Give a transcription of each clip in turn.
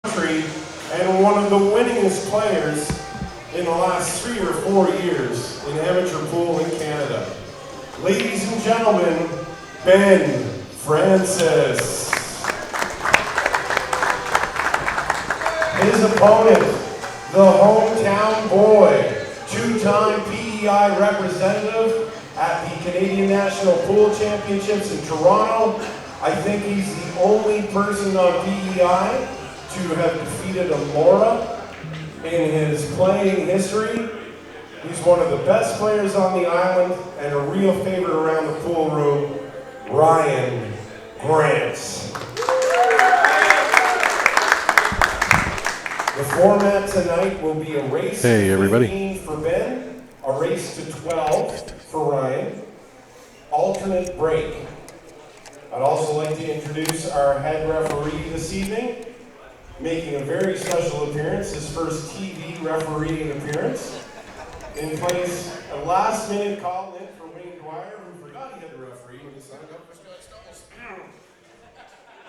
country and one of the winningest players in the last 3 or 4 years in amateur pool in Canada. Ladies and gentlemen, Ben Francis. His opponent, the hometown boy, two-time PEI representative at the Canadian National Pool Championships in Toronto. I think he's the only person on PEI to have defeated a Mora in his playing history. He's one of the best players on the island and a real favorite around the pool room, Ryan Grant. The format tonight will be a race to 15 for Ben, a race to 12 for Ryan, alternate break. I'd also like to introduce our head referee this evening, making a very special appearance, his first TV refereeing appearance. In place, a last-minute call in for Wayne Dwyer, who forgot he had to referee when he signed up for Scotch Doubles.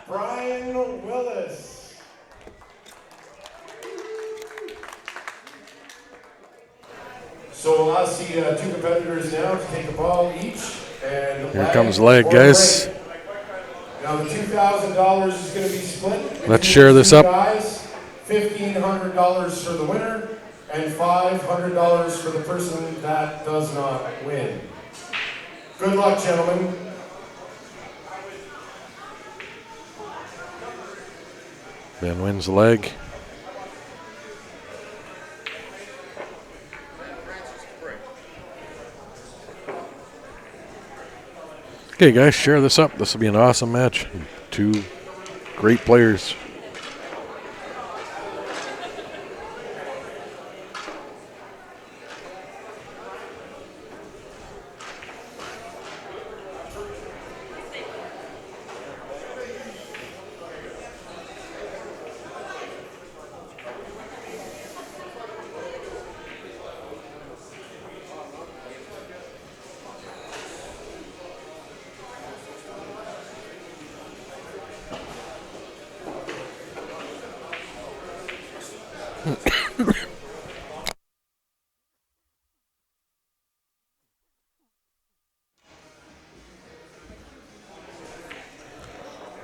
Brian Willis. So we'll ask the two competitors now to take a ball each. And here comes leg, guys. Now the $2,000 is going to be split. Let's share this up. Guys, $1,500 for the winner and $500 for the person that does not win. Good luck, gentlemen. Ben wins the leg. Okay, guys, share this up. This will be an awesome match. Two great players.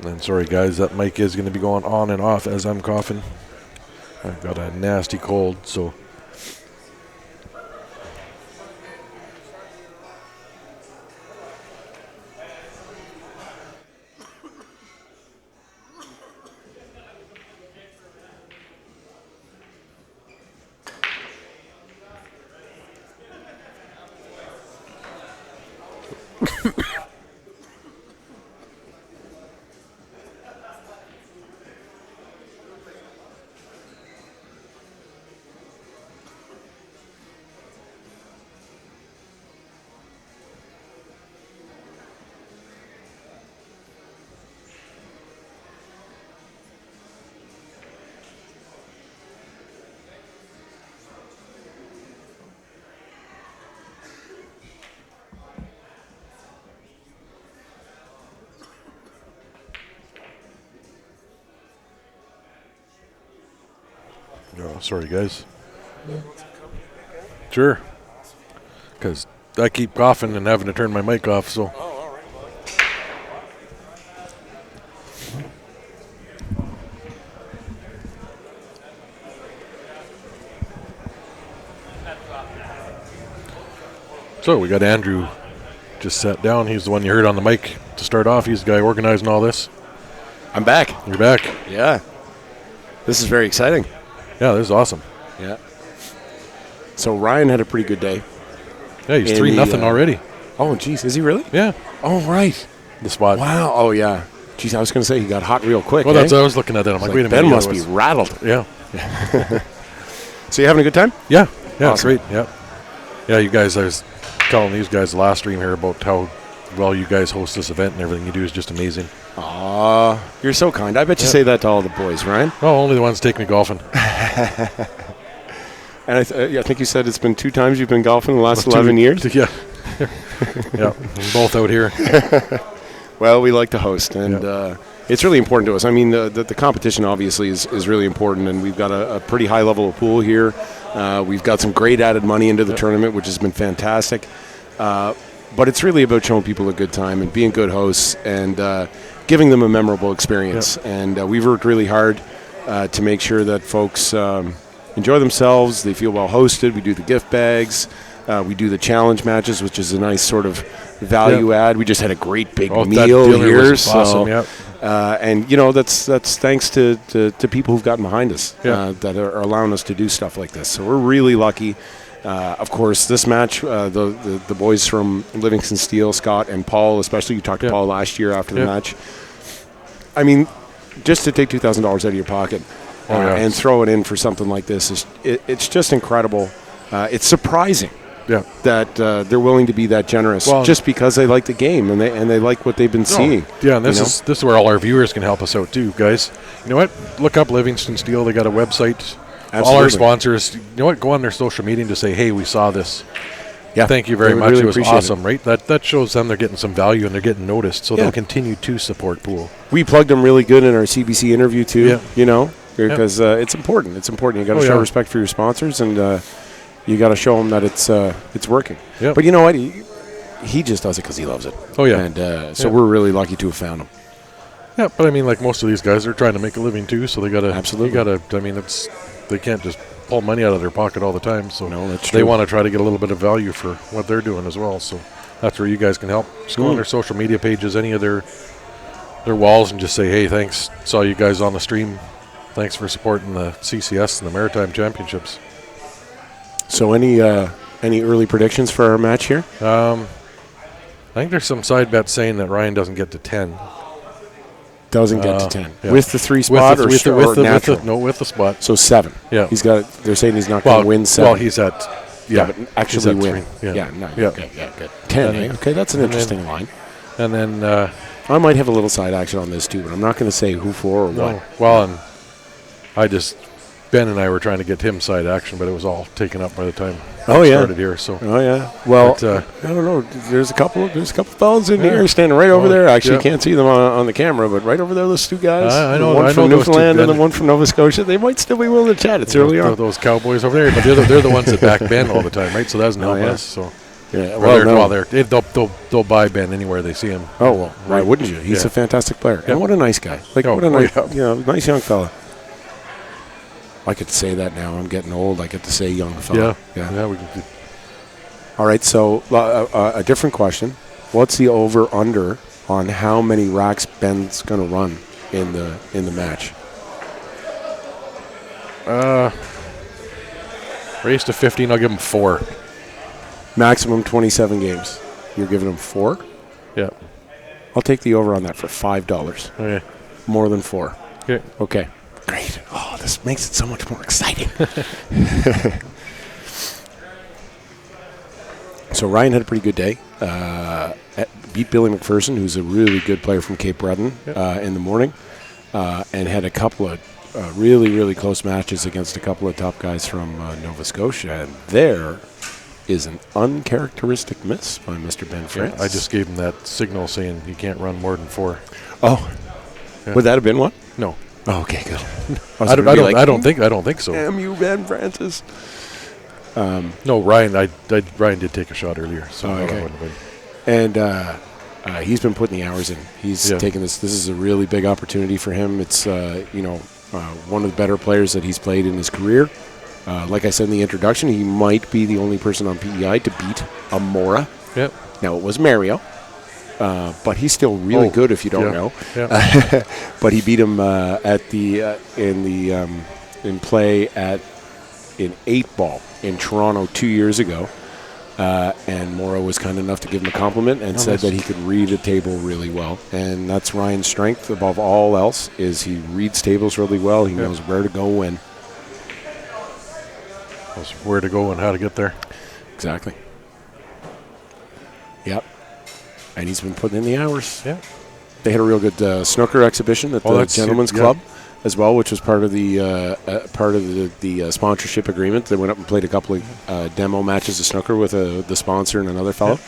And sorry guys, that mic is going to be going on and off as I'm coughing. I've got a nasty cold, so. Oh, sorry, guys. Sure. Because I keep coughing and having to turn my mic off, so. So we got Andrew just sat down. He's the one you heard on the mic to start off. He's the guy organizing all this. I'm back. You're back. Yeah. This is very exciting. Yeah, this is awesome. Yeah. So Ryan had a pretty good day. Yeah, he's 3-0 already. Oh, geez. Is he really? Yeah. Oh, right. The spot. Wow. Oh, yeah. Geez, I was going to say he got hot real quick. Well, that's what I was looking at that. I'm like, wait a minute. Ben must be rattled. Yeah. So you having a good time? Yeah. Yeah, awesome. It's great. Yeah. Yeah, you guys, I was telling these guys the last stream here about how well you guys host this event and everything you do is just amazing. Aw, you're so kind. I bet you say that to all the boys, Ryan. Oh, only the ones taking me golfing. And I think you said it's been 2 times you've been golfing in the last 11 years? Yeah. Yeah, we're both out here. Well, we like to host, and it's really important to us. I mean, the competition obviously is really important, and we've got a pretty high level of pool here. We've got some great added money into the tournament, which has been fantastic. But it's really about showing people a good time and being good hosts and giving them a memorable experience. And we've worked really hard to make sure that folks enjoy themselves, they feel well hosted. We do the gift bags. We do the challenge matches, which is a nice sort of value add. We just had a great big meal here. Awesome, and, that's thanks to people who've gotten behind us that are allowing us to do stuff like this. So we're really lucky. Of course, this match, the boys from Livingston Steel, Scott and Paul, especially, you talked to Paul last year after the match. I mean, just to take $2,000 out of your pocket and throw it in for something like this, it's just incredible. It's surprising that they're willing to be that generous just because they like the game and they like what they've been seeing. Yeah, and this is where all our viewers can help us out too, guys. You know what? Look up Livingston Steel. They got a website. Absolutely. All our sponsors, you know what? Go on their social media and just say, "Hey, we saw this. Yeah, thank you very much. Really, it was awesome, right?" That shows them they're getting some value and they're getting noticed, so they'll continue to support pool. We plugged them really good in our CBC interview too. Because it's important. It's important. You got to show respect for your sponsors, and you got to show them that it's working. Yep. But you know what? He just does it because he loves it. Oh yeah, and so we're really lucky to have found him. Yeah, but I mean, like most of these guys are trying to make a living too, so they got to absolutely. I mean, they can't just pull money out of their pocket all the time. So they want to try to get a little bit of value for what they're doing as well. So that's where you guys can help. Just go on their social media pages, any of their walls, and just say, "Hey, thanks. Saw you guys on the stream. Thanks for supporting the CCS and the Maritime Championships." So any early predictions for our match here? I think there's some side bets saying that Ryan doesn't get to 10. Doesn't get to 10 with the 3 spot or natural? With the spot. So 7. Yeah, he's got. They're saying he's not going to win 7. Well, he's at. But actually win. 3. Okay, good. 10. Okay, that's an interesting line. And then I might have a little side action on this too, but I'm not going to say who for or what. Well, and Ben and I were trying to get him side action, but it was all taken up by the time started here. So well, I don't know. There's a couple fellas in here standing right over there. Actually, you can't see them on the camera, but right over there, those 2 guys. I know. One from Newfoundland and the one from Nova Scotia. They might still be willing to chat. It's early on. Those cowboys over there, but they're the ones that back Ben all the time, right? So that doesn't help us. So they'll buy Ben anywhere they see him. Oh well, why wouldn't you? He's a fantastic player, and what a nice guy. What a nice young fella. I could say that now. I'm getting old. I get to say young fella. Yeah. We can. All right. So a different question: what's the over/under on how many racks Ben's going to run in the match? Race to 15. I'll give him 4. Maximum 27 games. You're giving him 4? Yeah. I'll take the over on that for $5. Okay. More than 4. Okay. Great. Oh, this makes it so much more exciting. So Ryan had a pretty good day. Beat Billy McPherson, who's a really good player from Cape Breton, in the morning, and had a couple of really, really close matches against a couple of top guys from Nova Scotia. And there is an uncharacteristic miss by Mr. Ben France. Yeah, I just gave him that signal saying he can't run more than 4. Oh, would that have been one? No. Oh, okay, good. I don't think so. Damn you, Ben Francis. No, Ryan. Ryan did take a shot earlier. So and he's been putting the hours in. He's taken this. This is a really big opportunity for him. It's one of the better players that he's played in his career. Like I said in the introduction, he might be the only person on PEI to beat Amora. Yep. Now it was Mario. But he's still really good if you don't know. Yeah. But he beat him in play in 8-ball in Toronto 2 years ago. And Mora was kind enough to give him a compliment and said that he could read a table really well. And that's Ryan's strength above all else, is he reads tables really well. He knows where to go when. Knows where to go and how to get there. Exactly. Yep. And he's been putting in the hours. Yeah. They had a real good snooker exhibition at the Gentlemen's Club as well, which was part of the sponsorship agreement. They went up and played a couple of demo matches of snooker with the sponsor and another fellow.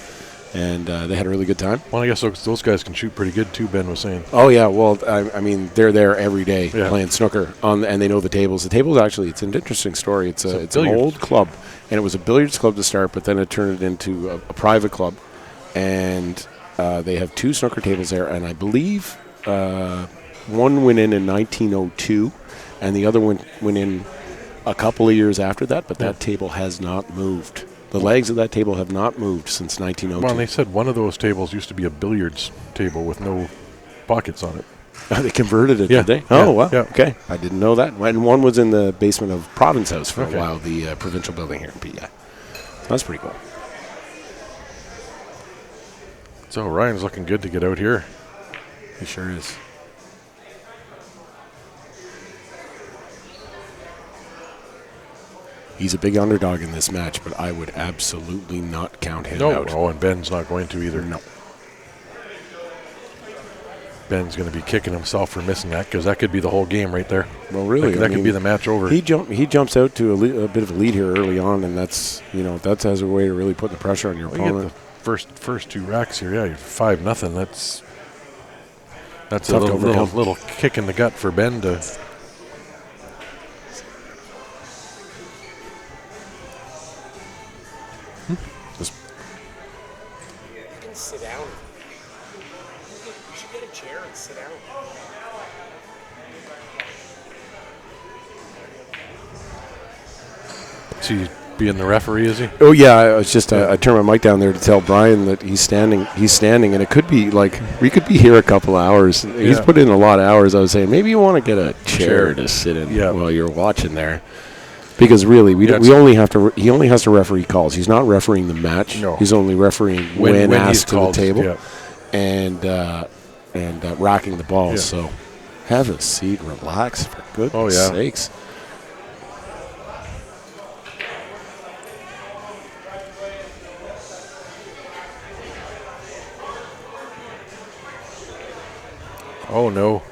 and they had a really good time. Well, I guess those guys can shoot pretty good too. Ben was saying. Oh yeah, well, I mean, they're there every day Yeah. playing snooker and they know the tables. The tables actually, it's an interesting story. It's an old club, and it was a billiards club to start, but then it turned into a private club, and they have 2 snooker tables there, and I believe one went in 1902, and the other one went in a couple of years after that, but that table has not moved. The legs of that table have not moved since 1902. Well, they said one of those tables used to be a billiards table with no pockets on it. They converted it, Yeah. did they? Yeah. Oh, wow. Yeah. Okay. I didn't know that. And one was in the basement of Province House for Okay. a while, the provincial building here in PEI. That's pretty cool. So Ryan's looking good to get out here. He sure is. He's a big underdog in this match, but I would absolutely not count him No, out. oh, and Ben's not going to either. No. Ben's going to be kicking himself for missing that because that could be the whole game right there. Well, really, That could be the match over. He jumps out to a bit of a lead here early on, and that's as a way to really put the pressure on your Well, you get opponent. the first 2 racks here. Yeah, you're 5-0. That's a Tough to overcome. little kick in the gut for Ben to. Just Sit down. You should get a chair and sit down. Is he being the referee? Is he? Oh yeah, I was just I turned my mic down there to tell Brian that he's standing, and it could be like we could be here a couple of hours. He's Yeah. put in a lot of hours. I was saying maybe you want to get a chair to sit in Yeah. while you're watching there, because really Yeah, we only have to. He only has to referee calls. He's not refereeing the match. No. He's only refereeing when he's asked to called, the table yeah. and racking the balls. Yeah. So have a seat, relax for goodness Oh, yeah. sakes. Oh no.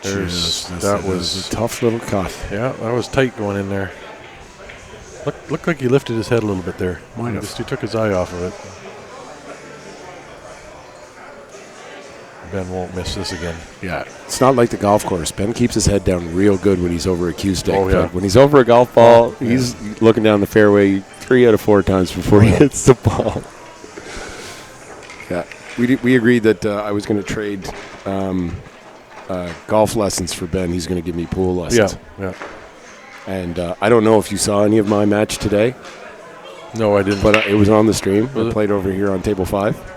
Jesus, That this was is a tough little cut. Yeah, that was tight going in there. Looked like he lifted his head a little bit there. Might have. He took his eye off of it. Ben won't miss this again. Yeah, it's not like the golf course. Ben keeps his head down real good when he's over a cue stick. Oh, yeah. But when he's over a golf ball, he's looking down the fairway 3 out of 4 times before he hits the ball. Yeah, we agreed that I was going to trade golf lessons for Ben. He's going to give me pool lessons. Yeah. And I don't know if you saw any of my match today, No, I didn't. but it was on the stream. Was I it? played over here on table 5.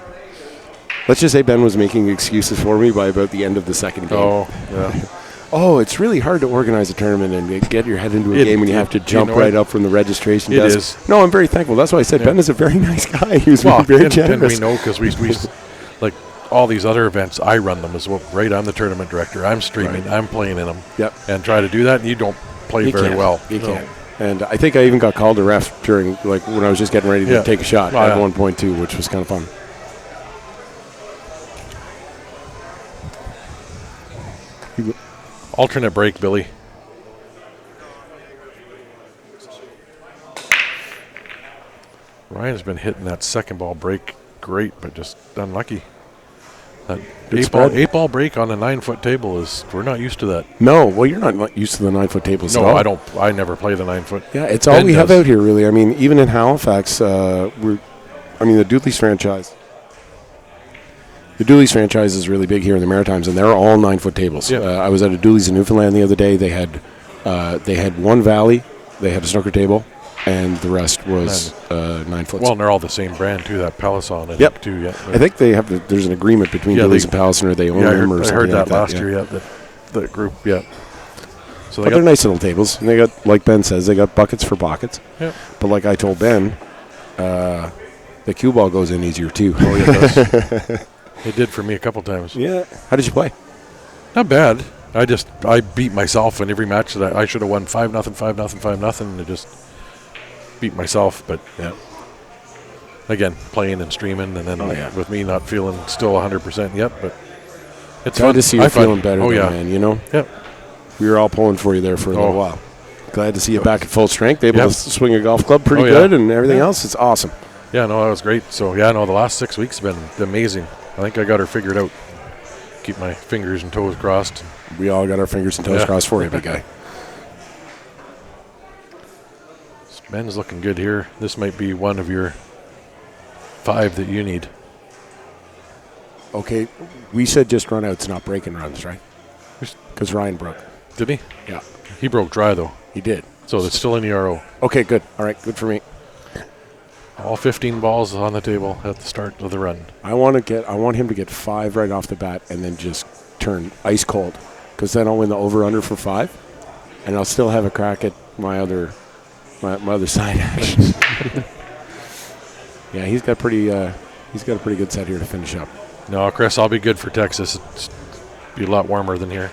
Let's just say Ben was making excuses for me by about the end of the second game. Oh, yeah. Oh, it's really hard to organize a tournament and get your head into a game when you have to jump know right what? up from the registration It desk. is. No, I'm very thankful. That's why I said Yeah. Ben is a very nice guy. He was Well, very and generous. we know because we like all these other events, I run them as well. Right, I'm the tournament director. I'm streaming. Right. I'm playing in them. Yep. And try to do that, and you don't play You very can't. well. You No. can't. And I think I even got called a ref during, like, when I was just getting ready to Yeah. take a shot Oh, at yeah. 1.2, which was kind of fun. Alternate break, Billy. Ryan's been hitting that second ball break great, but just unlucky. That Good eight ball, spread. break on a 9-foot table we're not used to that. No, well, you're not used to the 9-foot tables at No, all. I never play the 9-foot. Yeah, it's all Ben we have does. out here, really. I mean, even in Halifax, the Dooley's franchise. The Dooley's franchise is really big here in the Maritimes, and they're all 9-foot tables. Yeah. I was at a Dooley's in Newfoundland the other day. They had one valley, they had a snooker table, and the rest was 9 foot. Well, and they're all the same brand too. That Palisson, I Yep. think, too. Yeah, I think they have. There's an agreement between Yeah, Dooley's they- and Palisson, or they own yeah, I them, or heard, I something heard like that last yeah. year. Yeah, the group. Yeah. So But they're nice little tables, and they got, like Ben says, they got buckets for pockets. Yeah. But like I told Ben, the cue ball goes in easier too. Oh, yeah, it does. It did for me a couple times. Yeah. How did you play? Not bad. I beat myself in every match that I should have won 5-0, 5-0, 5-0, and I just beat myself. But yeah, again, playing and streaming, and then with me not feeling still 100% yet, but it's Glad fun. to see you feeling better, Oh though, yeah, man. You know, yeah. we were all pulling for you there for a little while. Glad to see you back at full strength, able Yep. to swing a golf club pretty Oh, yeah. good, and everything Yeah. else. It's awesome. Yeah, no, that was great. So, yeah, no, the last 6 weeks have been amazing. I think I got her figured out. Keep my fingers and toes crossed. We all got our fingers and toes crossed for you, big guy. Ben's looking good here. This might be one of your 5 that you need. Okay, we said just run outs, not breaking runs, right? Because Ryan broke. Did he? Yeah. He broke dry, though. He did. So it's still in the RO. Okay, good. All right, good for me. All 15 balls on the table at the start of the run. I want him to get 5 right off the bat and then just turn ice cold, because then I'll win the over/under for 5, and I'll still have a crack at my other side action. Yeah, he's got a pretty good set here to finish up. No, Chris, I'll be good for Texas. It's be a lot warmer than here.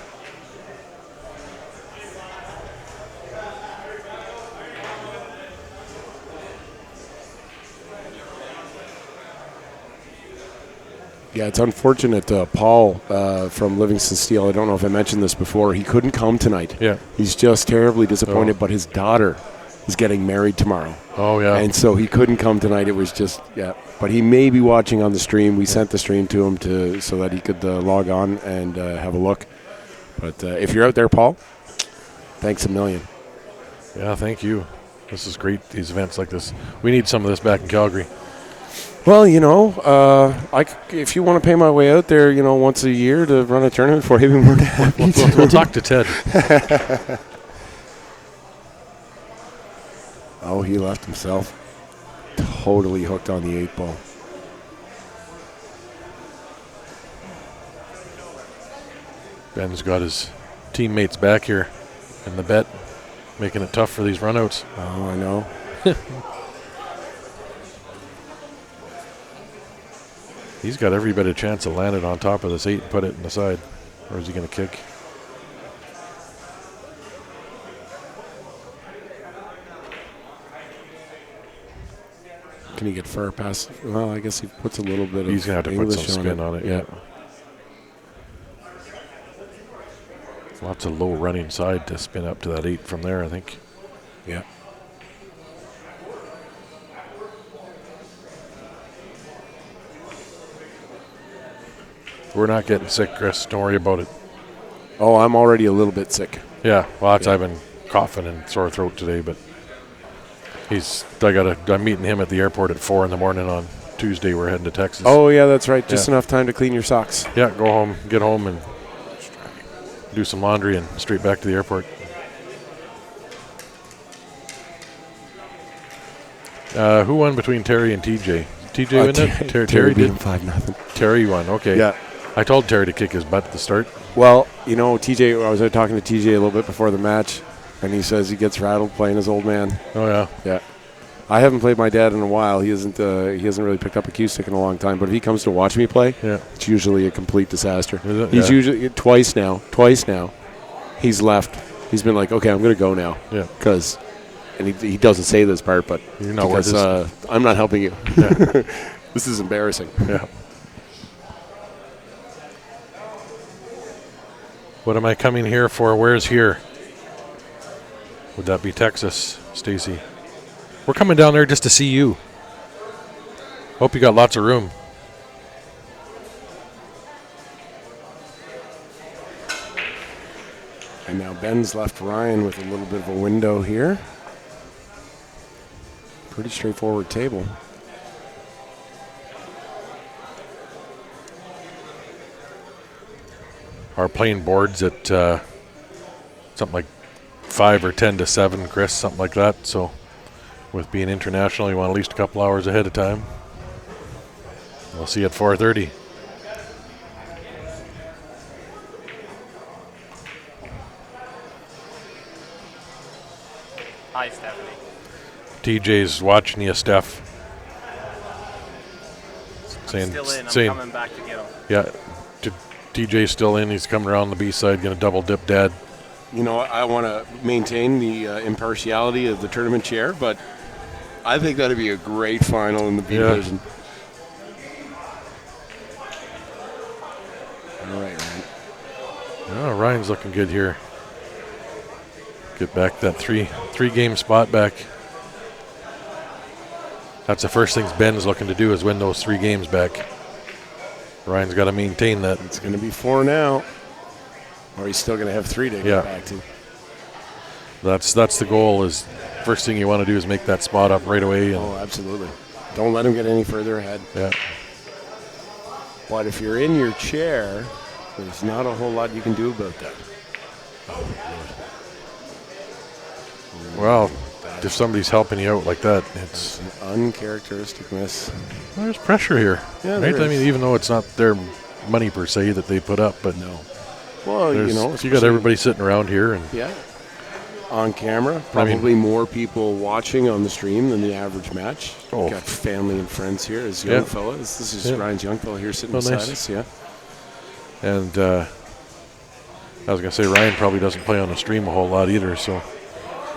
Yeah, it's unfortunate. Paul from Livingston Steel, I don't know if I mentioned this before, he couldn't come tonight. Yeah. He's just terribly disappointed, but his daughter is getting married tomorrow. Oh, yeah. And so he couldn't come tonight. It was just, yeah. But he may be watching on the stream. We sent the stream to him so that he could log on and have a look. But if you're out there, Paul, thanks a million. Yeah, thank you. This is great, these events like this. We need some of this back in Calgary. Well, if you want to pay my way out there, once a year to run a tournament for you, we're happy to. We'll talk to Ted. Oh, he left himself totally hooked on the 8 ball. Ben's got his teammates back here in the bet, making it tough for these runouts. Oh, I know. He's got every bit of chance to land it on top of this 8 and put it in the side. Or is he going to kick? Can he get far past? Well, I guess he puts a little bit of He's going to have to put some spin on it. Yeah. Lots of low running side to spin up to that 8 from there, I think. Yeah. We're not getting sick, Chris. Don't worry about it. Oh, I'm already a little bit sick. Yeah, well, I've been coughing and sore throat today, but I'm meeting him at the airport at 4 a.m. on Tuesday. We're heading to Texas. Oh, yeah, that's right. Just enough time to clean your socks. Yeah, go home, get home, and do some laundry and straight back to the airport. Who won between Terry and TJ? TJ won it? Terry beat did? him 5-0. Terry won, okay. Yeah. I told Terry to kick his butt at the start. Well, TJ, I was talking to TJ a little bit before the match, and he says he gets rattled playing his old man. Oh, yeah. Yeah. I haven't played my dad in a while. He hasn't really picked up a cue stick in a long time, but if he comes to watch me play, it's usually a complete disaster. He's usually twice now, he's left. He's been like, okay, I'm going to go now. Yeah. And he doesn't say this part, but you're not because I'm not helping you. Yeah. This is embarrassing. Yeah. What am I coming here for? Where's here? Would that be Texas, Stacy? We're coming down there just to see you. Hope you got lots of room. And now Ben's left Ryan with a little bit of a window here. Pretty straightforward table. Our playing boards at something like 5 or 10 to 7, Chris, something like that. So with being international, you want at least a couple hours ahead of time. We'll see you at 4:30. Hi, Stephanie. TJ's watching you, Steph. I'm still in. I'm coming back to get him. Yeah. TJ's still in. He's coming around the B side, going to double dip Dad. I want to maintain the impartiality of the tournament chair, but I think that'd be a great final in the B division. All right, Ryan. Oh, Ryan's looking good here. Get back that three game spot back. That's the first things Ben's looking to do is win those 3 games back. Ryan's got to maintain that. It's going to be 4 now. Or he's still going to have 3 to get back to. That's the goal. Is first thing you want to do is make that spot up right away. And Absolutely. Don't let him get any further ahead. Yeah. But if you're in your chair, there's not a whole lot you can do about that. Well, if somebody's helping you out like that, it's an uncharacteristic miss. There's pressure here. Yeah, right? there I mean, is. even though it's not their money per se that they put up, but no. Well, you got everybody sitting around here, and on camera. Probably more people watching on the stream than the average match. Oh. Got family and friends here. His young fella. This is Ryan's young fella here sitting beside us. Yeah. And I was gonna say Ryan probably doesn't play on the stream a whole lot either. So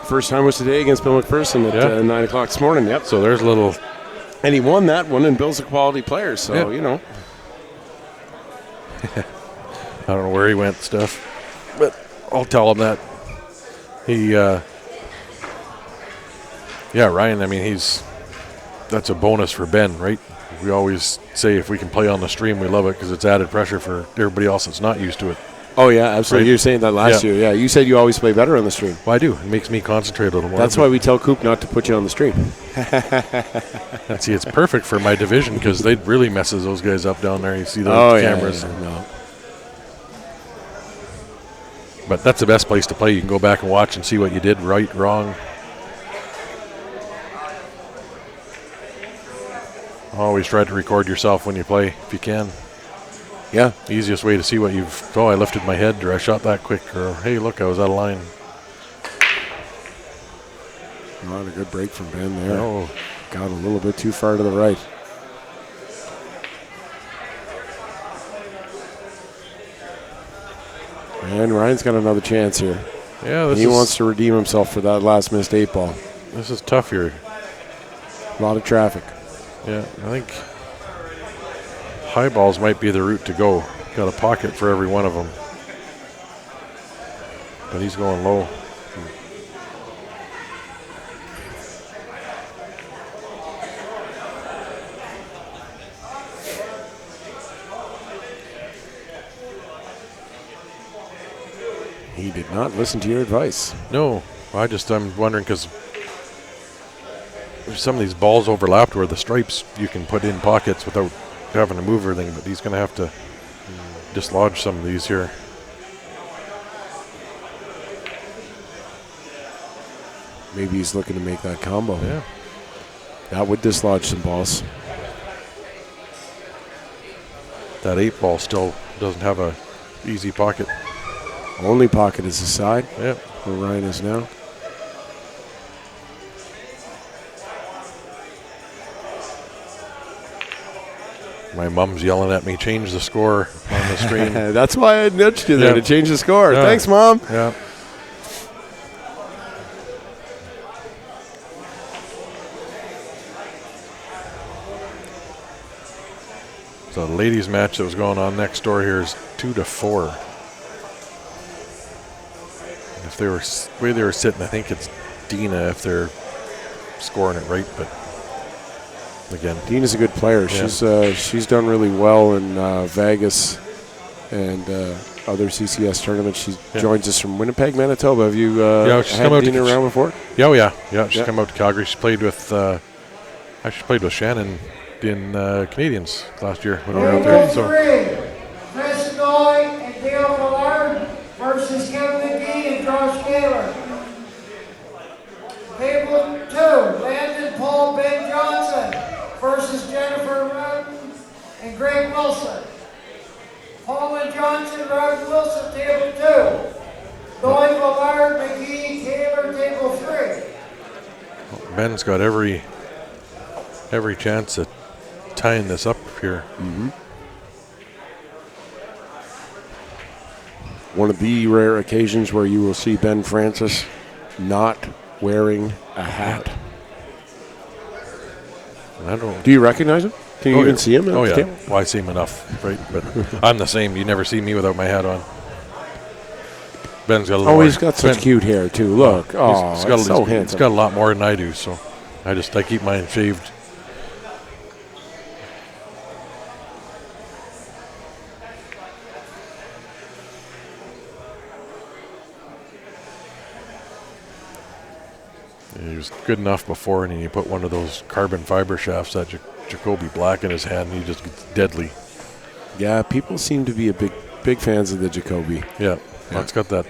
first time was today against Bill McPherson at 9 o'clock this morning. Yep. So there's a little, and he won that one. And Bill's a quality player, so I don't know where he went, stuff, but I'll tell him that. He, Ryan, I mean, that's a bonus for Ben, right? We always say if we can play on the stream, we love it because it's added pressure for everybody else that's not used to it. Oh, yeah, absolutely. Right? You were saying that last year. Yeah, you said you always play better on the stream. Well, I do. It makes me concentrate a little more. That's why we tell Coop not to put you on the stream. And see, it's perfect for my division because they really messes those guys up down there. You see those cameras. No. But that's the best place to play. You can go back and watch and see what you did right, wrong. Always try to record yourself when you play if you can. Yeah. Easiest way to see what I lifted my head, or I shot that quick, or hey, look, I was out of line. Not a good break from Ben there. Oh. Got a little bit too far to the right. And Ryan's got another chance here. Yeah, he wants to redeem himself for that last missed 8 ball. This is tough here. A lot of traffic. Yeah, I think high balls might be the route to go. Got a pocket for every one of them. But he's going low. He did not listen to your advice. No, I'm wondering because some of these balls overlapped where the stripes you can put in pockets without having to move everything, but he's going to have to dislodge some of these here. Maybe he's looking to make that combo. Yeah. That would dislodge some balls. That 8 ball still doesn't have a easy pocket. Only pocket is the side. Yeah. Where Ryan is now. My mom's yelling at me, change the score on the screen. That's why I nudged you there to change the score. Yeah. Thanks, Mom. Yeah. So the ladies' match that was going on next door here is 2-4. If they were the way they were sitting, I think it's Dina if they're scoring it right. But again, Dina's a good player. Yeah. She's done really well in Vegas and other CCS tournaments. She joins us from Winnipeg, Manitoba. Have you she's had come out Dina around before? Yeah. She's come out to Calgary. She played with actually played with Shannon in Canadians last year when we were out there. So. Chris Noy and Dale Millard versus Kevin McGee and Josh Gaylor. Table 2, Landon Paul Ben Johnson versus Jennifer Rudden and Greg Wilson. Paul and Johnson, Rudden Wilson, table 2. Noy, Millard, McGee, Taylor, table 3. Ben's got every chance at tying this up here. Mm-hmm. One of the rare occasions where you will see Ben Francis not wearing a hat. I don't. Do you recognize him? Can you even see him? Oh, yeah. Well, I see him enough, right? But I'm the same. You never see me without my hat on. Ben's got a little more. He's got such cute hair, too. Look. He's so handsome. He's got a lot more than I do, so I keep mine shaved He was good enough before, and then you put one of those carbon fiber shafts that Jacoby Black in his hand, and he just gets deadly. Yeah, people seem to be big fans of the Jacoby. Yeah. Well, it's got that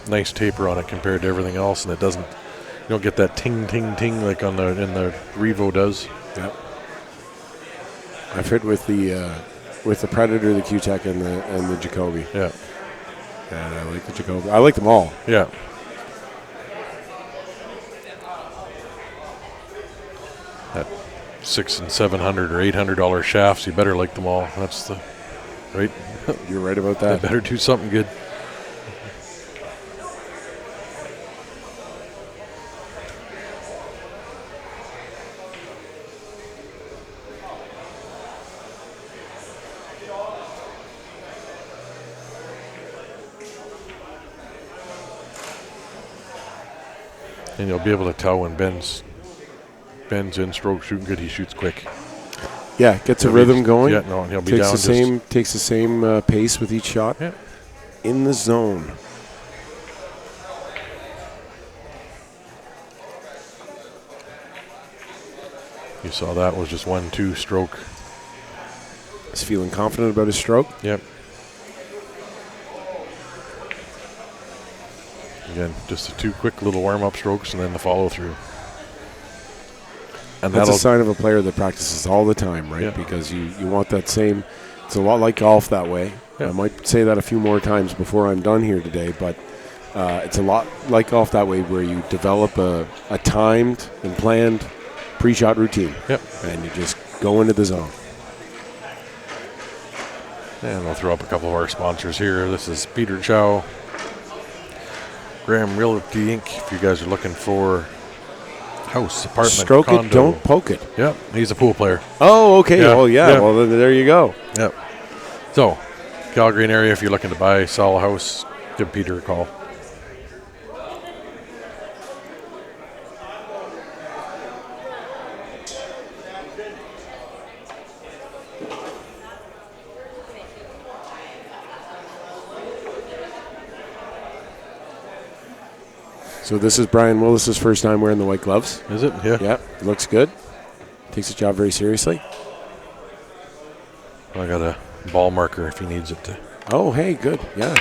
nice taper on it compared to everything else, and it doesn't. You don't get that ting ting ting like in the Revo does. Yep. I fit with the Predator, the Q-Tech, and the Jacoby. Yeah. And I like the Jacoby. I like them all. Yeah. That $600 and $700 or $800 shafts, you better like them all. That's the right. You're right about They that. better do something good. And you'll be able to tell when Ben's in stroke shooting good. He shoots quick. Yeah, gets a rhythm going. Yeah, no, he'll be takes down. takes the same pace with each shot. Yeah. In the zone. You saw that was just 1-2 stroke. He's feeling confident about his stroke. Yep. Again, just the 2 quick little warm-up strokes and then the follow-through. And That's a that'll sign of a player that practices all the time, right? Yeah. Because you want that same. It's a lot like golf that way. Yeah. I might say that a few more times before I'm done here today, but it's a lot like golf that way, where you develop a timed and planned pre-shot routine. Yep. And you just go into the zone. And we'll throw up a couple of our sponsors here. This is Peter Chow, Graham Realty Inc. If you guys are looking for house, apartment, Stroke condo. it, don't poke it. Yep, he's a pool player. Oh, okay. Yeah. Well, yeah. Yeah. Well, then there you go. Yep. So, Calgary area, if you're looking to buy, sell a house, give Peter a call. So this is Brian Willis's first time wearing the white gloves. Is it? Yeah. Yeah, looks good. Takes his job very seriously. I got a ball marker if he needs it to. Oh, hey, good. Yeah.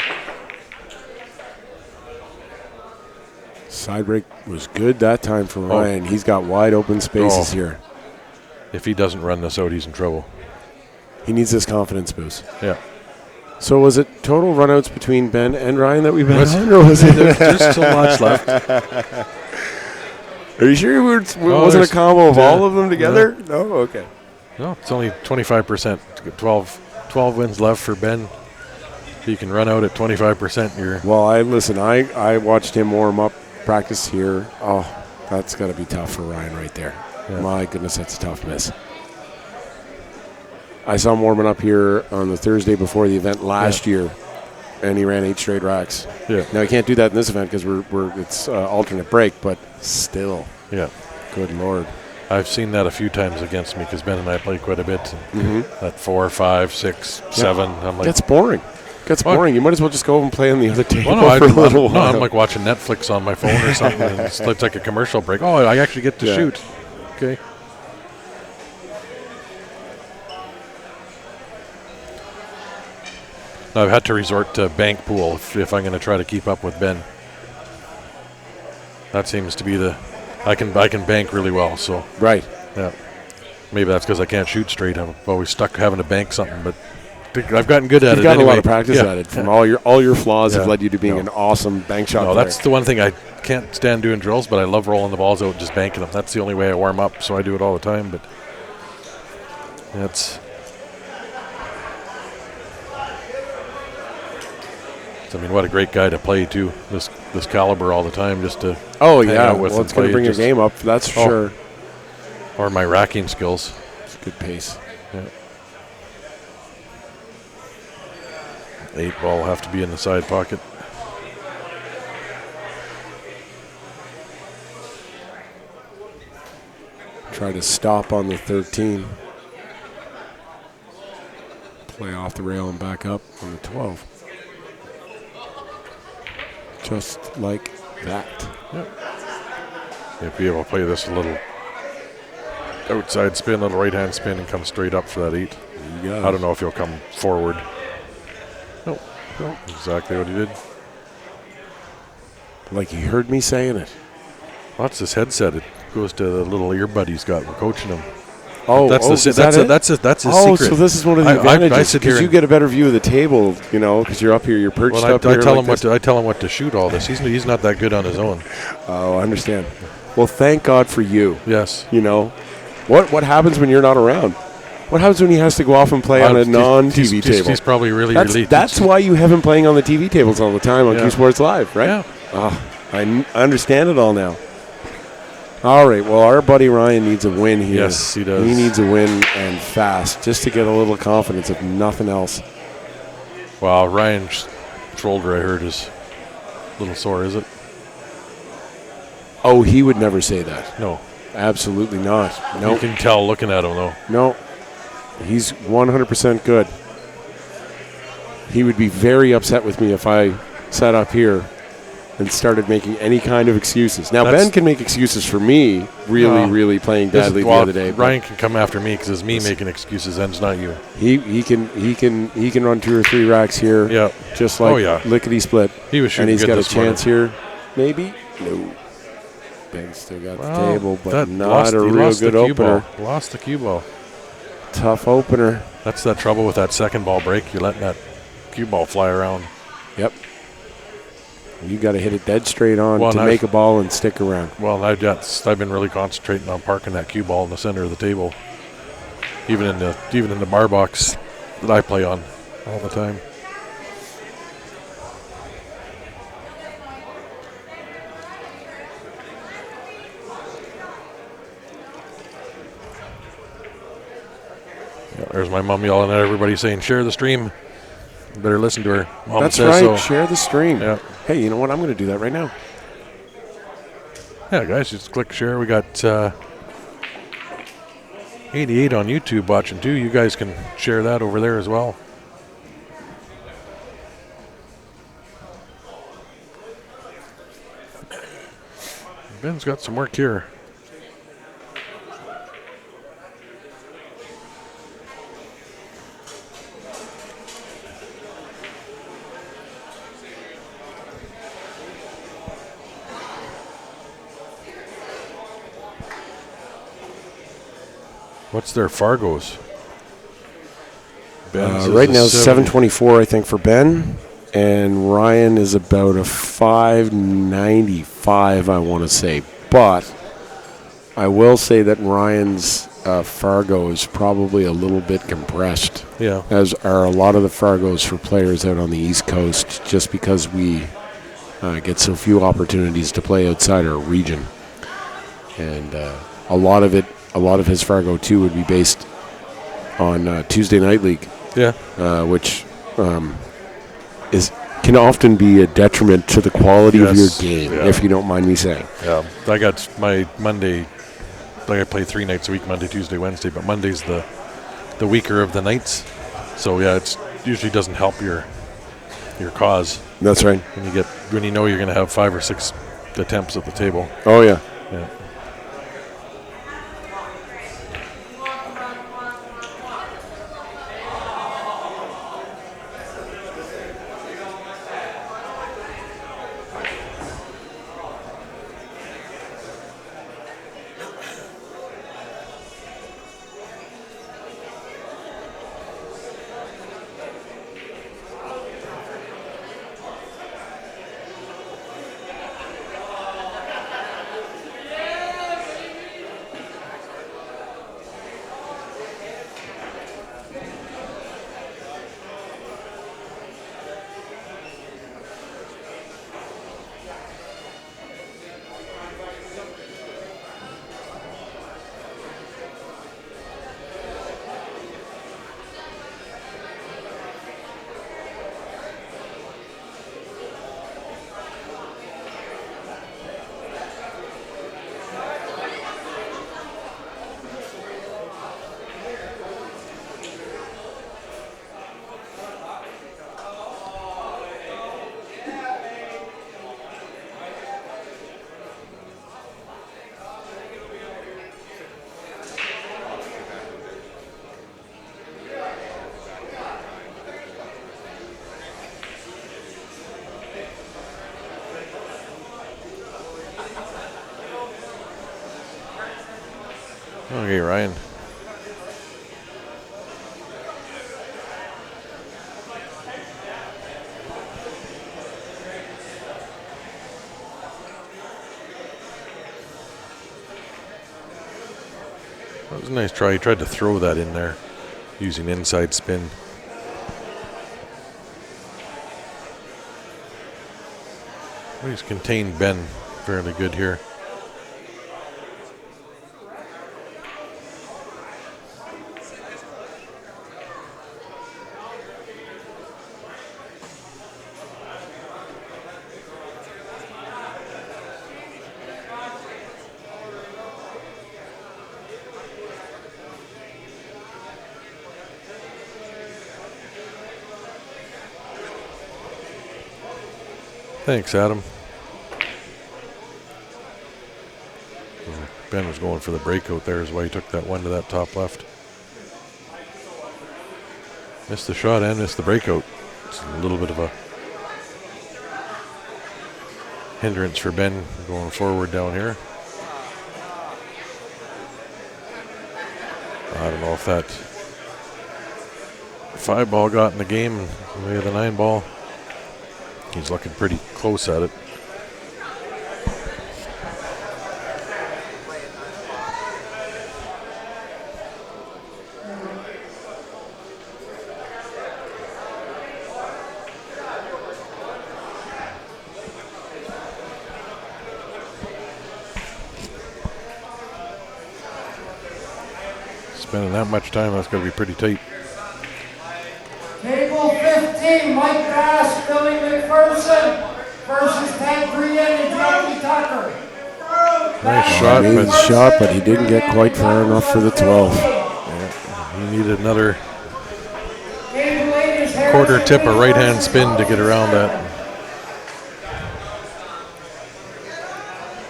Side break was good that time for Ryan. He's got wide open spaces here. If he doesn't run this out, he's in trouble. He needs this confidence boost. Yeah. So was it total runouts between Ben and Ryan that we've been on, or was it? There's so much left. Are you sure it wasn't a there's- combo of yeah. all of them together? No? Okay. No, it's only 25%. 12 wins left for Ben. If you can run out at 25%, you're. Well, I watched him warm up practice here. Oh, that's got to be tough for Ryan right there. Yeah. My goodness, that's a tough miss. I saw him warming up here on the Thursday before the event last year, and he ran 8 straight racks. Yeah. Now, he can't do that in this event because it's alternate break, but still, Yeah. good Lord. I've seen that a few times against me because Ben and I play quite a bit. That 4, 5, 6, 7. I'm like, Gets boring. boring. You might as well just go and play on the other table well, no, for a little no, while. I'm like watching Netflix on my phone or something. And it's like a commercial break. Oh, I actually get to Yeah. shoot. Okay. I've had to resort to bank pool if I'm going to try to keep up with Ben. That seems to be I can bank really well. So Right. yeah, maybe that's because I can't shoot straight. I'm always stuck having to bank something, but I've gotten good at it. You've got a lot anyway. of practice Yeah. at it. From all your flaws have Yeah. led you to being No. an awesome bank shot No, player. that's the one thing I can't stand doing drills, but I love rolling the balls out and just banking them. That's the only way I warm up, so I do it all the time. But that's. I mean, what a great guy to play too. This caliber all the time, just to Oh hang yeah, out with well, and it's going to play, bring your just- game up. That's for Oh. sure. or my racking skills. It's a good pace. Yeah. 8 ball will have to be in the side pocket. Try to stop on the 13. Play off the rail and back up on the 12. Just like that. Yep. He'd be able to play this a little outside spin, little right-hand spin, and come straight up for that 8. I don't know if he'll come forward. Nope. Exactly what he did. Like he heard me saying it. Well, that's his headset. It goes to the little earbud he's got. We're coaching him. Oh, that's is his that it? That's his Oh, secret. so this is one of the I advantages sit here because you and- get a better view of the table, you know, because you're up here, you're perched Well, up I here. tell like him this. I tell him what to shoot all this. He's not that good on his own. Oh, I understand. Well, thank God for you. Yes. You know, what happens when you're not around? What happens when he has to go off and play on a non-TV table? He's probably really That's why you have him playing on the TV tables all the time on Yeah. Q Sports Live, right? Yeah. Oh, I understand it all now. All right, well, our buddy Ryan needs a win here. Yes, he does. He needs a win and fast, just to get a little confidence, if nothing else. Wow, Ryan's shoulder, I heard, is a little sore, is it? Oh, he would never say that. No. Absolutely not. You No, can tell looking at him, though. no. He's 100% good. He would be very upset with me if I sat up here and started making any kind of excuses. Now, That's- Ben can make excuses for me really playing badly the other day. but Ryan can come after me because it's me making excuses, and it's not you. He can run 2 or 3 racks here. Yeah. Just like Oh, yeah. lickety split. He was shooting And he's good got a this morning. chance here. Maybe? No. Ben's still got the Well, table, but that not lost- a he real lost the good cue ball. opener. Lost the cue ball. Tough opener. That's that trouble with that second ball break. You're letting that cue ball fly around. Yep. You got to hit it dead straight on Well, to and make a ball and stick around. Well, I've been really concentrating on parking that cue ball in the center of the table, even in the bar box that I play on all the time. Yeah, there's my mom yelling at everybody saying, "Share the stream." Better listen to her. Mom That's says right. so. Share the stream. Yeah. Hey, you know what? I'm going to do that right now. Yeah, guys, just click share. We got 88 on YouTube watching too. You guys can share that over there as well. Ben's got some work here. What's their Fargos? Ben's is Right a now, 70. 724, I think, for Ben. And Ryan is about a 595, I want to say. But I will say that Ryan's Fargo is probably a little bit compressed, Yeah. as are a lot of the Fargos for players out on the East Coast, just because we get so few opportunities to play outside our region. And a lot of his Fargo, too, would be based on Tuesday Night League. Yeah. Which can often be a detriment to the quality of your Yes, game, yeah. if you don't mind me saying. Yeah. I got my Monday. Like I play 3 nights a week, Monday, Tuesday, Wednesday, but Monday's the weaker of the nights. So yeah, it's usually doesn't help your cause That's right. when you know you're going to have 5 or 6 attempts at the table. Oh, yeah. Yeah. Okay, Ryan. That was a nice try. He tried to throw that in there using inside spin. He's contained Ben fairly good here. Thanks, Adam. Ben was going for the breakout there is why he took that one to that top left. Missed the shot and missed the breakout. It's a little bit of a hindrance for Ben going forward down here. I don't know if that 5 ball got in the game in the way of the 9 ball. He's looking pretty close at it. Spending that much time, that's going to be pretty tight. Table 15, Mike Bass, Billy McPherson versus Ted Green and Jackie Tucker. Nice shot, Nice shot, but he didn't get quite far enough for the 12. He needed another quarter tip or right-hand spin to get around that.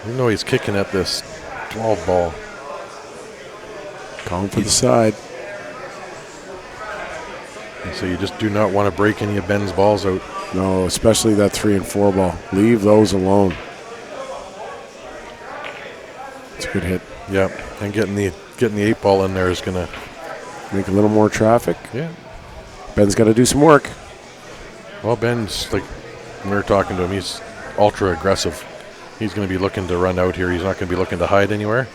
You know he's kicking at this 12 ball. Calling for the side. So you just do not want to break any of Ben's balls out. No, especially that 3 and 4 ball. Leave those alone. It's a good hit. Yeah, and getting the 8 ball in there is going to make a little more traffic. Yeah. Ben's got to do some work. Well, Ben's like when we were talking to him, he's ultra aggressive. He's going to be looking to run out here. He's not going to be looking to hide anywhere.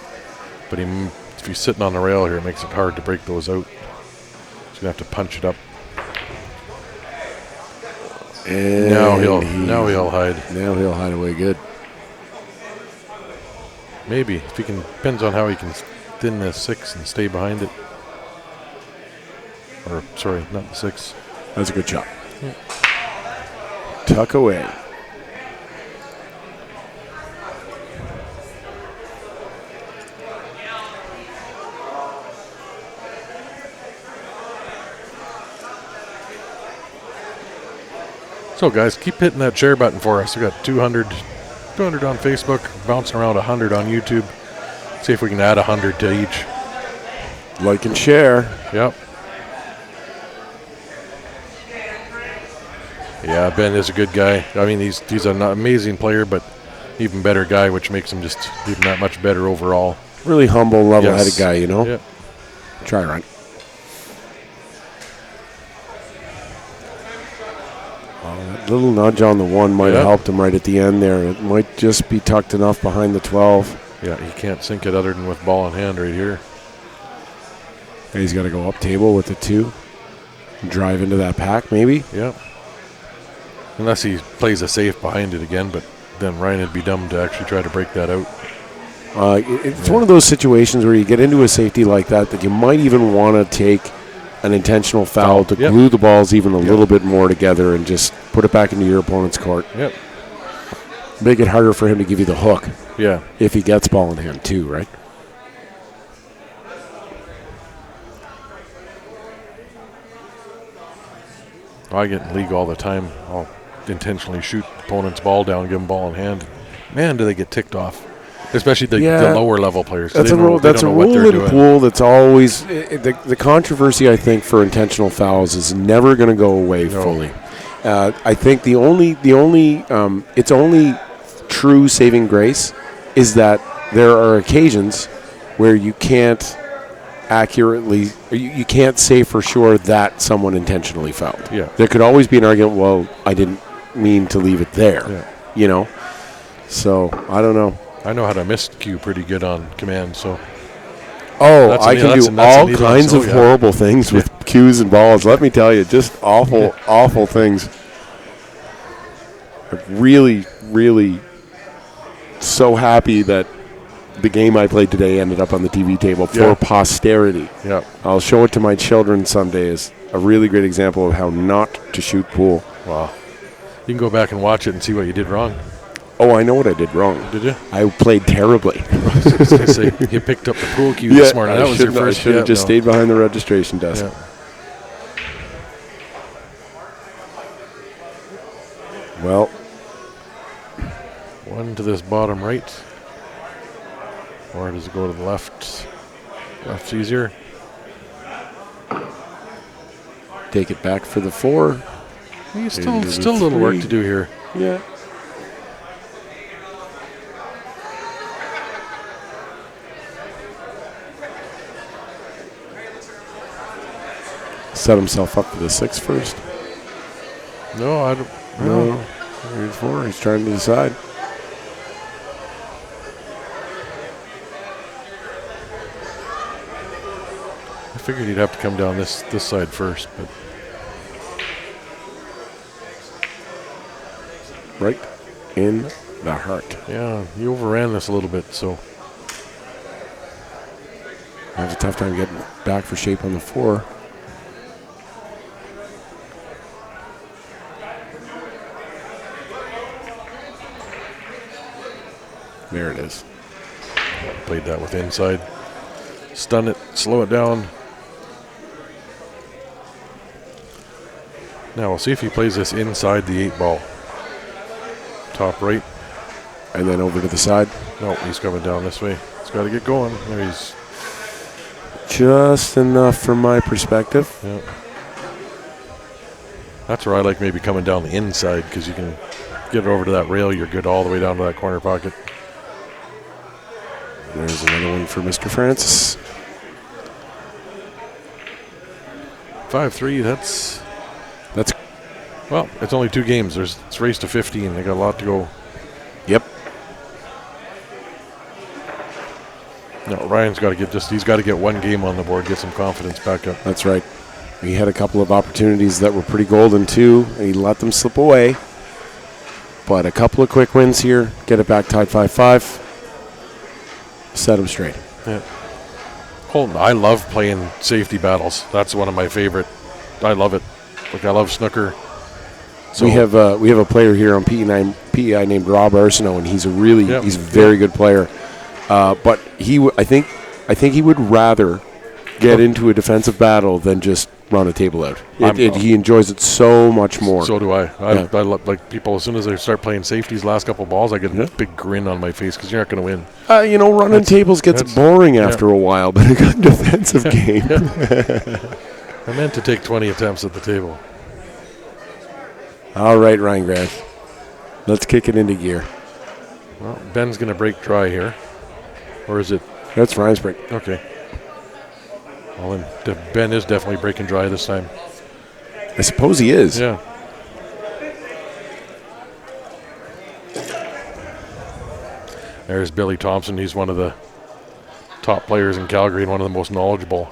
But if he's sitting on the rail here, it makes it hard to break those out. He's going to have to punch it up. And now he'll hide. Now he'll hide away good. Maybe if he can. Depends on how he can thin the 6 and stay behind it. Or sorry, not the 6. That's a good shot. Yeah. Tuck away. So guys, keep hitting that share button for us. We got 200 on Facebook, bouncing around 100 on YouTube. See if we can add 100 to each. Like and share. Yep. Yeah, Ben is a good guy. I mean, he's an amazing player, but even better guy, which makes him just even that much better overall. Really humble, level-headed guy, you know? Yep. Try right. Little nudge on the 1 might have helped him right at the end there. It might just be tucked enough behind the 12. Yeah, he can't sink it other than with ball in hand right here. And he's got to go up table with the 2. Drive into that pack, maybe. Yeah. Unless he plays a safe behind it again, but then Ryan would be dumb to actually try to break that out. It's one of those situations where you get into a safety like that you might even want to take an intentional foul to glue the balls even a little bit more together and just put it back into your opponent's court. Yep. Make it harder for him to give you the hook. Yeah. If he gets ball in hand too, right? I get in league all the time. I'll intentionally shoot opponent's ball down, give them ball in hand. Man, do they get ticked off. Especially the lower level players. That's a rule in pool that's always the controversy. I think for intentional fouls is never going to go away fully. I think the only its only true saving grace is that there are occasions where you can't accurately, or you can't say for sure that someone intentionally fouled. Yeah. There could always be an argument, well, I didn't mean to leave it there, Yeah. So, I don't know. I know how to miscue pretty good on command, so Oh, That's I a- can that's do a- that's a all neat kinds one, of so, yeah. horrible things with cues and balls. Let me tell you, just awful, awful things. I'm really, really so happy that the game I played today ended up on the TV table for Yeah. posterity. yeah. I'll show it to my children someday as a really great example of how not to shoot pool. Wow. You can go back and watch it and see what you did wrong. Oh, I know what I did wrong. Did you? I played terribly. I was gonna say, you picked up the pool cue this morning. That was your first. I should have just no. stayed behind the registration desk. Yeah. Well, One to this bottom right. Or does it go to the left? Left's easier. take it back for the 4. Still Into the a little work 3. to do here. Yeah. Set himself up for the 6 first. No, I don't. No. Here's 4. He's trying to decide. I figured he'd have to come down this side first, but Right in the heart. yeah, he overran this a little bit. So I have a tough time getting back for shape on the 4. There it is. played that with inside. Stun it, slow it down. Now we'll see if he plays this inside the 8 ball. Top right. And then over to the side. No, he's coming down this way. He's got to get going. There he's. Just enough from my perspective. Yeah. That's where I like maybe coming down the inside because you can get it over to that rail. You're good all the way down to that corner pocket. There's another one for Mr. Francis. 5-3. That's That's well. It's only 2 games. It's race to 15. They got a lot to go. yep. No, Ryan's got to get just. He's got to get 1 game on the board, get some confidence back up. That's right. He had a couple of opportunities that were pretty golden too, and he let them slip away. But a couple of quick wins here, get it back tied 5-5. Set him straight. Yeah. Colton, I love playing safety battles. That's one of my favorite. I love it. Like I love snooker. So we have a player here on PEI named Rob Arsenault, and he's he's a very good player. But I think he would rather get into a defensive battle than just run a table out. He enjoys it so much more. So do I. Yeah. I love, like people, as soon as they start playing safeties last couple balls, I get a big grin on my face because you're not going to win. Running tables gets boring after a while, but a good defensive game. I meant to take 20 attempts at the table. All right, Ryan Grant. Let's kick it into gear. Well, Ben's going to break dry here. Or is it? That's Ryan's break. Okay. Well, then Ben is definitely breaking dry this time. I suppose he is. Yeah. There's Billy Thompson. He's one of the top players in Calgary and one of the most knowledgeable.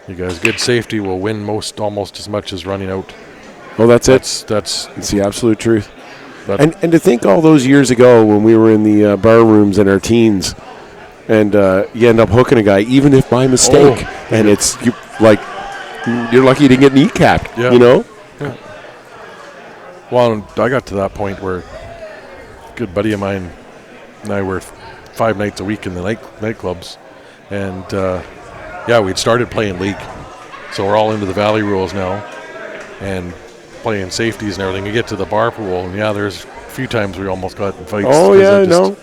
You guys, good safety will win almost as much as running out. Well, that's it. That's It's the absolute truth. that, And to think all those years ago when we were in the bar rooms in our teens, and you end up hooking a guy, even if by mistake, and you're lucky you didn't get kneecapped. Yeah. You know. Well, I got to that point where a good buddy of mine and I were 5 nights a week in the nightclubs, and we'd started playing league, so we're all into the Valley rules now, and playing safeties and everything. You get to the bar pool, and there's a few times we almost got in fights. Oh 'cause yeah, I just- no.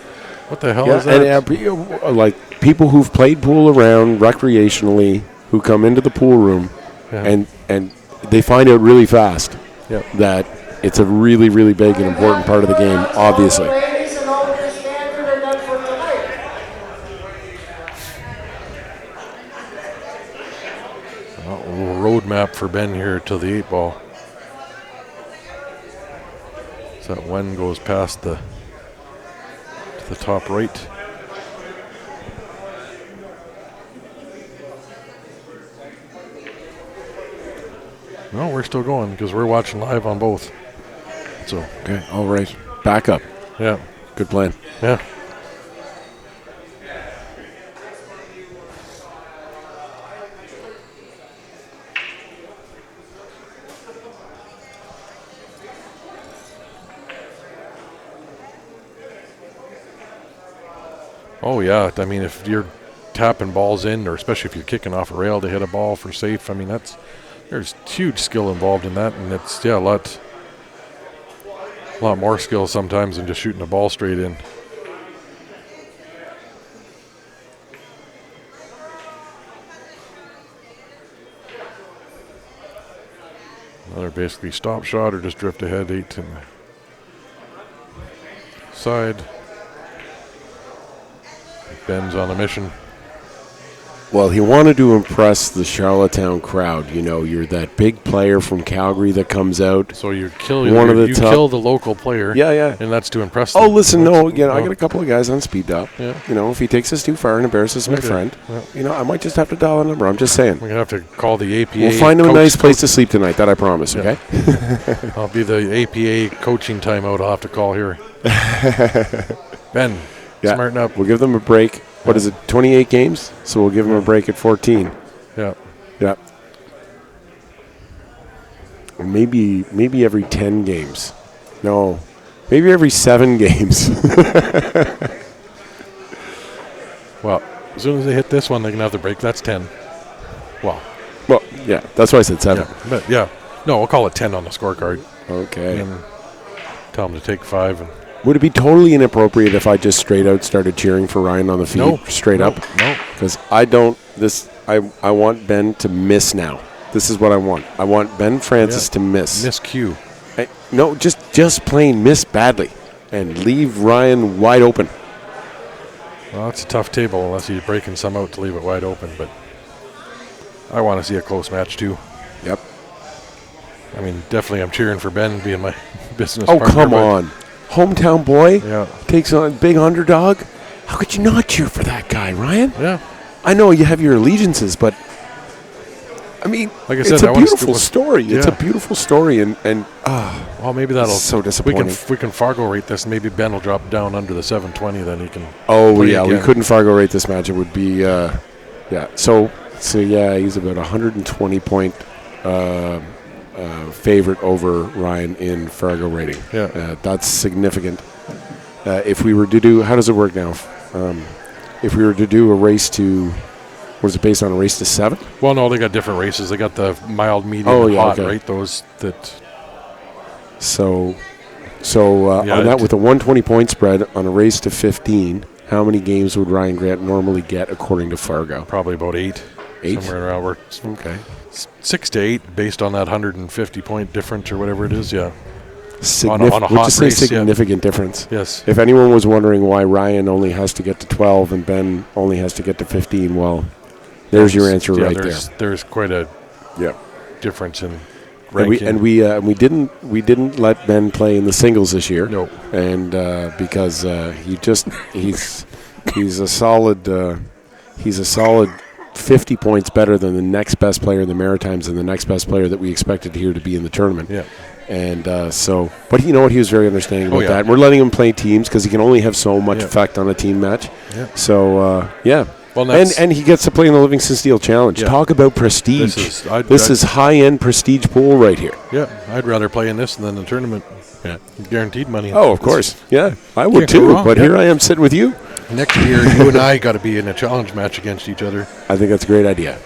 What the hell is that? And like people who've played pool around recreationally, who come into the pool room, Yeah. and they find out really fast Yep. that it's a really, really big and important part of the game. Obviously. Ladies, and open the standard and then for tonight. map for Ben here to the 8 ball. So that one goes past to the top right. No, we're still going because we're watching live on both. So Okay, all right. Back up. yeah, Good plan. yeah. Oh yeah, I mean if you're tapping balls in, or especially if you're kicking off a rail to hit a ball for safe, I mean there's huge skill involved in that, and it's a lot more skill sometimes than just shooting a ball straight in. Another basically stop shot or just drift ahead 8 to the side. Ben's on a mission. Well, he wanted to impress the Charlottetown crowd. You know, you're that big player from Calgary that comes out. So you kill You kill the local player. Yeah, yeah. And that's to impress Oh, them. listen, That's- no, I got a couple of guys on speed dial. Yeah. You know, if he takes us too far and embarrasses my Okay. friend, Yeah. you know, I might just have to dial a number. I'm just saying. We're going to have to call the APA. We'll find him a coach- nice place to sleep tonight, that I promise, Yeah. okay? I'll be the APA coaching timeout I'll have to call here. Ben, Yeah. smarten up. We'll give them a break. What is it, 28 games? So we'll give them a break at 14. Yeah. Yeah. Or maybe every 10 games. No, maybe every 7 games. Well, as soon as they hit this one, they're going to have the break. That's 10. Well, Well, yeah, that's why I said 7. yeah. But yeah. No, we'll call it 10 on the scorecard. Okay. And tell them to take 5. And Would it be totally inappropriate if I just straight out started cheering for Ryan on the field? Straight up? No. Because I want Ben to miss now. This is what I want. I want Ben Francis to miss. Miscue. No, just plain miss badly. And leave Ryan wide open. Well, it's a tough table unless you're breaking some out to leave it wide open. But I want to see a close match, too. Yep. I mean, definitely I'm cheering for Ben being my business Oh, partner. come but- on. Hometown boy Yeah. takes on a big underdog. How could you not cheer for that guy, Ryan? Yeah. I know you have your allegiances, but I mean, Like I it's said, I a wanna beautiful stick story. It's a Yeah. beautiful story, and Well, maybe that'll. So disappointing. We can Fargo rate this. Maybe Ben will drop down under the 720. Then he can. oh play yeah, we again. couldn't Fargo rate this match. It would be yeah. So yeah, he's about 120 point favorite over Ryan in Fargo rating. Yeah. That's significant. If we were to do, how does it work now? If we were to do a race to, was it based on a race to 7? Well, no, they got different races. They got the mild, medium, Oh, and yeah, hot, okay. right? Those that. So Yeah, on that, it- with a 120 point spread on a race to 15, how many games would Ryan Grant normally get according to Fargo? Probably about 8. 8? Somewhere around where Okay. 6 to 8 based on that 150 point difference or whatever it is. Yeah. On a We'll hot just say race, yeah. significant difference. Yes. If anyone was wondering why Ryan only has to get to 12 and Ben only has to get to 15, well, there's your answer Yeah, right there's quite a there. Yeah. difference in And ranking. we didn't let Ben play in the singles this year. No. And because he's a solid 50 points better than the next best player in the Maritimes and the next best player that we expected here to be in the tournament. Yeah. And but you know what? He was very understanding about yeah. that. We're letting him play teams because he can only have so much Yeah. effect on a team match. Yeah. So yeah. Well, that's- and he gets to play in the Livingston Steel Challenge. Yeah. Talk about prestige. This is high-end prestige pool right here. Yeah, I'd rather play in this than the tournament. Yeah. Guaranteed money. Oh, of course. Yeah, I would Can't go too. wrong. But Yeah. here I am sitting with you. Next year, you and I got to be in a challenge match against each other. I think that's a great idea.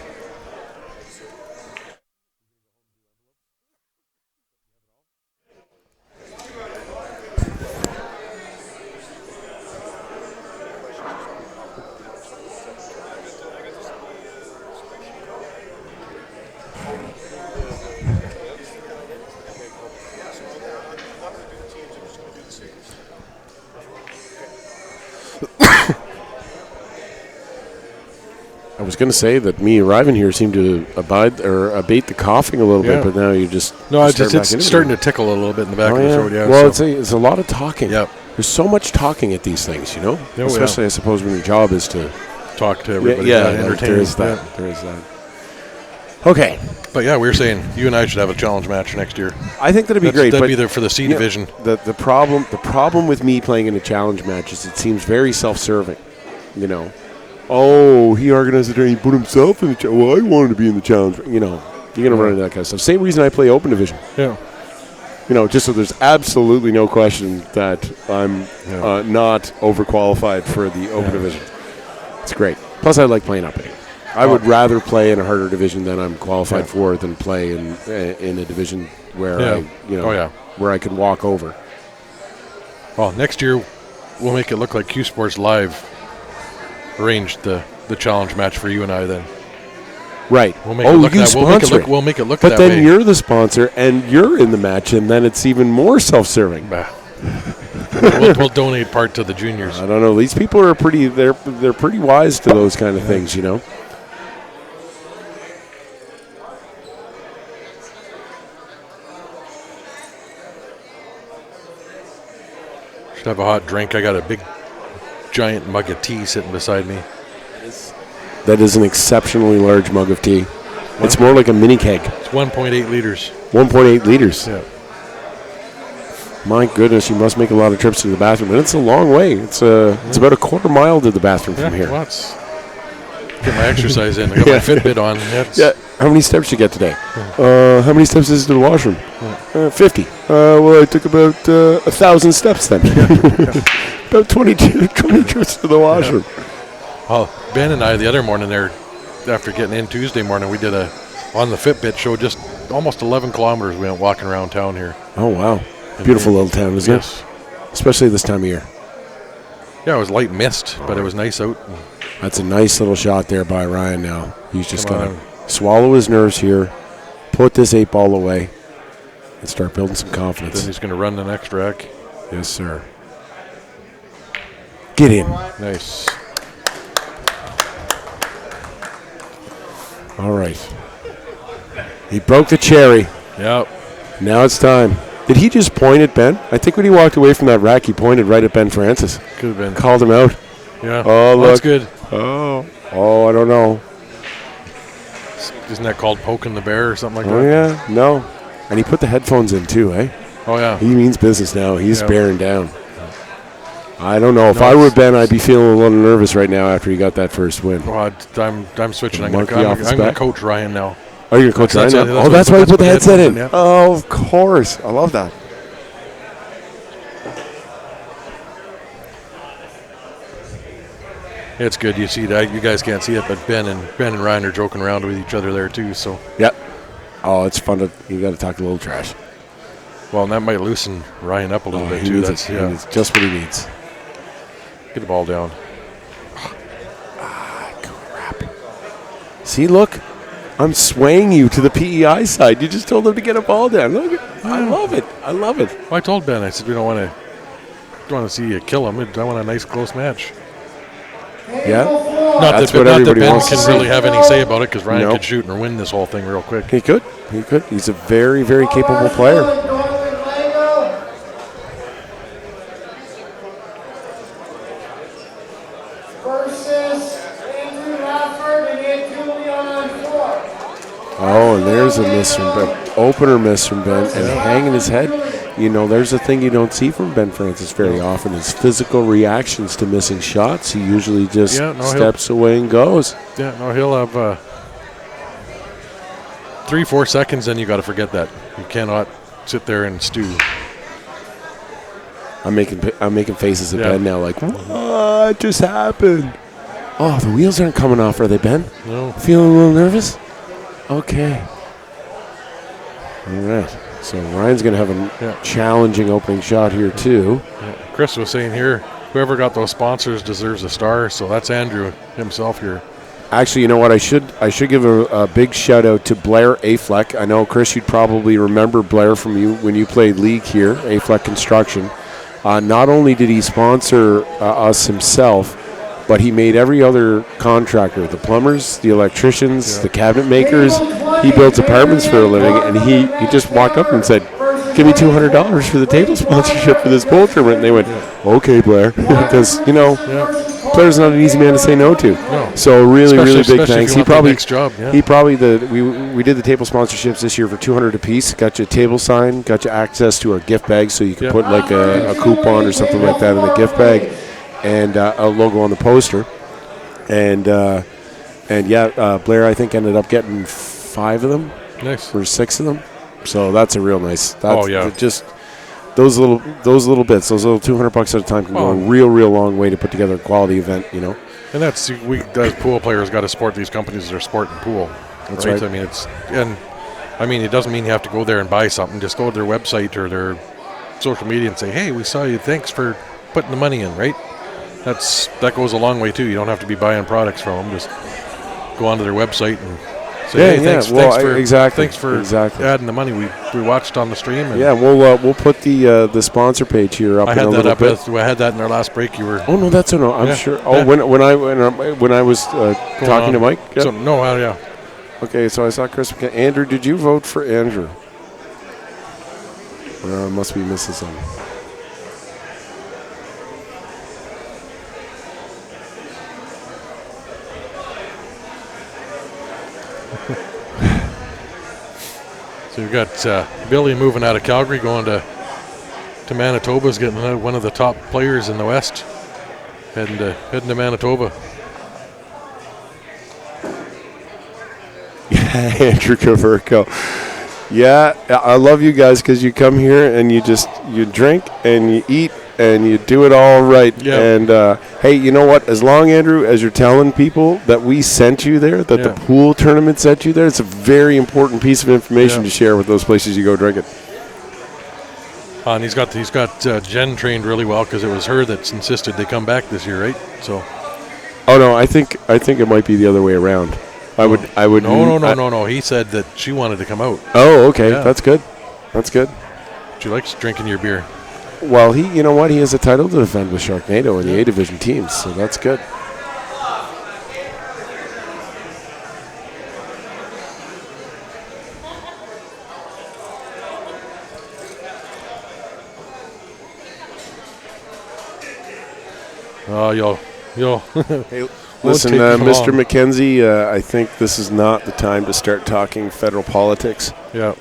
was going to say that me arriving here seemed to abate the coughing a little Yeah. bit, but now you just No, start back it's into it. starting to tickle a little bit in the back Oh, of the yeah. throat. Yeah. Well, so- it's a lot of talking. Yep. There's so much talking at these things, Oh, especially I suppose when your job is to talk to everybody. Entertain. there is that. There is that. Okay, But yeah, we were saying you and I should have a challenge match next year. I think that'd be great. That'd but be there for the C division. The problem with me playing in a challenge match is it seems very self-serving. Oh, he organized it and he put himself in the challenge. Well, I wanted to be in the challenge. You're going to run into that kind of stuff. Same reason I play open division. Yeah. Just so there's absolutely no question that I'm not overqualified for the open division. It's great. Plus, I like playing up it. I would rather play in a harder division than I'm qualified for than play in a division where where I can walk over. Well, next year we'll make it look like Q Sports Live arranged the challenge match for you and I. Then Right. we'll make it look that. We'll make it look But that then way. you're the sponsor and you're in the match, and then it's even more self-serving. Bah. we'll donate part to the juniors. I don't know. These people are pretty. They're pretty wise to those kind of things, Should have a hot drink. I got a big, giant mug of tea sitting beside me. That is an exceptionally large mug of tea. It's more like a mini keg. It's 1.8 liters. 1.8 liters. Yeah. My goodness, you must make a lot of trips to the bathroom, and it's a long way. It's about a quarter mile to the bathroom from here. Well, get my exercise in. I got my Fitbit on. Yeah. How many steps did you get today? How many steps is it to the washroom? 50. Well, I took about 1,000 steps then. About 20 trips to the washroom. Oh, Ben and I the other morning there, after getting in Tuesday morning, we did on the Fitbit show just almost 11 kilometers. We went walking around town here. Oh, wow. Beautiful little town, isn't Yes. it? Especially this time of year. Yeah, it was light mist, but it was nice out. That's a nice little shot there by Ryan now. He's just Come going on. to swallow his nerves here, put this 8-ball away, and start building some Then confidence. he's going to run the next rack. Yes, sir. Get in. Nice. All right. He broke the cherry. Yep. Now it's time. Did he just point at Ben? I think when he walked away from that rack, he pointed right at Ben Francis. Could have been. Called him out. Yeah. Oh, Well, that's look. good. Oh, I don't know. Isn't that called poking the bear or something like Oh, that? yeah? No. And he put the headphones in, too, eh? Oh, yeah. He means business now. He's Yeah. bearing down. I don't know. If No, I were it's- Ben, I'd be feeling a little nervous right now after he got that first win. Well, I'm switching. I'm Monkey going off his to back. coach Ryan now. Oh, you're Coach Ryan That's- now? that's Oh, that's what- why you that's put the what headset in. yeah. Oh, of course. I love that. It's good. You see that. You guys can't see it, but Ben and Ryan are joking around with each other there too. So, Yep. Oh, it's fun to. You got to talk a little trash. well, and that might loosen Ryan up a little bit He too. needs That's it. He needs just what he needs. Get the ball down. See, look. I'm swaying you to the PEI side. You just told him to get a ball down. Look, I love it. I love it. Well, I told Ben. I said we don't want to see you kill him. I want a nice close match. Yeah. Not That's that, what not that everybody Ben wants to can see. really have any say about it because Ryan Nope. could shoot or win this whole thing real quick. He could. He could. He's a very, very capable player. Versus Andrew Radford and Ed Julian on 4. Oh, and there's a miss from Ben. Opener miss from Ben, and hanging his head. You know, there's a thing you don't see from Ben Francis very often is physical reactions to missing shots. He usually just Yeah, no, steps away and goes. Yeah, no, he'll have 3-4 seconds, then you got to forget that. You cannot sit there and stew. I'm making faces at Yeah. Ben now, like, what just happened? Oh, the wheels aren't coming off, are they, Ben? No. Feeling a little nervous? Okay. All right. So Ryan's going to have a challenging opening shot here, too. Chris was saying here, whoever got those sponsors deserves a star. So that's Andrew himself here. Actually, you know what? I should give a big shout out to Blair Afleck. I know, Chris, you'd probably remember Blair from you when you played league here, Afleck Construction. Not only did he sponsor us himself, but he made every other contractor, the plumbers, the electricians, the cabinet makers. He builds apartments for a living, and he just walked up and said, "Give me $200 for the table sponsorship for this pool tournament." And they went, "Okay, Blair," because Blair's not an easy man to say no to. No. So really, really big Especially thanks. if you want the next job. Yeah. He probably we did the table sponsorships this year for $200 a piece. Got you a table sign, got you access to our gift bag, so you can put like a coupon or something like that in the gift bag, and a logo on the poster. And Blair I think ended up getting 5 of them, Nice. or 6 of them. So that's a real nice. Just those little bits, those little $200 at a time can go a real long way to put together a quality event. And that's we as pool players got to support these companies that are sporting pool. That's right. I mean, it doesn't mean you have to go there and buy something. Just go to their website or their social media and say, "Hey, we saw you. Thanks for putting the money in." Right? That goes a long way too. You don't have to be buying products from them. Just go onto their website and say, "Hey, thanks for adding the money. We watched on the stream." And we'll put the sponsor page here up. I had that up. I had that in our last break. You were. Oh no, that's no. I'm sure. Oh, when I was talking to Mike. Yeah. So yeah. Okay, so I saw Chris. Andrew, did you vote for Andrew? Must be missing something. So you've got Billy moving out of Calgary, going to Manitoba, is getting one of the top players in the West, heading to Manitoba. Andrew Kaverko. Yeah, I love you guys because you come here and you drink and you eat and you do it all right. Yeah. And hey, you know what? As long, Andrew, as you're telling people that we sent you there, that the pool tournament sent you there, it's a very important piece of information to share with those places you go drinking. And he's got Jen trained really well because it was her that's insisted they come back this year, right? So. Oh no, I think it might be the other way around. I would. No. He said that she wanted to come out. Oh, okay. Yeah. That's good. She likes drinking your beer. Well, you know what? He has a title to defend with Sharknado in the A Division teams, so that's good. Oh, yo. Hey, listen, Mr. McKenzie, I think this is not the time to start talking federal politics. Yeah.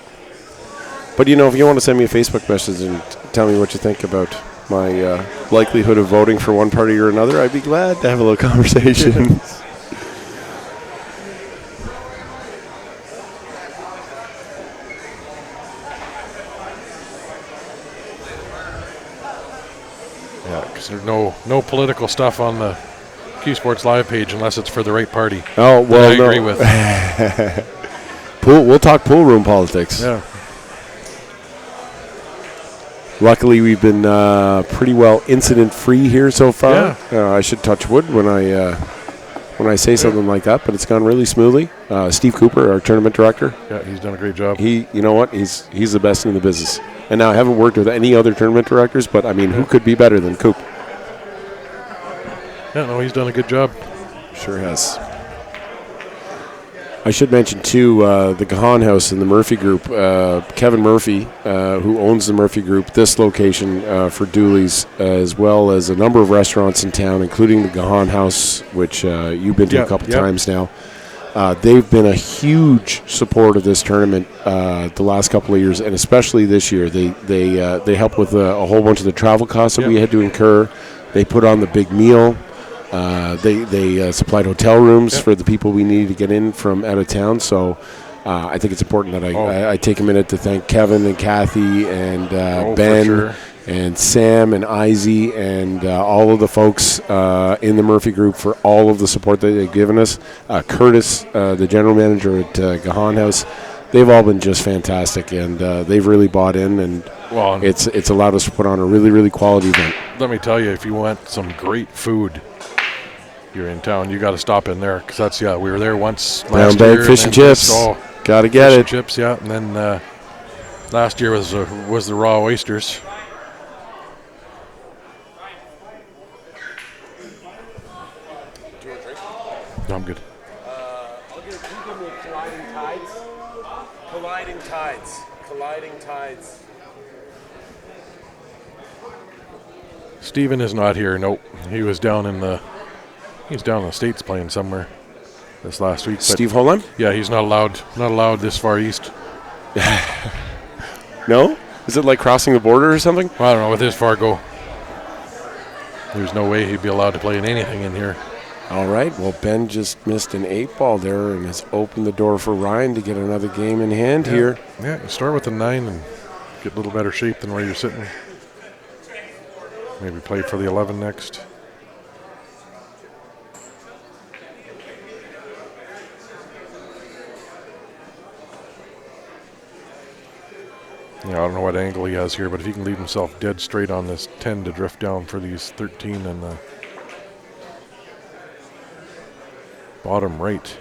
But, if you want to send me a Facebook message and tell me what you think about my likelihood of voting for one party or another, I'd be glad to have a little conversation. Yeah, because there's no political stuff on the Q Sports Live page unless it's for the right party. Oh, well, I agree with. We'll talk pool room politics. Yeah. Luckily, we've been pretty well incident-free here so far. Yeah. I should touch wood when I say something like that, but it's gone really smoothly. Steve Cooper, our tournament director. Yeah, he's done a great job. You know what? He's the best in the business. And now I haven't worked with any other tournament directors, but, who could be better than Coop? Yeah, no, he's done a good job. Sure has. I should mention, too, the Gahan House in the Murphy Group. Kevin Murphy, who owns the Murphy Group, this location for Dooley's, as well as a number of restaurants in town, including the Gahan House, which you've been to a couple times now. They've been a huge support of this tournament the last couple of years, and especially this year. They helped with a whole bunch of the travel costs that we had to incur. They put on the big meal. They supplied hotel rooms for the people we needed to get in from out of town. So I think it's important that I take a minute to thank Kevin and Kathy and Ben and Sam and Izzy and all of the folks in the Murphy Group for all of the support that they've given us. Curtis, the general manager at Gahan House, they've all been just fantastic, and they've really bought in, and it's allowed us to put on a really, really quality event. Let me tell you, if you want some great food, you're in town, you got to stop in there, because we were there once last year. Brown bag fish and chips. Got to get it. Chips, yeah, and then last year was the raw oysters. No, I'm good. I'll give me Colliding Tides. Colliding Tides. Colliding Tides. Steven is not here. Nope. He was down in the States playing somewhere this last week. Steve Holland? Yeah, he's not allowed this far east. No? Is it like crossing the border or something? Well, I don't know with his Fargo. There's no way he'd be allowed to play in anything in here. All right. Well, Ben just missed an 8-ball there and has opened the door for Ryan to get another game in hand here. Yeah, you start with a 9 and get a little better shape than where you're sitting. Maybe play for the 11 next. Yeah, I don't know what angle he has here, but if he can leave himself dead straight on this 10 to drift down for these 13 and the bottom right.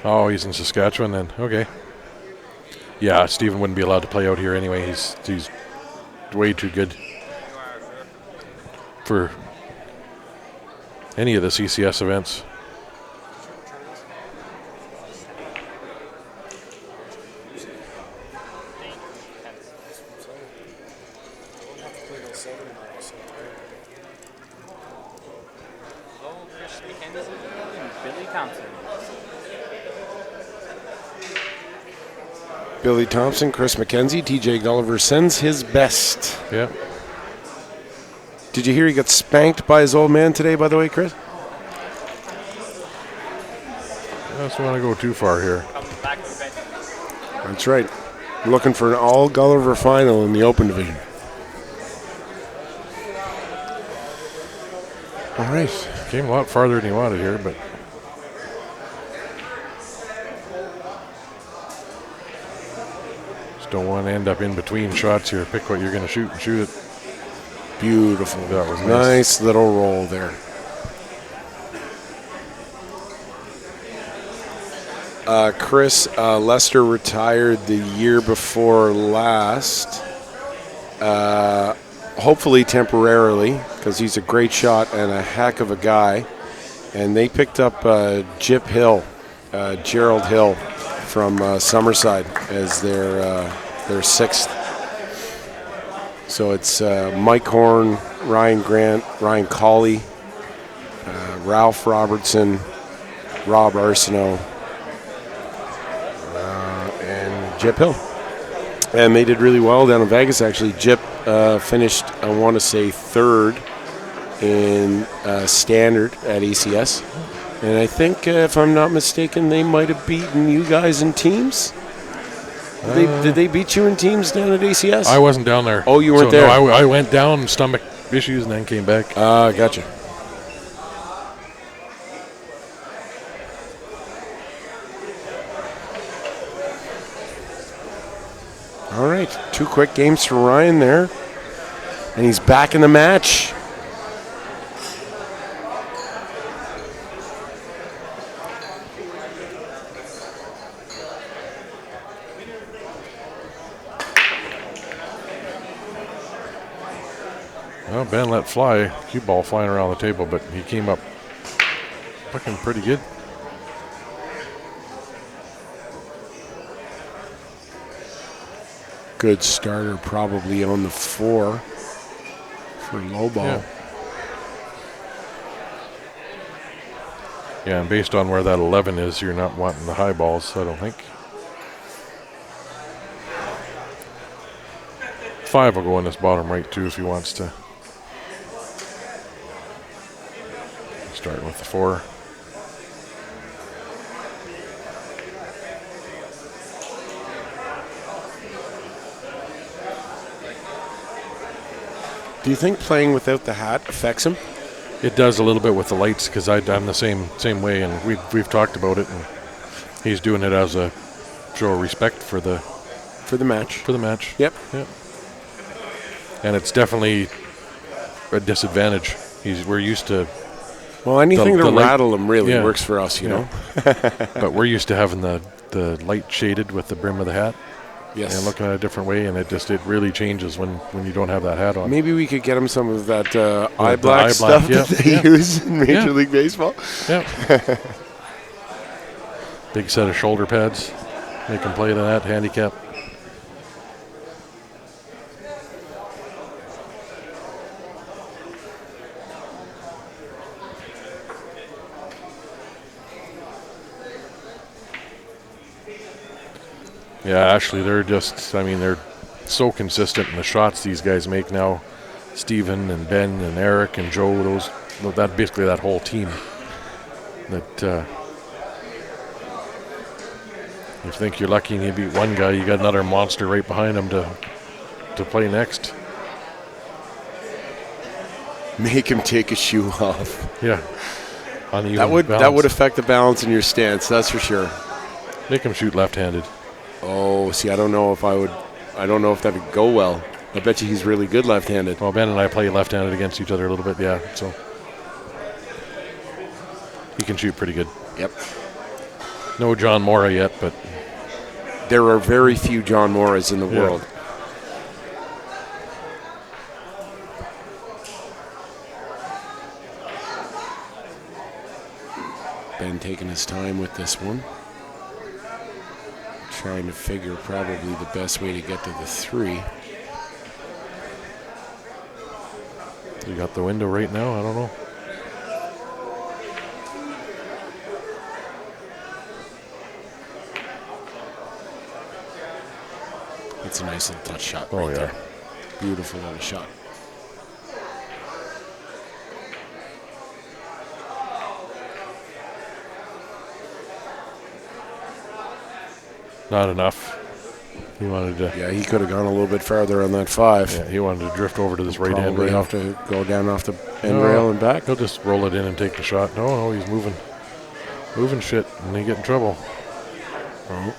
Oh, he's in Saskatchewan then. Okay. Yeah, Stephen wouldn't be allowed to play out here anyway. He's way too good for any of the CCS events. Chris McKenzie and Billy Thompson. Billy Thompson, Chris McKenzie, TJ Gulliver sends his best. Yeah. Did you hear he got spanked by his old man today, by the way, Chris? I just want to go too far here. Coming back to the bench. That's right. We're looking for an all Gulliver final in the open division. All right. Came a lot farther than he wanted here, but just don't want to end up in between shots here. Pick what you're going to shoot and shoot it. Beautiful. That was nice little roll there. Chris, Lester retired the year before last. Hopefully temporarily, because he's a great shot and a heck of a guy. And they picked up Jip Hill, Gerald Hill from Summerside as their sixth. So it's Mike Horn, Ryan Grant, Ryan Colley, Ralph Robertson, Rob Arsenault, and Jip Hill. And they did really well down in Vegas, actually. Jip finished, I want to say, third in standard at ACS. And I think, if I'm not mistaken, they might have beaten you guys in teams. Did they beat you in teams down at ACS? I wasn't down there. Oh, you weren't there? No, I went down, stomach issues, and then came back. Gotcha. All right, 2 quick games for Ryan there. And he's back in the match. Well, Ben let fly, cue ball flying around the table, but he came up looking pretty good. Good starter probably on the 4 for low ball. Yeah, and based on where that 11 is, you're not wanting the high balls, I don't think. 5 will go in this bottom right, too, if he wants to. Starting with the 4. Do you think playing without the hat affects him? It does a little bit with the lights, because I'm the same way, and we've talked about it, and he's doing it as a show of respect for the match. For the match. Yep. Yep. And it's definitely a disadvantage. We're used to Well, anything the to light- rattle them really Yeah. works for us, you know. But we're used to having the light shaded with the brim of the hat Yes. and looking at it a different way, and it really changes when you don't have that hat on. Maybe we could get them some of that eye the black eye stuff black, that yeah, they yeah. use in Major Yeah. League Baseball. Yeah. Big set of shoulder pads. Make them play that handicap. Yeah, actually, they're so consistent in the shots these guys make now. Steven and Ben and Eric and Joe, basically that whole team. That you think you're lucky and you beat one guy, you got another monster right behind him to play next. Make him take a shoe off. Yeah, uneven That would balance. affect the balance in your stance. That's for sure. Make him shoot left-handed. Oh, see, I don't know if that would go well. I bet you he's really good left-handed. Well, Ben and I play left-handed against each other a little bit, yeah. So he can shoot pretty good. Yep. No John Mora yet, but There are very few John Moras in the Yeah. world. Ben taking his time with this one. Trying to figure probably the best way to get to the 3. you got the window right now. I don't know. It's a nice little touch shot Oh, right yeah. there. Beautiful little shot. Not enough. He wanted to. Yeah, he could have gone a little bit farther on that 5. Yeah, he wanted to drift over to this right hand Probably rail. have to go down off the end No. rail and back. He'll just roll it in and take the shot. No, he's moving shit, and they get in trouble. Oh.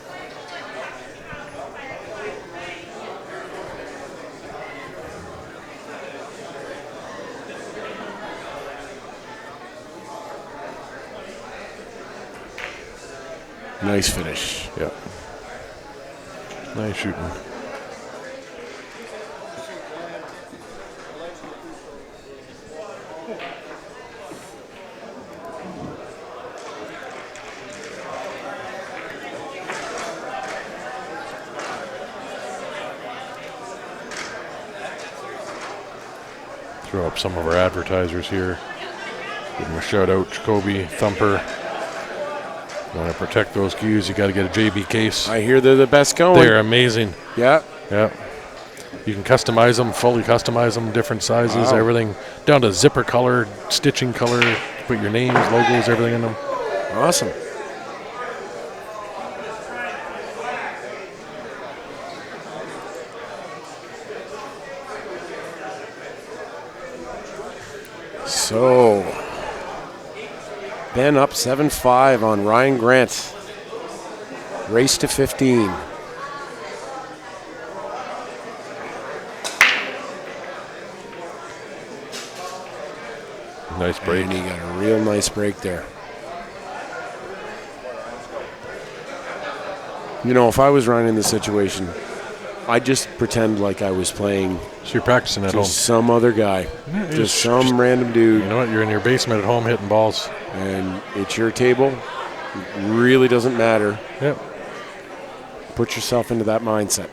Nice finish. Yeah. Nice shooting. Throw up some of our advertisers here. Give them a shout out, Jacoby, Thumper. You want to protect those cues, you got to get a JB case. I hear they're the best going. They're amazing. Yeah. Yeah. You can customize them, fully customize them, different sizes, Wow. everything, down to zipper color, stitching color, put your names, logos, everything in them. Awesome. So, Ben up 7-5 on Ryan Grant. Race to 15. Nice break. And he got a real nice break there. You know, if I was Ryan in this situation, I'd just pretend like I was playing So you're practicing at home. just some other guy. Yeah, Just some random dude. You know what? You're in your basement at home hitting balls. And it's your table. It really doesn't matter. Yep. Put yourself into that mindset.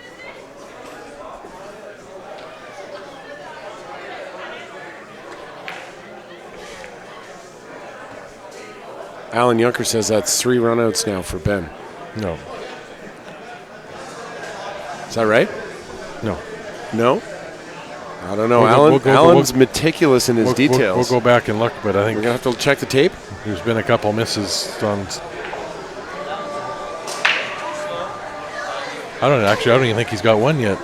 Alan Yunker says that's 3 runouts now for Ben. No. Is that right? No. No? I don't know. We'll go- Alan's meticulous in his details. We'll go back and look, but I think We're going to have to check the tape. there's been a couple misses on. I don't even think he's got one yet.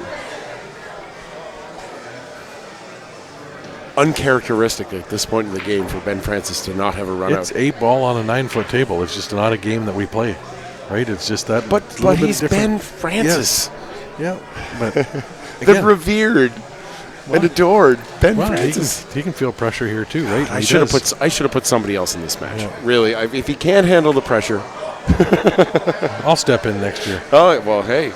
Uncharacteristic at this point in the game for Ben Francis to not have a run It's out. a ball on a 9-foot table. It's just not a game that we play, right? It's just that. But little bit he's different. Ben Francis. Yeah, but The revered and adored Ben Well, Francis. he can feel pressure here too, right? I He should have does. put somebody else in this match. Yeah. Really, if he can't handle the pressure, I'll step in next year. oh well, hey,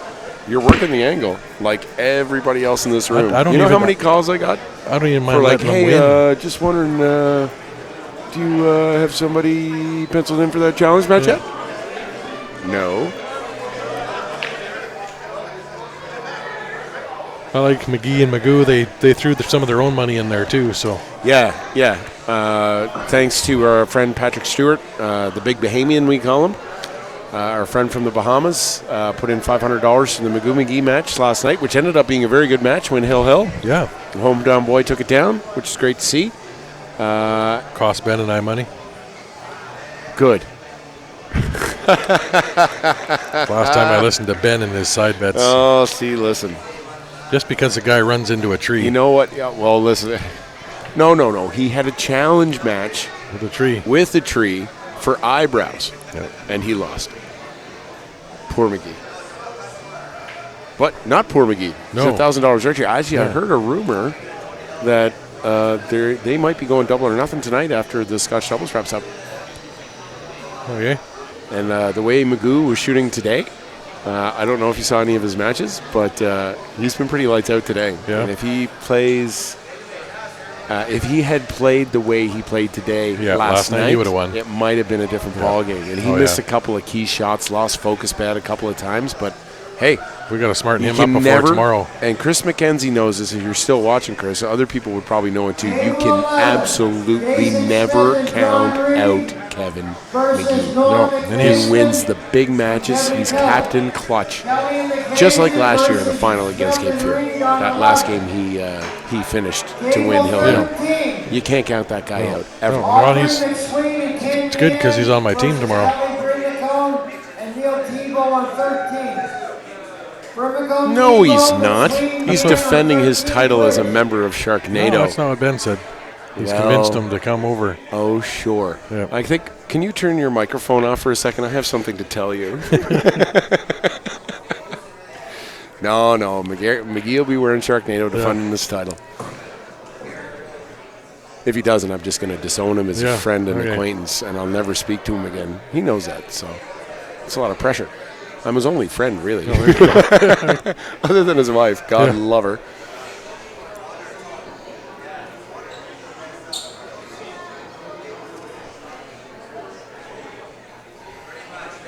you're working the angle like everybody else in this room. I don't you know how even- many calls I got I don't even for mind like, letting him win. just wondering, do you have somebody penciled in for that challenge match yet? No. I like McGee and Magoo. They threw some of their own money in there too. So Yeah. Thanks to our friend Patrick Stewart, the Big Bahamian we call him. Our friend from the Bahamas put in $500 in the Magoo McGee match last night, which ended up being a very good match. Win Hill. yeah, The hometown boy took it down, which is great to see. cost Ben and I money. Good. Last time I listened to Ben and his side bets, Oh, see, listen. just because the guy runs into a tree You know what? Yeah, well, listen. No. He had a challenge match with a tree. with the tree for eyebrows, Yeah. and he lost. Poor McGee. But not poor McGee. No. It's $1,000 extra. Actually, I Yeah. heard a rumor that they might be going double or nothing tonight after the Scotch doubles wraps up. Okay. And the way Magoo was shooting today, I don't know if you saw any of his matches, but he's been pretty lights out today. Yeah. And if he plays, if he had played the way he played today Yeah, last night, he would've won. It might have been a different ball game. And he Oh, missed yeah. a couple of key shots, lost focus bad a couple of times. But hey, We got to smarten you him up can before never. tomorrow. And Chris McKenzie knows this. If you're still watching, Chris, other people would probably know it too. You can absolutely never count out Kevin McGee. No, and He wins the big matches. He's captain clutch, just like last year in the final against Cape Fear. That last game he finished to win Hill. You can't count that guy out ever. No, Ronnie's. It's good because he's on my team tomorrow. No, he's not. He's defending his title as a member of No, Sharknado. that's not what Ben said. He's Well- convinced him to come over. Oh, sure. Yeah. I think. Can you turn your microphone off for a second? I have something to tell you. No. McGee will be wearing Sharknado defending this title. If he doesn't, I'm just going to disown him as a Yeah, friend and okay. acquaintance, and I'll never speak to him again. He knows that, so it's a lot of pressure. I'm his only friend, really. Other than his wife. God Yeah. love her.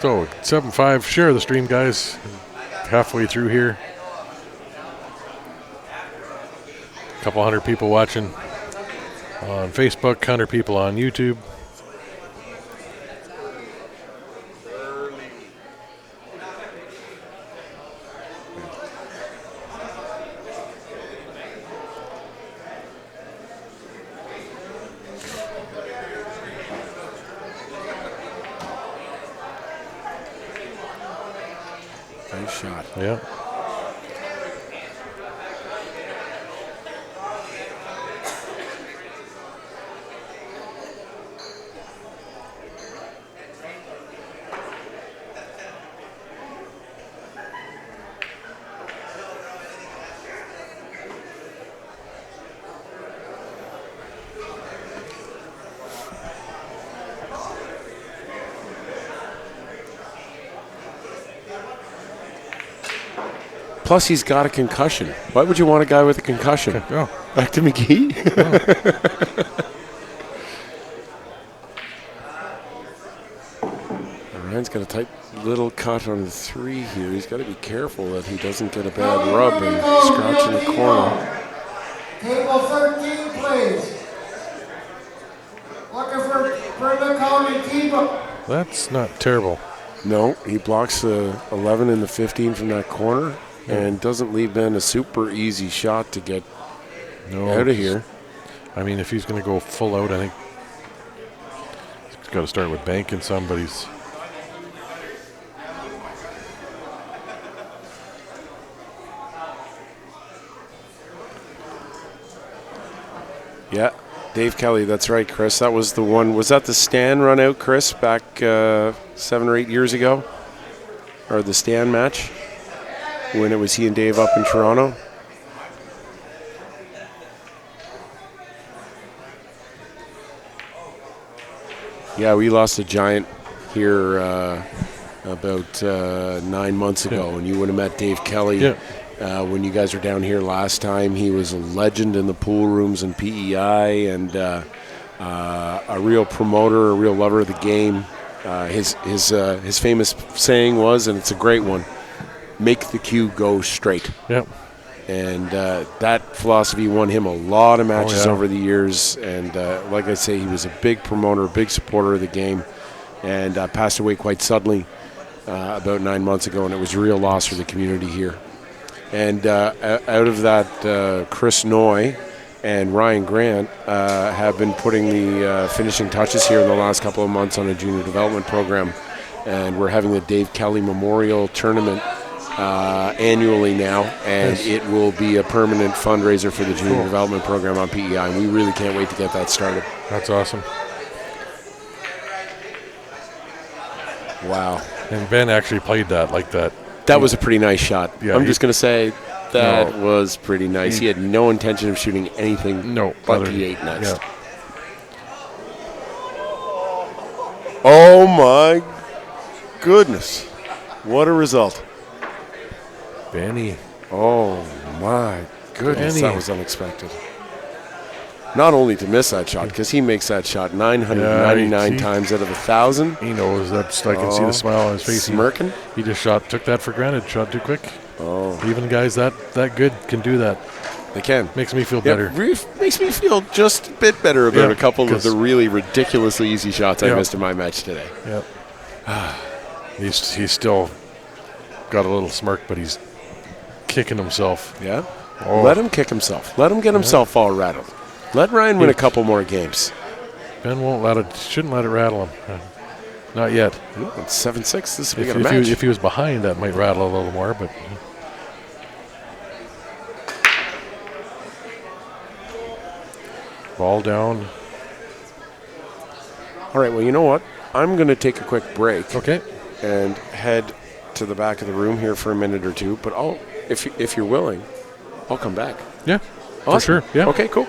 So 7-5, share the stream, guys. Halfway through here. A couple hundred people watching on Facebook, 100 people on YouTube. Nice shot. Yeah. Plus, he's got a concussion. Why would you want a guy with a concussion? Oh, Back to McGee. Ryan's got a tight little cut on the 3 here. He's got to be careful that he doesn't get a bad rub and scratch in the corner. Table 13, please. Looking for Brenda County Tebow. that's not terrible. No, he blocks the 11 and the 15 from that corner and doesn't leave Ben a super easy shot to get No. out of here. I mean, if he's going to go full out, I think he's got to start with banking somebody's. Yeah, Dave Kelly, that's right, Chris. That was the one. Was that the Stan run out, Chris, back 7 or 8 years ago? Or the Stan match? When it was he and Dave up in Toronto? Yeah, we lost a giant here about 9 months ago, and you would have met Dave Kelly. Yeah. When you guys were down here last time. He was a legend in the pool rooms and PEI, and a real promoter, a real lover of the game. His famous saying was, and it's a great one, make the cue go straight. Yep. And that philosophy won him a lot of matches yeah. over the years. And like I say, he was a big promoter, big supporter of the game, and passed away quite suddenly about 9 months ago, and it was a real loss for the community here. And out of that, Chris Noy and Ryan Grant have been putting the finishing touches here in the last couple of months on a junior development program. And we're having the Dave Kelly Memorial Tournament annually now, and it will be a permanent fundraiser for the junior development program on PEI, and we really can't wait to get that started. That's awesome. Wow. And Ben actually played that like that. That was a pretty nice shot. Yeah, I'm just going to say that No. was pretty nice. He had no intention of shooting anything but other- P8 next. Yeah. Oh, my goodness. What a result. Benny. Oh, my goodness. Benny. That was unexpected. Not only to miss that shot, because he makes that shot 999 Yeah, times out of 1,000. He knows that. I can see the smile on his face. Smirking. He just took that for granted. Shot too quick. Oh, Even guys that good can do that. they can. Makes me feel Yeah, better. makes me feel just a bit better about Yeah, a couple of 'cause- the really ridiculously easy shots I Yeah. missed in my match today. Yep. He's still got a little smirk, but he's kicking himself. Yeah? Oh. Let him kick himself. Let him get himself all rattled. Let Ryan win a couple more games. Ben shouldn't let it rattle him. Not yet. Ooh, it's 7-6. We got a If match. he was behind, that might rattle a little more, but. Ball down. All right, well, you know what? I'm going to take a quick break Okay. and head to the back of the room here for a minute or two. But if you're willing, I'll come back. Yeah. For Awesome. sure. Yeah. Okay, cool.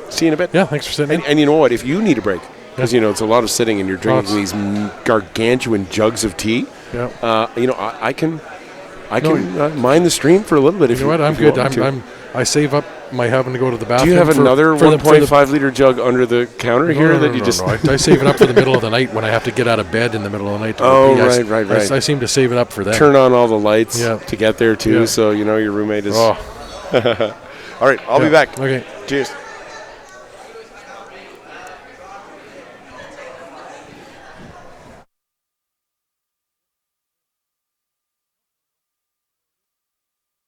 See you in a bit. Yeah. Thanks for sitting in. And you know what? If you need a break, because it's a lot of sitting and you're drinking Lots. these gargantuan jugs of tea. Yeah. I can mind the stream for a little bit. If You know what? I'm if you good. want me to. I save up my having to go to the Do bathroom. you have another for the- 1.5 liter jug under the counter here that you just? No. I save it up for the middle of the night when I have to get out of bed in the middle of the night. To Oh, go pee. right. I seem to save it up for that. Turn on all the lights Yeah. to get there too, Yeah. so you know your roommate is. Oh, All right, I'll be yeah. back. Okay. Cheers.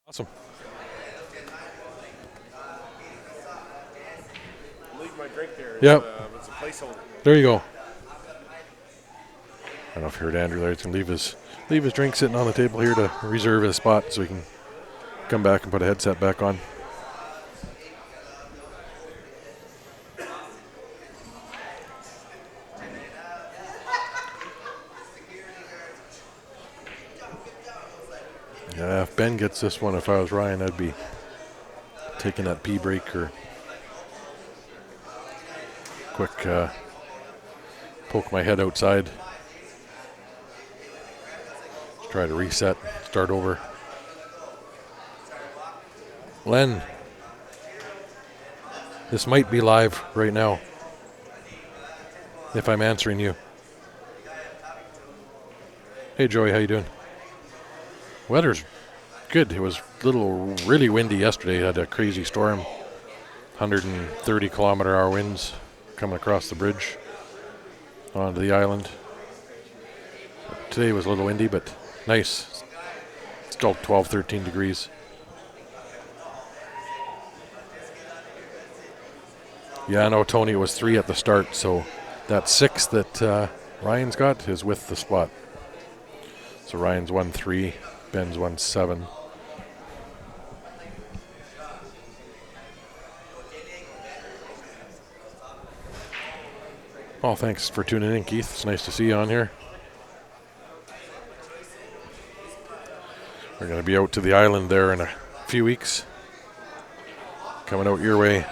Awesome. Leave my drink there. Yep. It's a placeholder. There you go. I don't know if you heard Andrew there. He's going to leave his drink sitting on the table here to reserve his spot so he can come back and put a headset back on. Yeah, if Ben gets this one, if I was Ryan, I'd be taking that pee break or quick poke my head outside. Just try to reset, start over. Len, this might be live right now if I'm answering you. Hey Joey, how you doing? Weather's good. It was really windy yesterday. Had a crazy storm, 130 kilometer-hour winds coming across the bridge onto the island. Today was a little windy, but nice. Still 12, 13 degrees. Yeah, I know, Tony, it was 3 at the start, so that 6 that Ryan's got is with the spot. So Ryan's 1-3, Ben's 1-7. Oh, thanks for tuning in, Keith. It's nice to see you on here. We're going to be out to the island there in a few weeks. Coming out your way.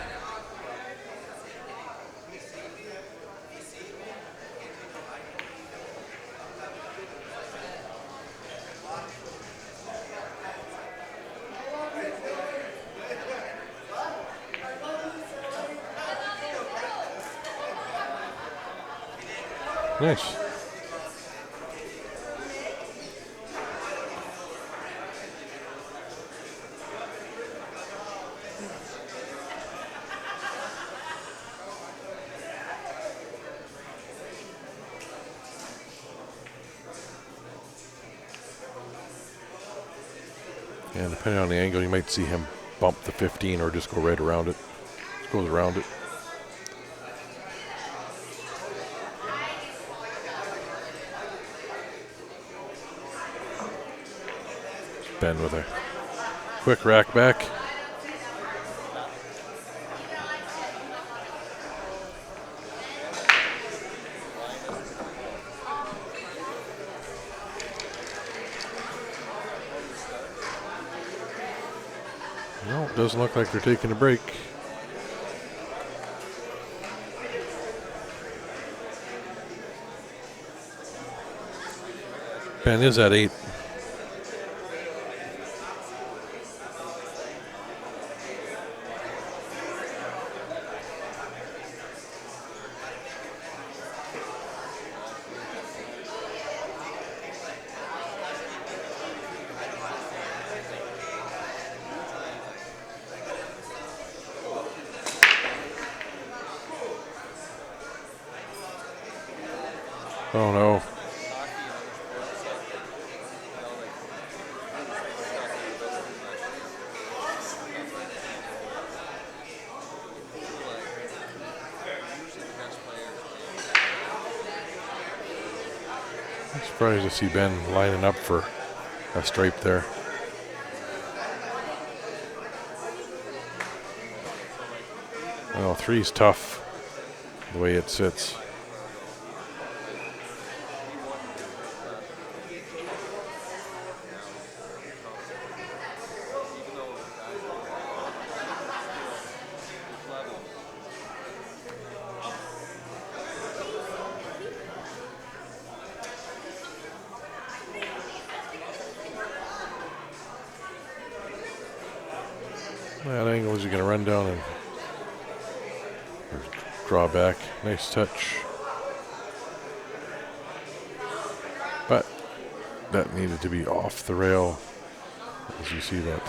Nice. And depending on the angle, you might see him bump the 15 or just go right around it. Just goes around it. Ben with a quick rack back. No, doesn't look like they're taking a break. Ben is at 8. Oh no. I'm surprised to see Ben lining up for a stripe there. Well, 3's tough the way it sits. That angle is going to run down and draw back. Nice touch. But that needed to be off the rail. As you see, that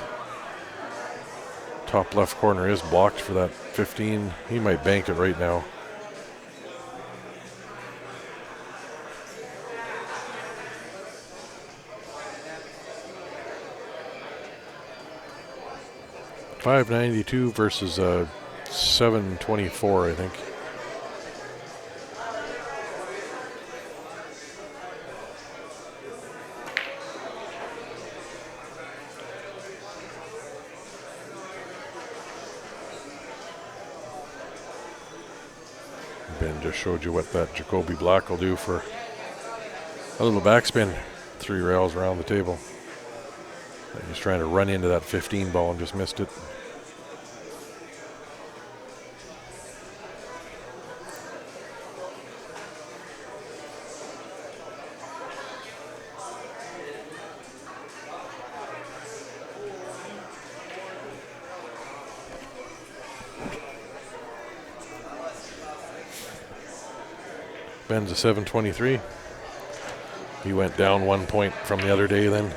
top left corner is blocked for that 15. He might bank it right now. $592 versus $724, I think. Ben just showed you what that Jacoby Black will do for a little backspin, 3 rails around the table. He was trying to run into that 15 ball and just missed it. Ben's a 723. He went down 1 point from the other day then.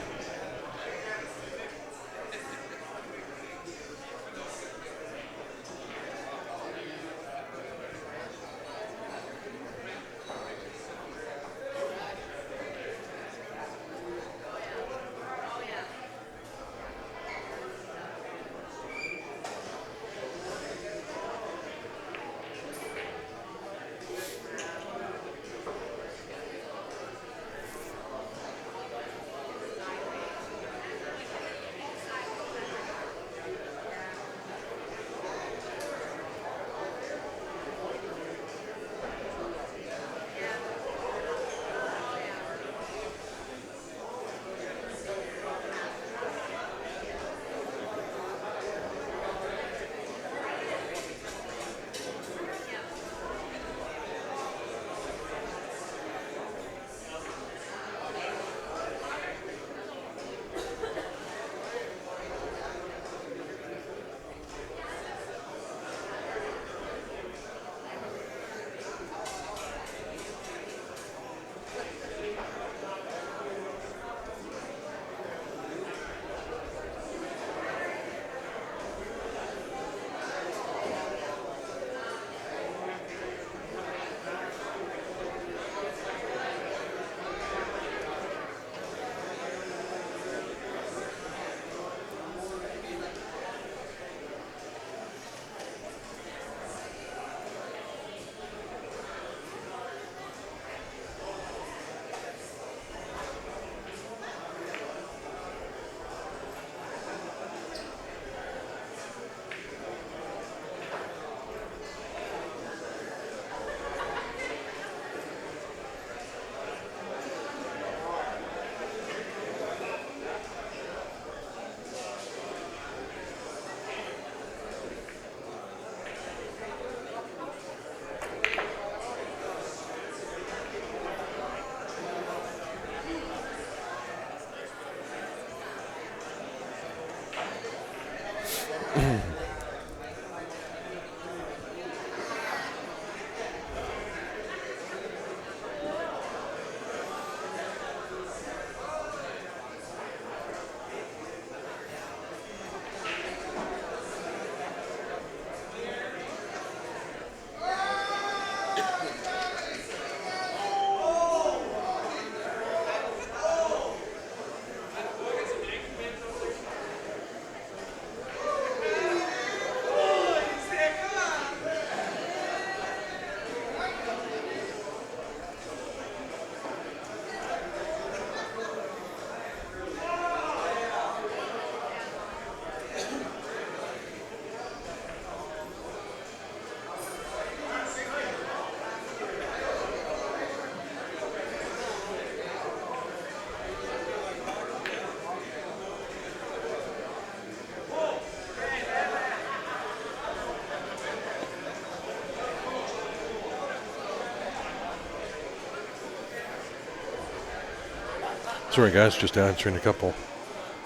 Sorry, guys, just answering a couple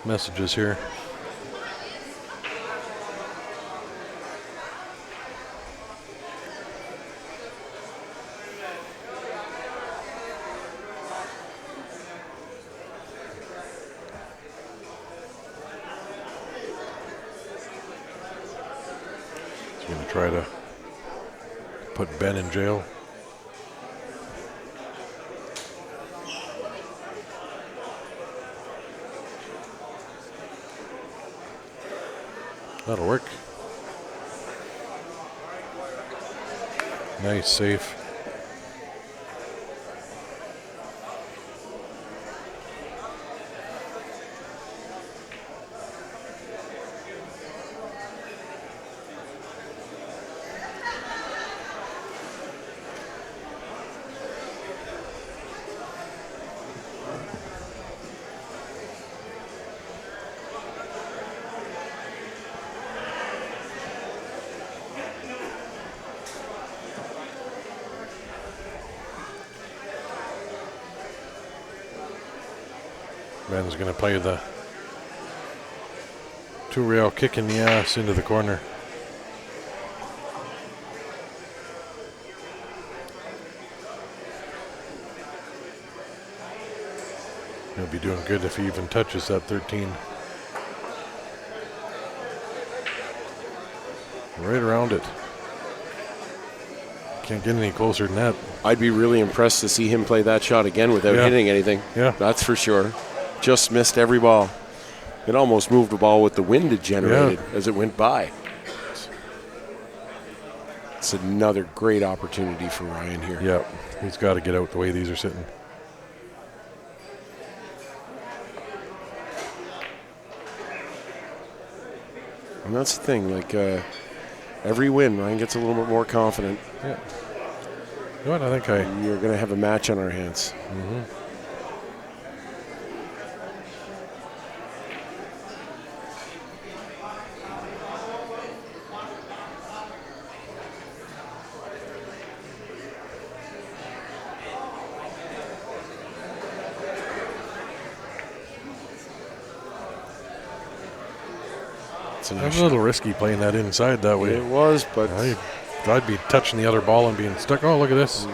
messages here. He's going to try to put Ben in jail. That'll work. Nice save. Ben's going to play the two-rail kick in the ass into the corner. He'll be doing good if he even touches that 13. Right around it. Can't get any closer than that. I'd be really impressed to see him play that shot again without hitting anything. Yeah. That's for sure. Just missed every ball. It almost moved the ball with the wind it generated as it went by. It's another great opportunity for Ryan here. Yeah, he's got to get out the way these are sitting. And that's the thing, like every win, Ryan gets a little bit more confident. Yeah. You know what, I think You're going to have a match on our hands. Mm-hmm. It was a little risky playing that inside that way. It was, but I'd be touching the other ball and being stuck. Oh, look at this.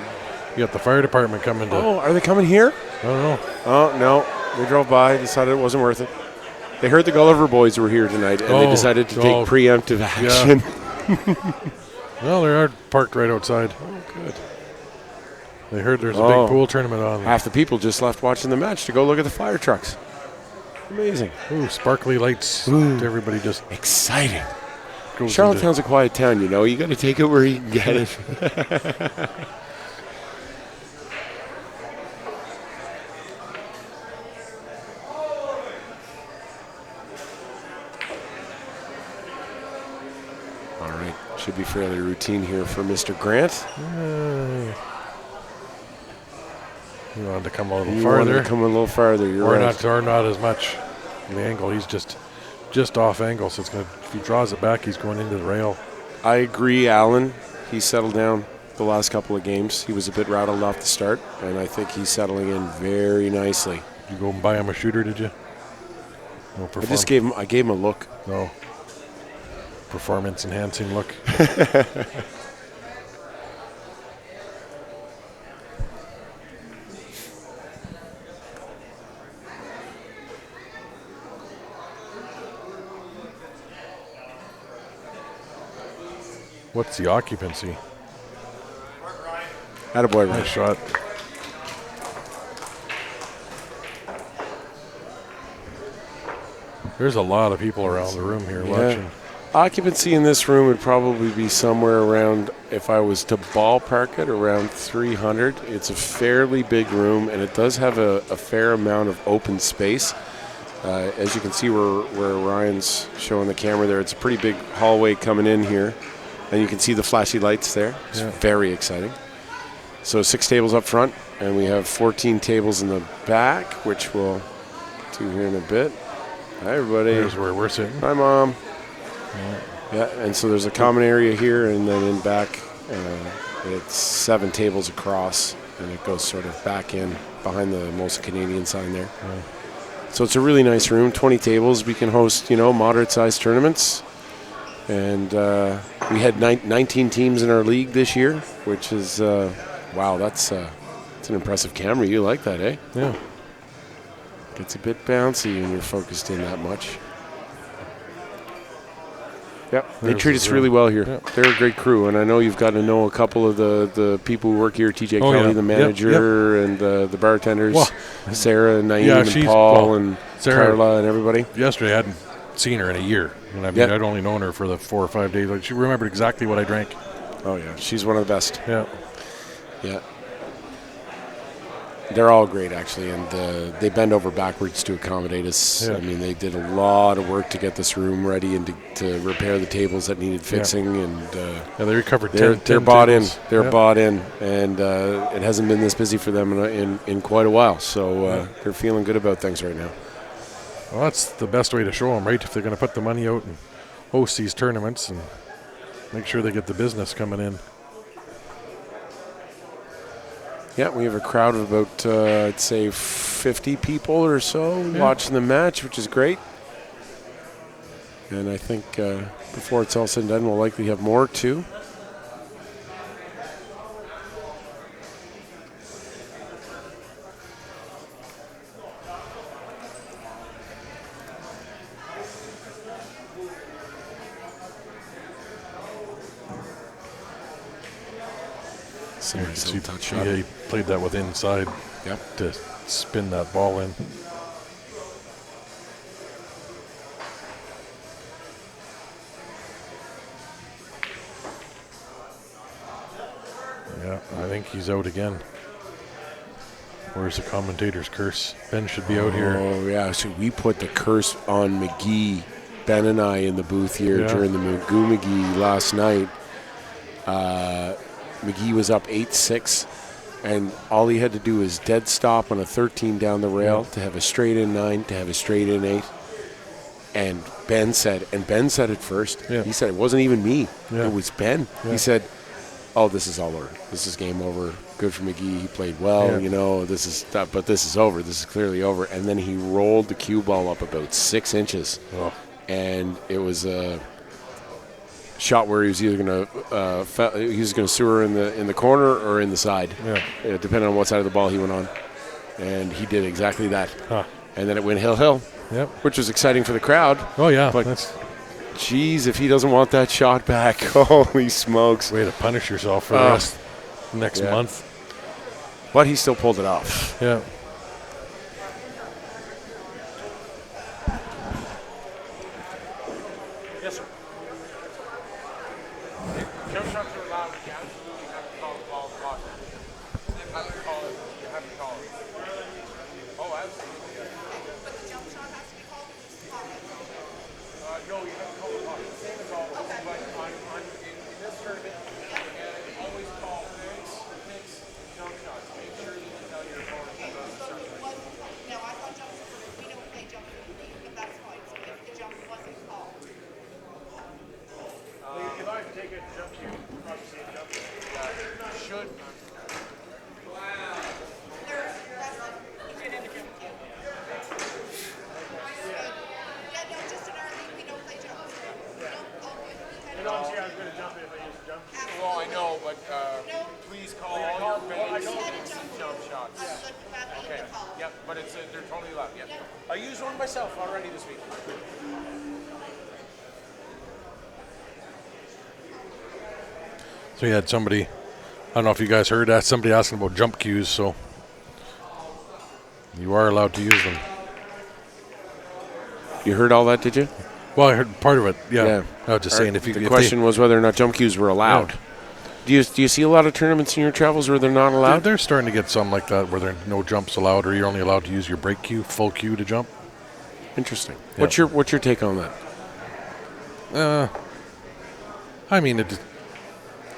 You got the fire department coming to. Oh, are they coming here? I don't know. Oh, no. They drove by, decided it wasn't worth it. They heard the Gulliver boys were here tonight, and they decided to take preemptive action. Yeah. Well, they are parked right outside. Oh, good. They heard there's a big pool tournament on. Half the people just left watching the match to go look at the fire trucks. Amazing. Ooh, sparkly lights. Everybody just exciting. Goes Charlottetown's a quiet town, you know. You got to take it where you can get it. All right, should be fairly routine here for Mr. Grant. You wanted to come a little farther. Come a little farther. You're right. Or not as much. The angle, he's just off angle, so it's going to. If he draws it back, he's going into the rail. I agree, Alan. He settled down the last couple of games. He was a bit rattled off the start, and I think he's settling in very nicely. You go and buy him a shooter, did you? No I just gave him a look. No. Performance enhancing look. What's the occupancy? Attaboy, Ryan. Nice shot. There's a lot of people around the room here watching. Occupancy in this room would probably be somewhere around, if I was to ballpark it, around 300. It's a fairly big room, and it does have a fair amount of open space. As you can see where Ryan's showing the camera there, it's a pretty big hallway coming in here. And you can see the flashy lights there. It's very exciting. So 6 tables up front, and we have 14 tables in the back, which we'll do here in a bit. Hi, everybody. There's where we're sitting. Hi, Mom. Yeah, and so there's a common area here, and then in back, it's 7 tables across. and it goes sort of back in behind the Molson Canadian sign there. So it's a really nice room, 20 tables. We can host, moderate-sized tournaments. And we had 19 teams in our league this year, which is, wow, that's an impressive camera. You like that, eh? Yeah. Gets a bit bouncy when you're focused in that much. Yep, they treat us really well here. Yep. They're a great crew, and I know you've got to know a couple of the people who work here, TJ Kelly, the manager, and the bartenders, Sarah and Naeem and Paul and Sarah, Carla and everybody. Yesterday I hadn't seen her in a year. And I mean, I'd only known her for the 4 or 5 days. Like, she remembered exactly what I drank. Oh, yeah. She's one of the best. Yeah. Yeah. They're all great, actually, and they bend over backwards to accommodate us. Yeah. I mean, they did a lot of work to get this room ready and to repair the tables that needed fixing. Yeah. And they recovered. They're bought in. They're bought in, and it hasn't been this busy for them in quite a while. So they're feeling good about things right now. Well, that's the best way to show them, right? If they're going to put the money out and host these tournaments and make sure they get the business coming in. Yeah, we have a crowd of about, I'd say, 50 people or so watching the match, which is great. And I think before it's all said and done, we'll likely have more, too. He played that with inside to spin that ball in. Yeah, I think he's out again. Where's the commentator's curse? Ben should be out here. Oh, yeah. So we put the curse on McGee, Ben and I, in the booth here during the Magoo McGee last night. McGee was up 8-6, and all he had to do was dead stop on a 13 down the rail to have a straight in 9, to have a straight in 8. And Ben said it first. Yeah. He said it wasn't even me. Yeah. It was Ben. Yeah. He said, "Oh, this is all over. This is game over. Good for McGee. He played well. But this is over. This is clearly over." And then he rolled the cue ball up about 6 inches, and it was a shot where he was either going to sewer in the corner or in the side, depending on what side of the ball he went on. And he did exactly that. And then it went hill, which was exciting for the crowd. Oh yeah, but geez, if he doesn't want that shot back, holy smokes! Way to punish yourself for the rest next month. But he still pulled it off. Yeah. Yes, sir. Jump shots are allowed. You absolutely have to call the ball block. You have to call it. You have to call it. Oh, absolutely. But the jump shot has to be called or just call it? No, you have to call the block. Same as always. Okay. But in this tournament, always call picks, jump shots. Make sure that you tell your opponent about the jump shot. No, I thought jump shots, we don't play jump in the league, but that's fine. So if the jump wasn't called. If I take a jump cue, obviously a jump should. Yeah, no, just in our league, we don't play jumps. We don't call it. And obviously, I was going to jump in if I used a jump cue. Well, I know, but please call all your fans jump shots. Okay. Yep, but they're totally allowed. Yep. I used one myself already this week. So you had somebody, I don't know if you guys heard that, somebody asking about jump cues, so you are allowed to use them. You heard all that, did you? Well, I heard part of it, yeah. I was just saying if the question was whether or not jump cues were allowed. Yeah. Do you see a lot of tournaments in your travels where they're not allowed? They're starting to get some like that where there are no jumps allowed, or you're only allowed to use your break cue, full cue to jump. Interesting. Yeah. What's your take on that? I mean,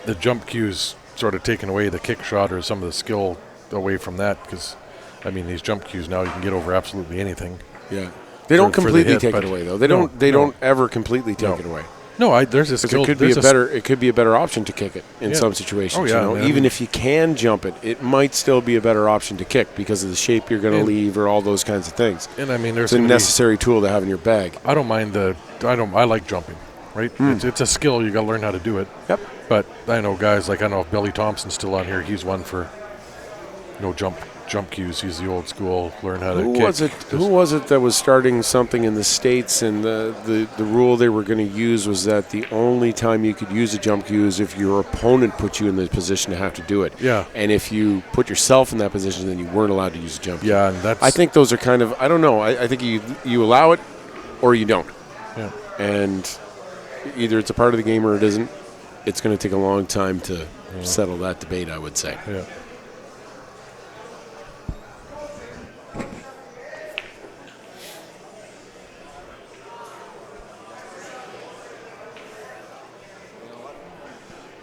the jump cue's sort of taken away the kick shot or some of the skill away from that, because, I mean, these jump cues now you can get over absolutely anything. Yeah. They don't completely take it away, though. They don't ever completely take it away. No, there's a skill. It could be a better option to kick it in Yeah. some situations. Oh, yeah, you know? man, I Even mean- if you can jump it, it might still be a better option to kick because of the shape you're going to And- leave or all those kinds of things. And I mean, there's It's a gonna be- necessary tool to have in your bag. I don't mind I like jumping, right? It's a skill. You got to learn how to do it. Yep. But I know guys like, I don't know if Billy Thompson's still on here. He's one for jump cues. He's the old school. Learn how to Who kick. was it? Who was it that was starting something in the States, and the rule they were going to use was that the only time you could use a jump cue is if your opponent put you in the position to have to do it. Yeah. And if you put yourself in that position, then you weren't allowed to use a jump cue. Yeah, and that's. I think those are kind of, I don't know. I think you allow it or you don't. Yeah. And either it's a part of the game or it isn't. It's going to take a long time to settle that debate, I would say. Yeah.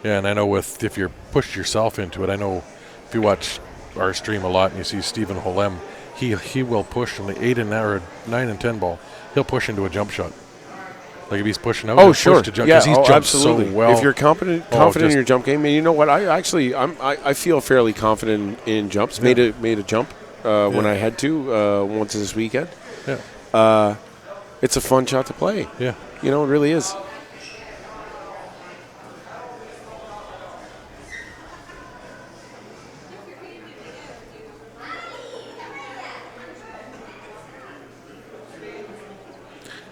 Yeah, and I know if you're pushed yourself into it, I know if you watch our stream a lot and you see Stephen Holem, he will push in the 8 and 9 and 10 ball. He'll push into a jump shot. Like if he's pushing out, Oh, he'll sure. push to jump, Yeah, 'cause he's jumped absolutely. so well. If you're confident in your jump game, and you know what, I feel fairly confident in jumps. Made a jump when I had to once this weekend. Yeah. It's a fun shot to play. Yeah. You know, it really is.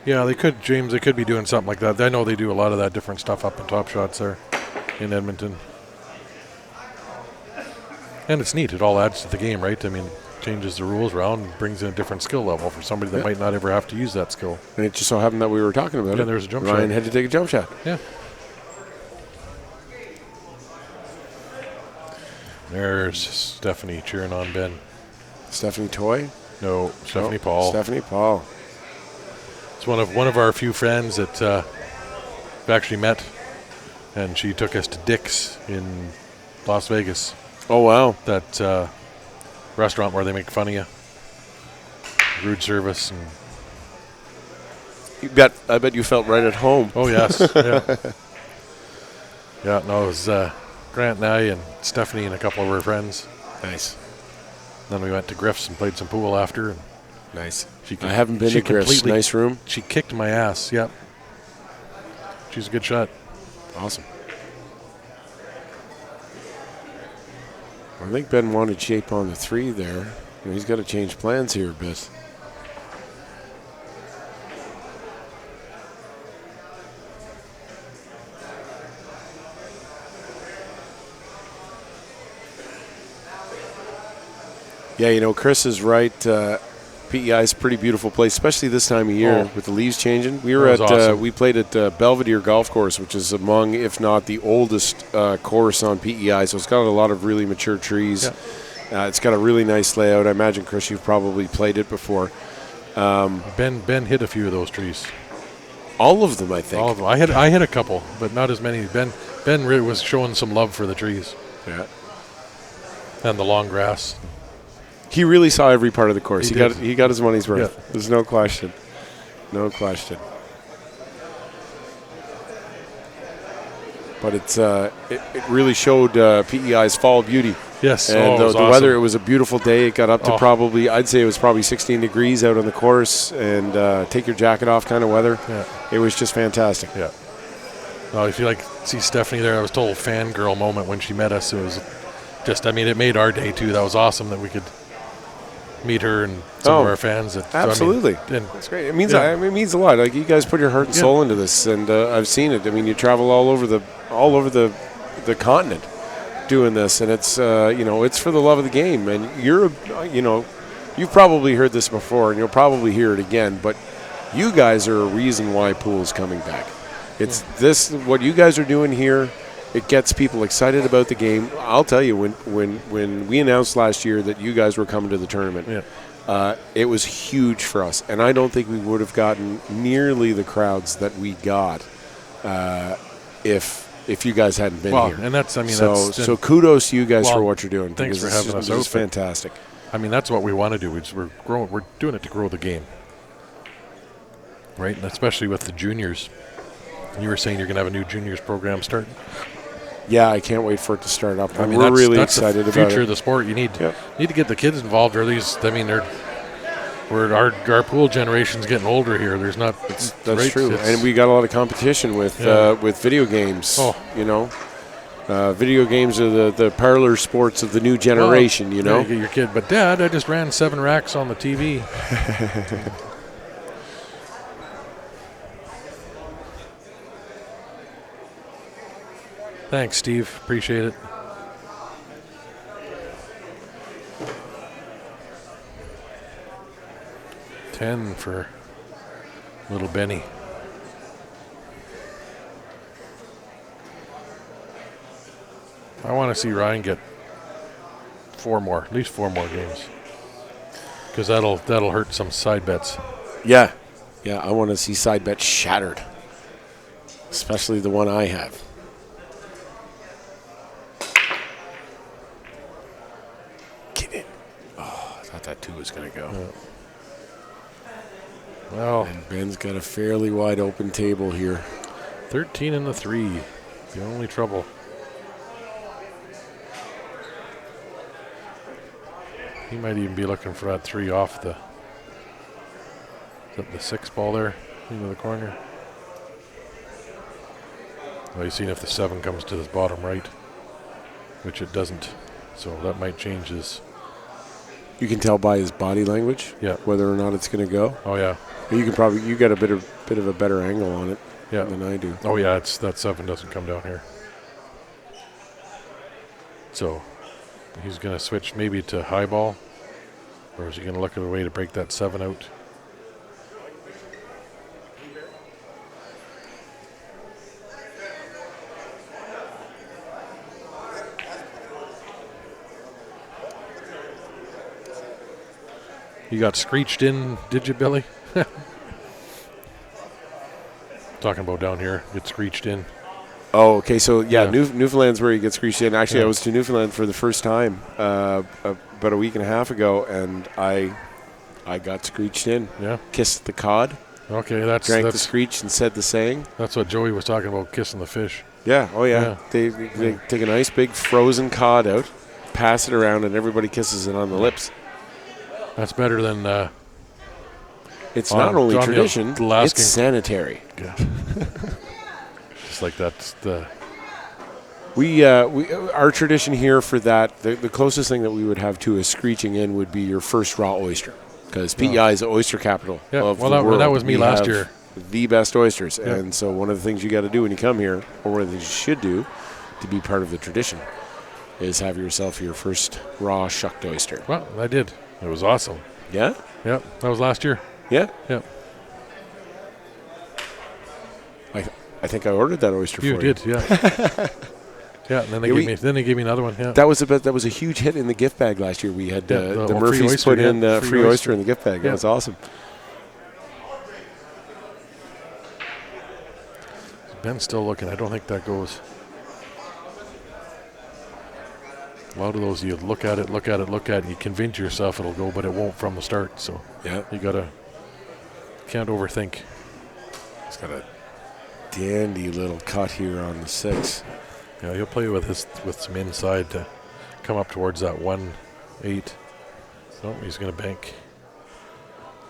Yeah, they could, James. They could be doing something like that. I know they do a lot of that different stuff up in Top Shots there in Edmonton, and it's neat. It all adds to the game, right? I mean, changes the rules around, and brings in a different skill level for somebody that might not ever have to use that skill. And it just so happened that we were talking about Yeah, it. there's a jump Ryan shot. had to take a jump shot. Yeah. There's Stephanie cheering on Ben. Stephanie Toy? No, Stephanie No, Paul. Stephanie Paul. It's one of our few friends that we've actually met, and she took us to Dick's in Las Vegas. Oh, wow. That restaurant where they make fun of you, rude service, and I bet you felt right at home. oh yes, yeah, yeah. No, it was Grant and I and Stephanie and a couple of her friends. Nice. Then we went to Griff's and played some pool after. And Nice. she I haven't been she to Griff's. completely- Nice room. She kicked my ass. Yep. She's a good shot. Awesome. I think Ben wanted shape on the 3 there. He's got to change plans here a bit. Yeah, you know, Chris is right. PEI is a pretty beautiful place, especially this time of year with the leaves changing. We were That was awesome. we played at Belvedere Golf Course, which is among, if not the oldest course on PEI. So it's got a lot of really mature trees. Yeah. It's got a really nice layout. I imagine, Chris, you've probably played it before. Ben hit a few of those trees. All of them, I think. All of them. I hit a couple, but not as many. Ben really was showing some love for the trees Yeah. and the long grass. He really saw every part of the course. He He got his money's worth. Yeah. There's no question. No question. But it really showed PEI's fall beauty. Yes, And it was the awesome. weather, it was a beautiful day. It got up to Oh. probably, I'd say it was probably 16 degrees out on the course, and take your jacket off kind of weather. Yeah. It was just fantastic. Yeah. Well, if you see Stephanie there, I was told fangirl moment when she met us. It was just, I mean, it made our day too. That was awesome that we could meet her and some of our fans. Absolutely. And That's great. It means Yeah. it means a lot. Like, you guys put your heart and Yeah. soul into this, and I've seen it. I mean, you travel all over the continent doing this, and it's it's for the love of the game. And you've probably heard this before, and you'll probably hear it again. But you guys are a reason why pool is coming back. It's this what you guys are doing here. It gets people excited about the game. I'll tell you, when we announced last year that you guys were coming to the tournament, it was huge for us, and I don't think we would have gotten nearly the crowds that we got if you guys hadn't been here. and that's, I mean, so kudos to you guys for Well, what you're doing. thanks because for having us It was out, but- fantastic. I mean, that's what we want to do. We're doing it to grow the game, right? And especially with the juniors. You were saying you're going to have a new juniors program starting. Yeah, I can't wait for it to start up. I mean, we're really that's excited the about future it. of the sport. You need to get the kids involved, or these. I mean, our pool generation's getting older here. There's not. That's true, and we got a lot of competition with video games. Oh. You know, video games are the parlor sports of the new generation. Well, you know, you get your kid, but Dad, I just ran 7 racks on the TV. Thanks, Steve. Appreciate it. $10 for little Benny. I want to see Ryan get at least four more games, because that'll hurt some side bets. Yeah, I want to see side bets shattered, especially the one I have. Get it. Oh, I thought that 2 was going to go. Yeah. Well, And Ben's got a fairly wide open table here. 13 and the 3. The only trouble. He might even be looking for that 3 off the 6 ball there into the corner. Well, he's seeing if the 7 comes to his bottom right, which it doesn't. So that might change his. You can tell by his body language whether or not it's going to go. Oh yeah. You got a bit of a better angle on it than I do. Oh yeah, it's that 7 doesn't come down here. So he's going to switch maybe to high ball, or is he going to look at a way to break that 7 out? You got screeched in, did you, Billy? Talking about down here, get screeched in. Oh, okay. So Newfoundland's where you get screeched in. Actually, I was to Newfoundland for the first time about a week and a half ago, and I got screeched in. Yeah. Kissed the cod. Okay, drank the screech and said the saying. That's what Joey was talking about, kissing the fish. Yeah. Oh yeah. They take a nice big frozen cod out, pass it around, and everybody kisses it on the lips. That's better than. It's not only tradition; it's sanitary. Just like that's the. Our tradition here for that, the closest thing that we would have to a screeching in would be your first raw oyster, because PEI is the oyster capital of the world. That was me last year. The best oysters, and so one of the things you got to do when you come here, or one of the things you should do to be part of the tradition, is have yourself your first raw shucked oyster. Well, I did. It was awesome. Yeah? Yeah, that was last year. Yeah? Yeah. I think I ordered that oyster for you. You did, yeah. Yeah, and then they gave me another one. Yeah. That was a huge hit in the gift bag last year. We had the Murphys put in free oyster in the gift bag. That was awesome. Ben's still looking. I don't think that goes. A lot of those you look at it, and you convince yourself it'll go, but it won't from the start. So you can't overthink. It's got a dandy little cut here on the 6. Yeah, he'll play with some inside to come up towards that 1-8. Nope, he's going to bank.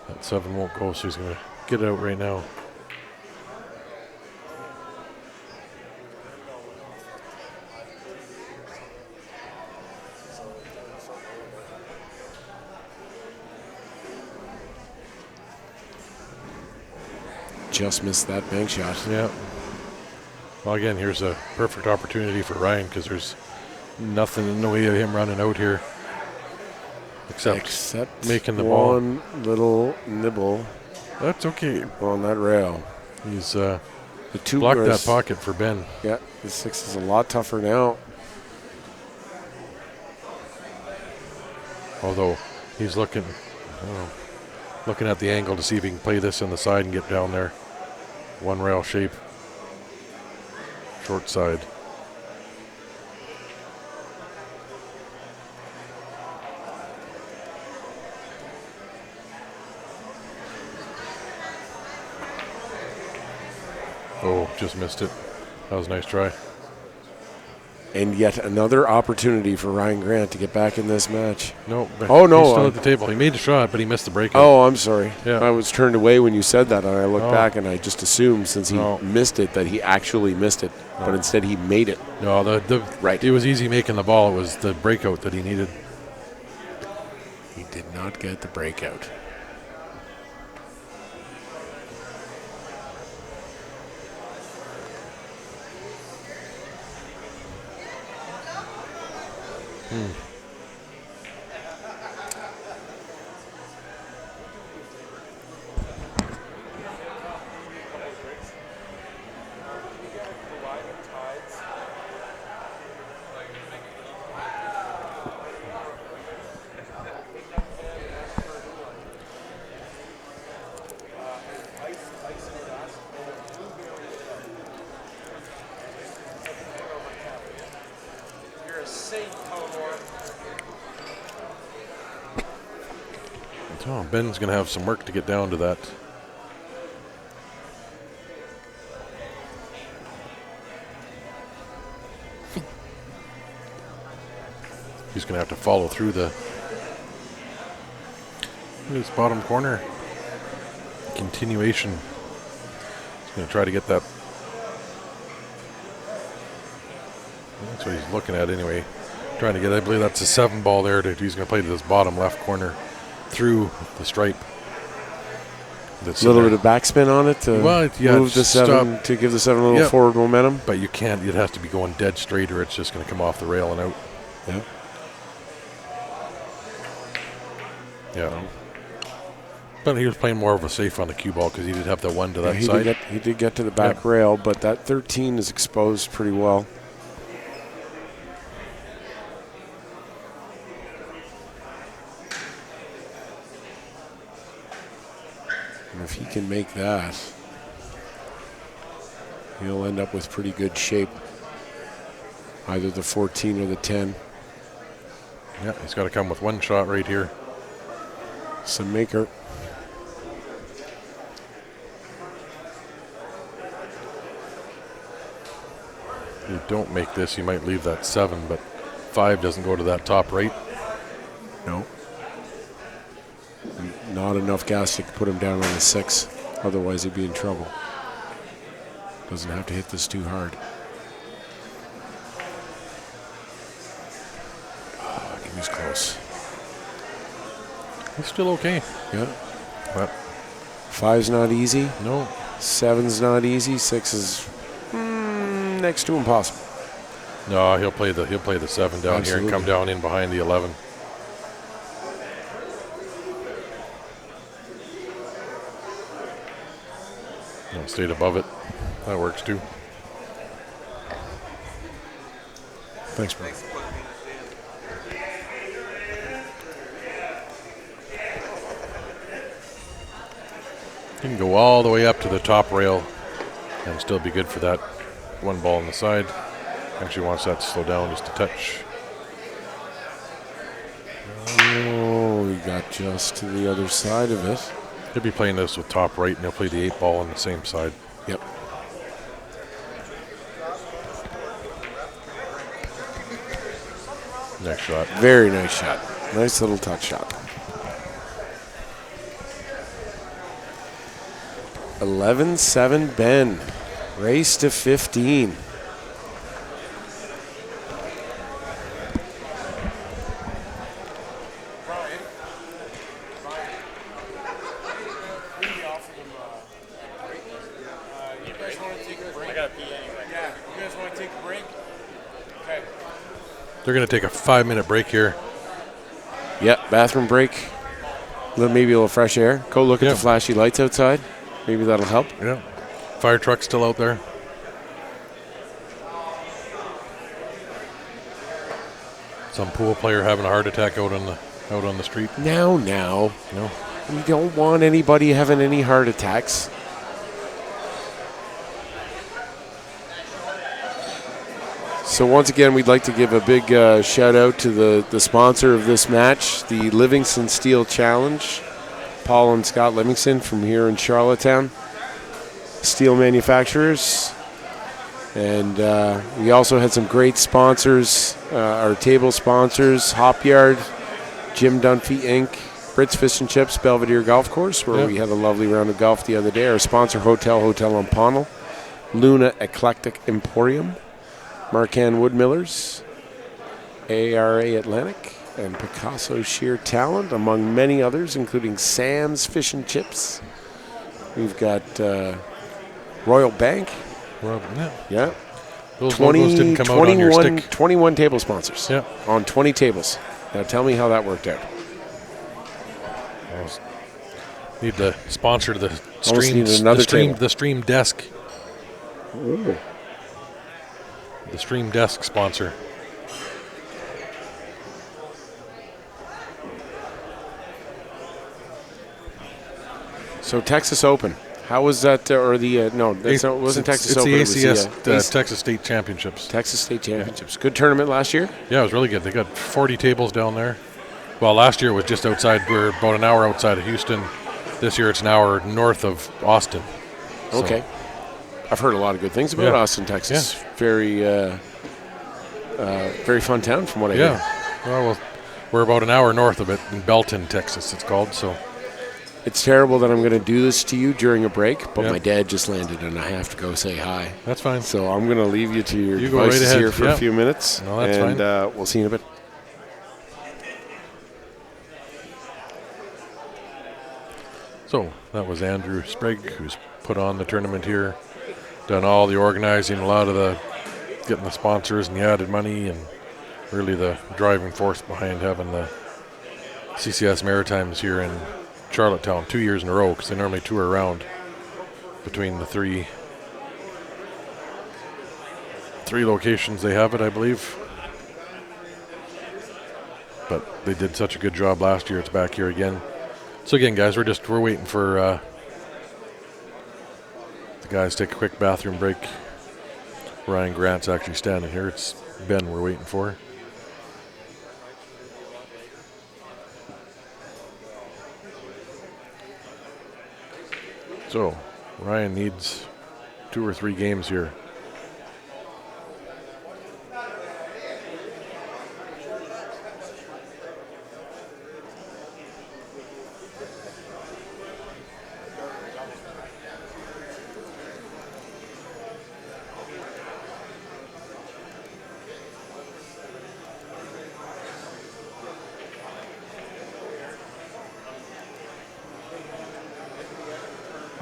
That 7 won't go, so he's going to get it out right now. Just missed that bank shot. Yeah. Well, again, here's a perfect opportunity for Ryan, because there's nothing in the way of him running out here except making the ball. One little nibble. That's okay. On that rail. He's the 2 blocked that pocket for Ben. Yeah, the 6 is a lot tougher now. Although he's looking at the angle to see if he can play this in the side and get down there. 1 rail shape. Short side. Oh, just missed it. That was a nice try. And yet another opportunity for Ryan Grant to get back in this match. No. Oh, no. He's still at the table. He made the shot, but he missed the breakout. Oh, I'm sorry. Yeah. I was turned away when you said that, and I looked Oh. back, and I just assumed since he No. missed it that he actually missed it, but instead he made it. No, Right. It was easy making the ball. It was the breakout that he needed. He did not get the breakout. You're a saint, Colmore. Oh, Ben's going to have some work to get down to that. He's going to have to follow through this bottom corner. Continuation. He's going to try to get that. That's what he's looking at anyway. Trying to get, I believe that's a 7 ball there. He's going to play to this bottom left corner through the stripe. A little bit of backspin on it to move the 7, stop. to give the 7 a little forward momentum. But you can't, it has to be going dead straight or it's just going to come off the rail and out. Yeah. Yeah. But he was playing more of a safe on the cue ball because he did have the one to that side. He did get to the back rail, but that 13 is exposed pretty well. And if he can make that, he'll end up with pretty good shape. Either the 14 or the 10. Yeah, he's got to come with one shot right here. Some maker. If you don't make this, you might leave that 7, but 5 doesn't go to that top right. No. Not enough gas to put him down on the 6. Otherwise, he'd be in trouble. Doesn't have to hit this too hard. Oh, he was close. He's still okay. Yeah. But 5's not easy. no, 7's not easy. 6 is next to impossible. no, he'll play the 7 down here and come down in behind the 11. No, stayed above it. That works too. Thanks, bro. He can go all the way up to the top rail and still be good for that one ball on the side. Actually wants that to slow down just a touch. Oh, he got just to the other side of it. He'll be playing this with top right and he'll play the 8 ball on the same side. Yep. Next shot. Very nice shot. Nice little touch shot. 11-7 Ben. Race to 15. You guys want to take a break? I got to pee anyway. Yeah, you guys want to take a break? Okay. They're going to take a 5-minute break here. Yep, bathroom break. Maybe a little fresh air. Go look at the flashy lights outside. Maybe that'll help. Yeah. Fire truck's still out there. Some pool player having a heart attack out on the street. Now. No. We don't want anybody having any heart attacks. So once again, we'd like to give a big shout out to the sponsor of this match, the Livingston Steel Challenge, Paul and Scott Livingston from here in Charlottetown. steel manufacturers. And we also had some great sponsors, our table sponsors, Hop Yard, Jim Dunphy Inc., Brits Fish and Chips, Belvedere Golf Course, where we had a lovely round of golf the other day. Our sponsor, Hotel O'Connell, Luna Eclectic Emporium, Marcan Woodmillers, ARA Atlantic, and Picasso Sheer Talent, among many others, including Sam's Fish and Chips. We've got Royal Bank. Well, Yeah. those logos didn't come out on your stick. 21 table sponsors Yeah. on 20 tables. Now tell me how that worked out. Need to sponsor the Almost stream, needed another table. the stream desk. Ooh. The stream desk sponsor. So Texas Open. How was that? Or the no, that's not, it wasn't Texas it's Open. the it was ACS Texas State Championships. Texas State Championships. Good tournament last year. Yeah, it was really good. They got 40 tables down there. Well, last year was just outside. We're about an hour outside of Houston. This year it's an hour north of Austin. So, Okay. I've heard a lot of good things about Yeah. Austin, Texas. Very, very fun town from what I Yeah. hear. Well, we're about an hour north of it in Belton, Texas. It's called. So It's terrible that I'm going to do this to you during a break, but Yeah. my dad just landed and I have to go say hi. that's fine. So I'm going to leave you to your You go right devices ahead. here for Yeah. a few minutes, No, that's and fine. We'll see you in a bit. So that was Andrew Sprague, who's put on the tournament here, done all the organizing, a lot of the getting the sponsors and the added money, and really the driving force behind having the CCS Maritimes here in Charlottetown 2 years in a row, because they normally tour around between the three locations they have it, I believe. But they did such a good job last year, it's back here again. So again, guys, we're waiting for the guys to take a quick bathroom break. Ryan Grant's actually standing here. It's Ben we're waiting for. So Ryan needs 2 or 3 games here.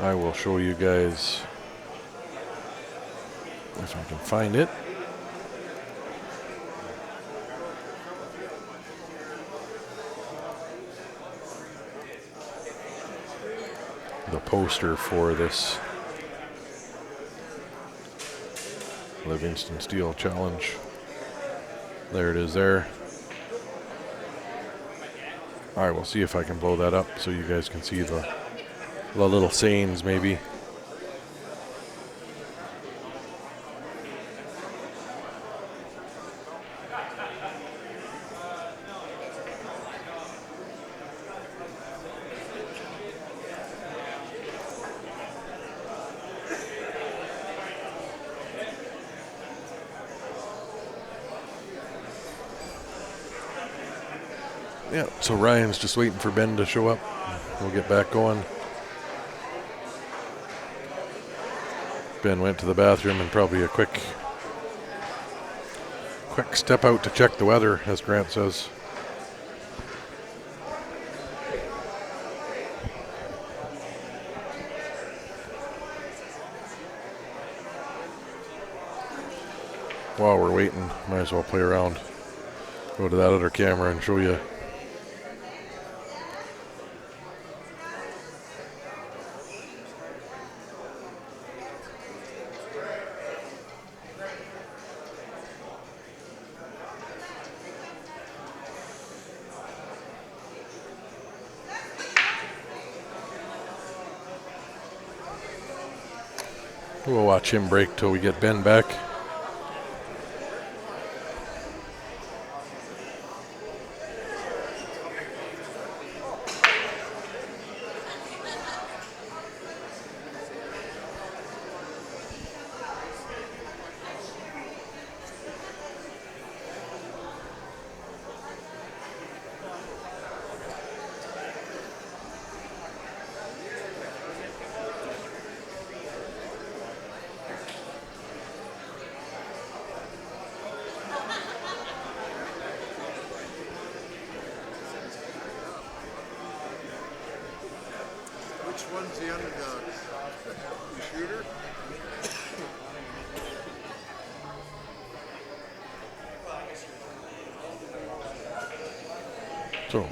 I will show you guys if I can find it. The poster for this Livingston Steel Challenge. There it is there. All right, we'll see if I can blow that up so you guys can see the little sayings maybe. Yeah, so Ryan's just waiting for Ben to show up. We'll get back going. Ben went to the bathroom and probably a quick step out to check the weather, as Grant says. While we're waiting, might as well play around. Go to that other camera and show you. We'll watch him break till we get Ben back. Which one's the underdog? The shooter? So,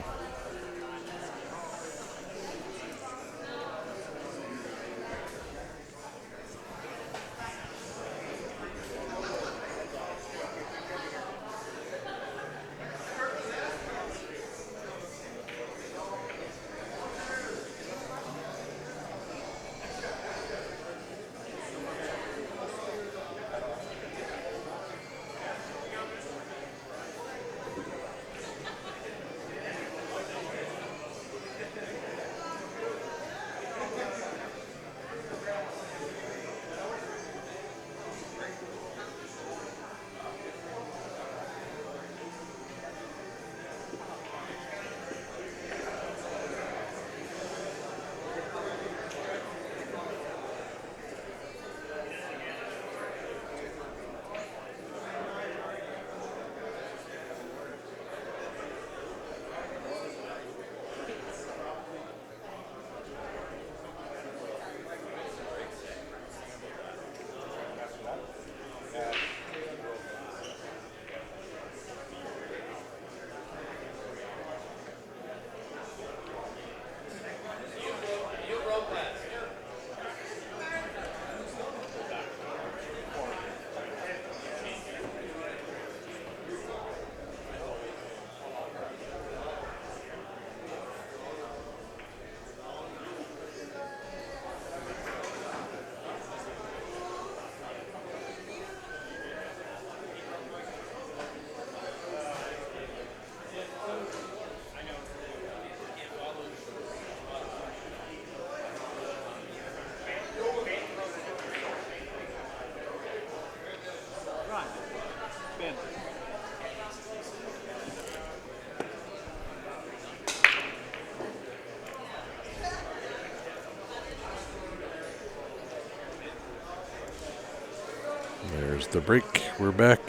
there's the break. We're back.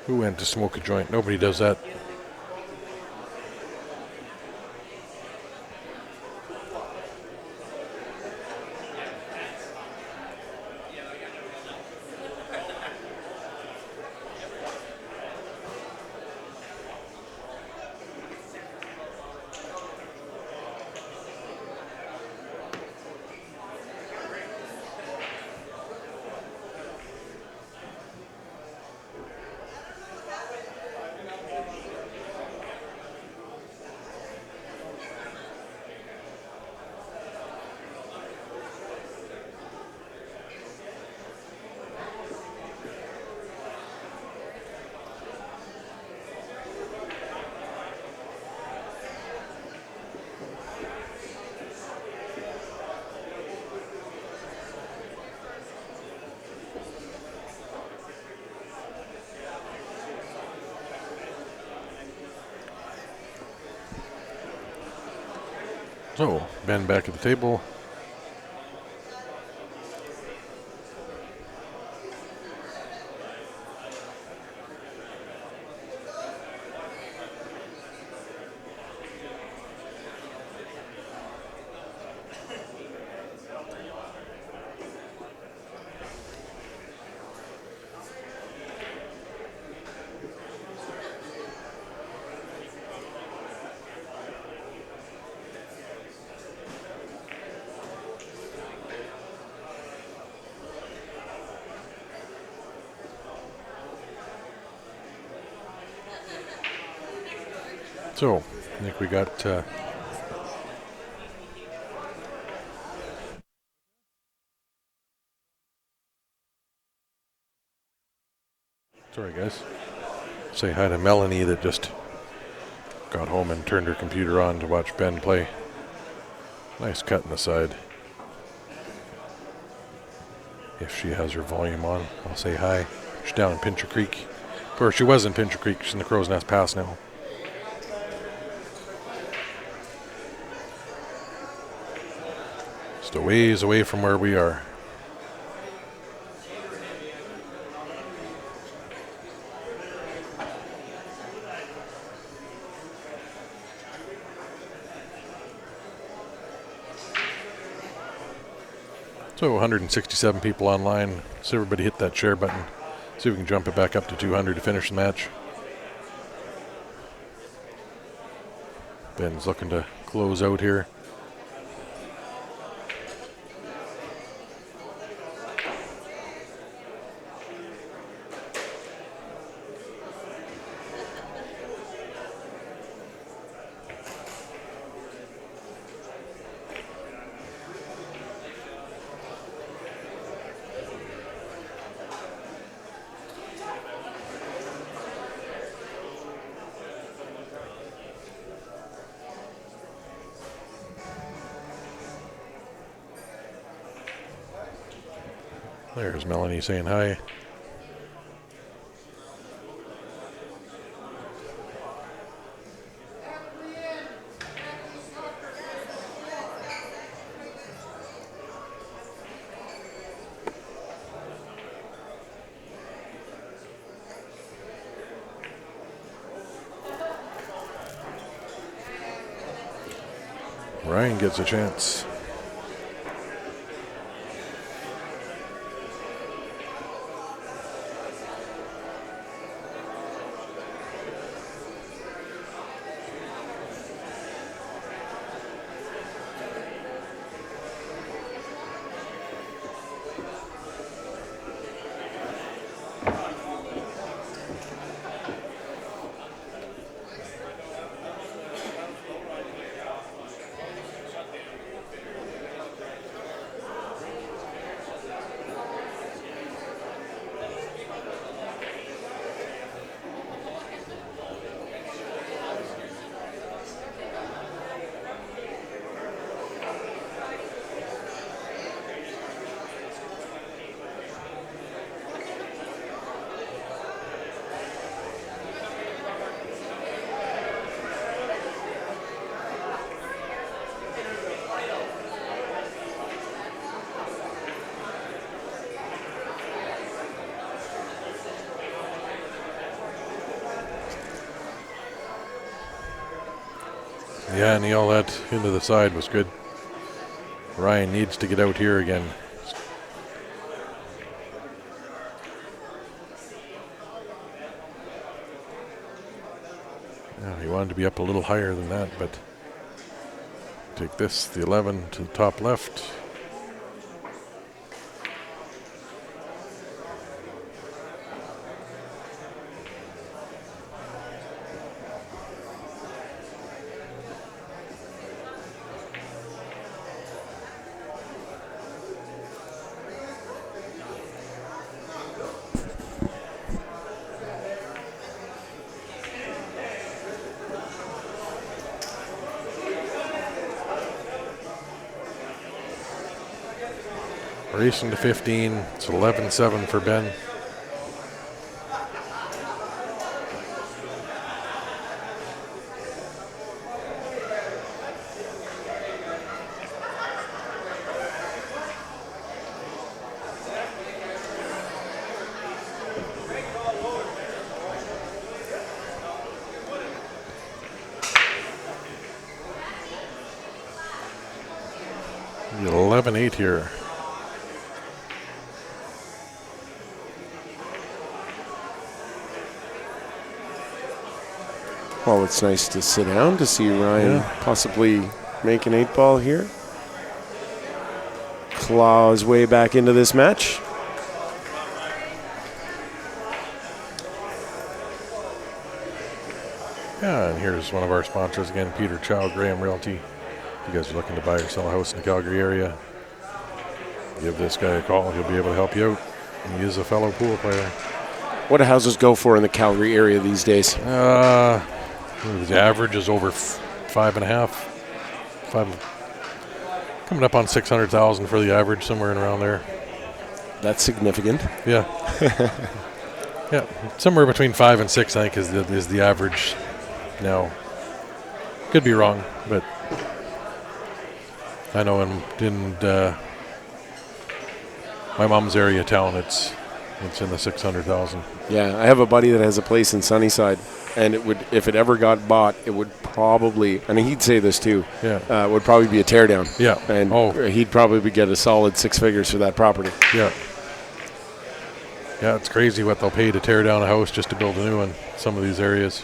Who went to smoke a joint? Nobody does that. So, Ben back at the table. So, I think we got sorry guys. Say hi to Melanie that just got home and turned her computer on to watch Ben play. Nice cut in the side. if she has her volume on. I'll say hi. She's down in Pincher Creek. Or she was in Pincher Creek. She's in the Crow's Nest Pass now. Just a ways away from where we are. So 167 people online. So everybody hit that share button. See if we can jump it back up to 200 to finish the match. Ben's looking to close out here. There's Melanie saying hi. Ryan gets a chance. Yeah, and all that into the side was good. Ryan needs to get out here again. Yeah, he wanted to be up a little higher than that, but take this, the 11 to the top left. Racing to 15. It's 11-7 for Ben. You get 11-8 here. Well, it's nice to sit down to see Ryan possibly make an 8-ball here. Claw his way back into this match. Yeah, and here's one of our sponsors again, Peter Chow, Graham Realty. If you guys are looking to buy or sell a house in the Calgary area, give this guy a call. He'll be able to help you out. He is a fellow pool player. What do houses go for in the Calgary area these days? The average is over 5.5. Coming up on 600,000 for the average, somewhere in around there. That's significant. Yeah. Yeah, somewhere between 5 and 6, I think, is the average now. Could be wrong, but I know in my mom's area town, it's in the 600,000. Yeah, I have a buddy that has a place in Sunnyside, and it would, if it ever got bought, it would probably, and he'd say this too, Yeah. would probably be a teardown. Yeah. And he'd probably get a solid 6 figures for that property. Yeah. Yeah, it's crazy what they'll pay to tear down a house just to build a new one. Some of these areas.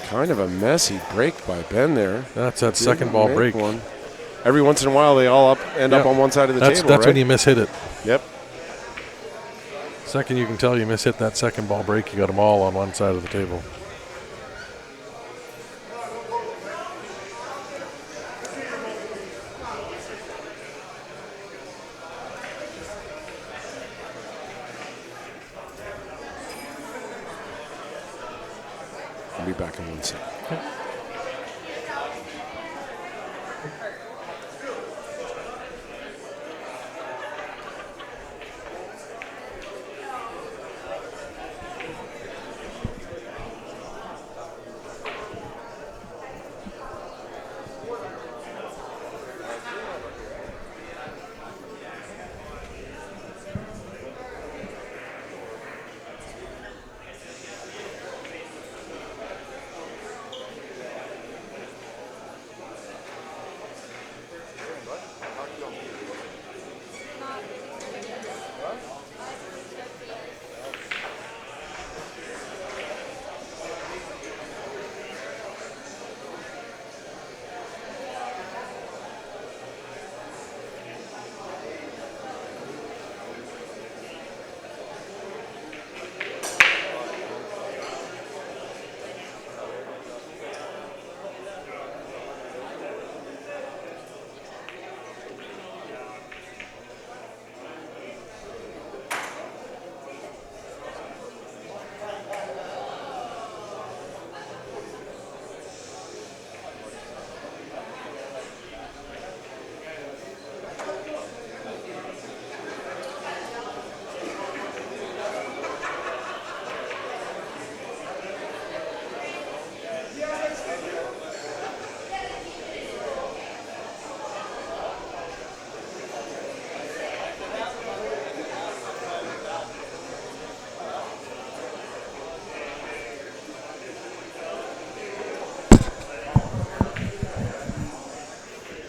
Kind of a messy break by Ben there. That's that second ball Make break. one. Every once in a while, they all end up on one side of the table. That's right? when you mishit it. Yep. Second you can tell you mishit that second ball break, you got them all on one side of the table. I'll be back in 1 second.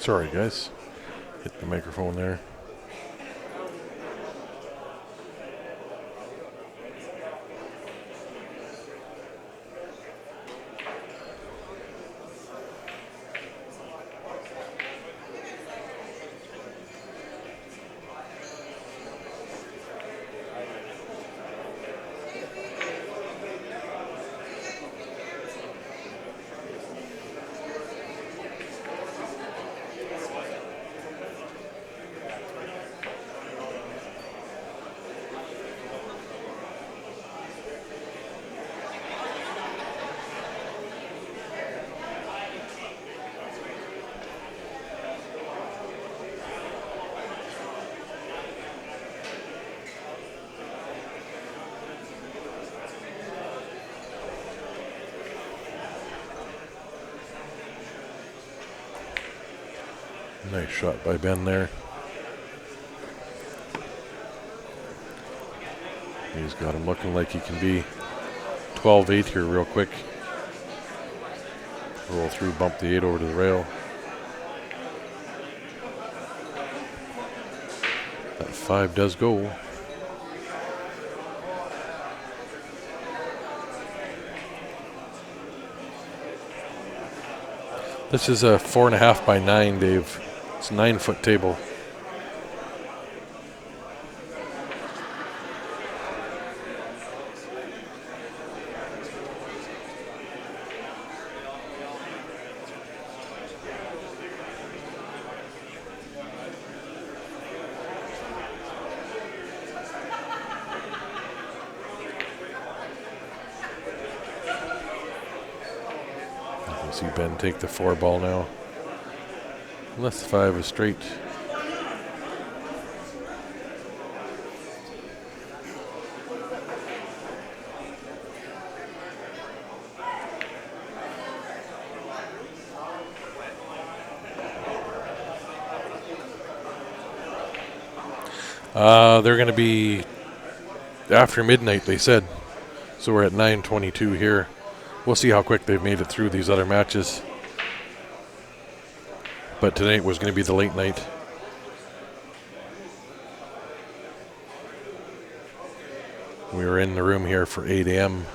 Sorry, guys. Hit the microphone there. Nice shot by Ben there. He's got him looking like he can be 12-8 here real quick. Roll through, bump the 8 over to the rail. That 5 does go. This is a 4.5 by 9, Dave. It's a 9-foot table. See Ben take the 4 ball now. Unless the 5 is straight. They're going to be after midnight, they said. So we're at 9:22 here. We'll see how quick they've made it through these other matches. But tonight was going to be the late night. We were in the room here for 8 a.m.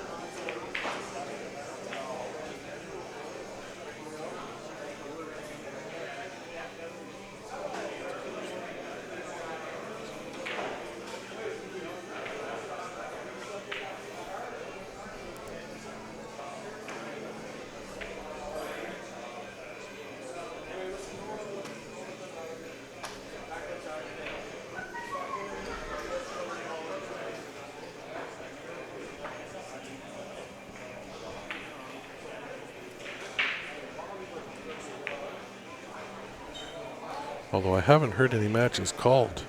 Although I haven't heard any matches called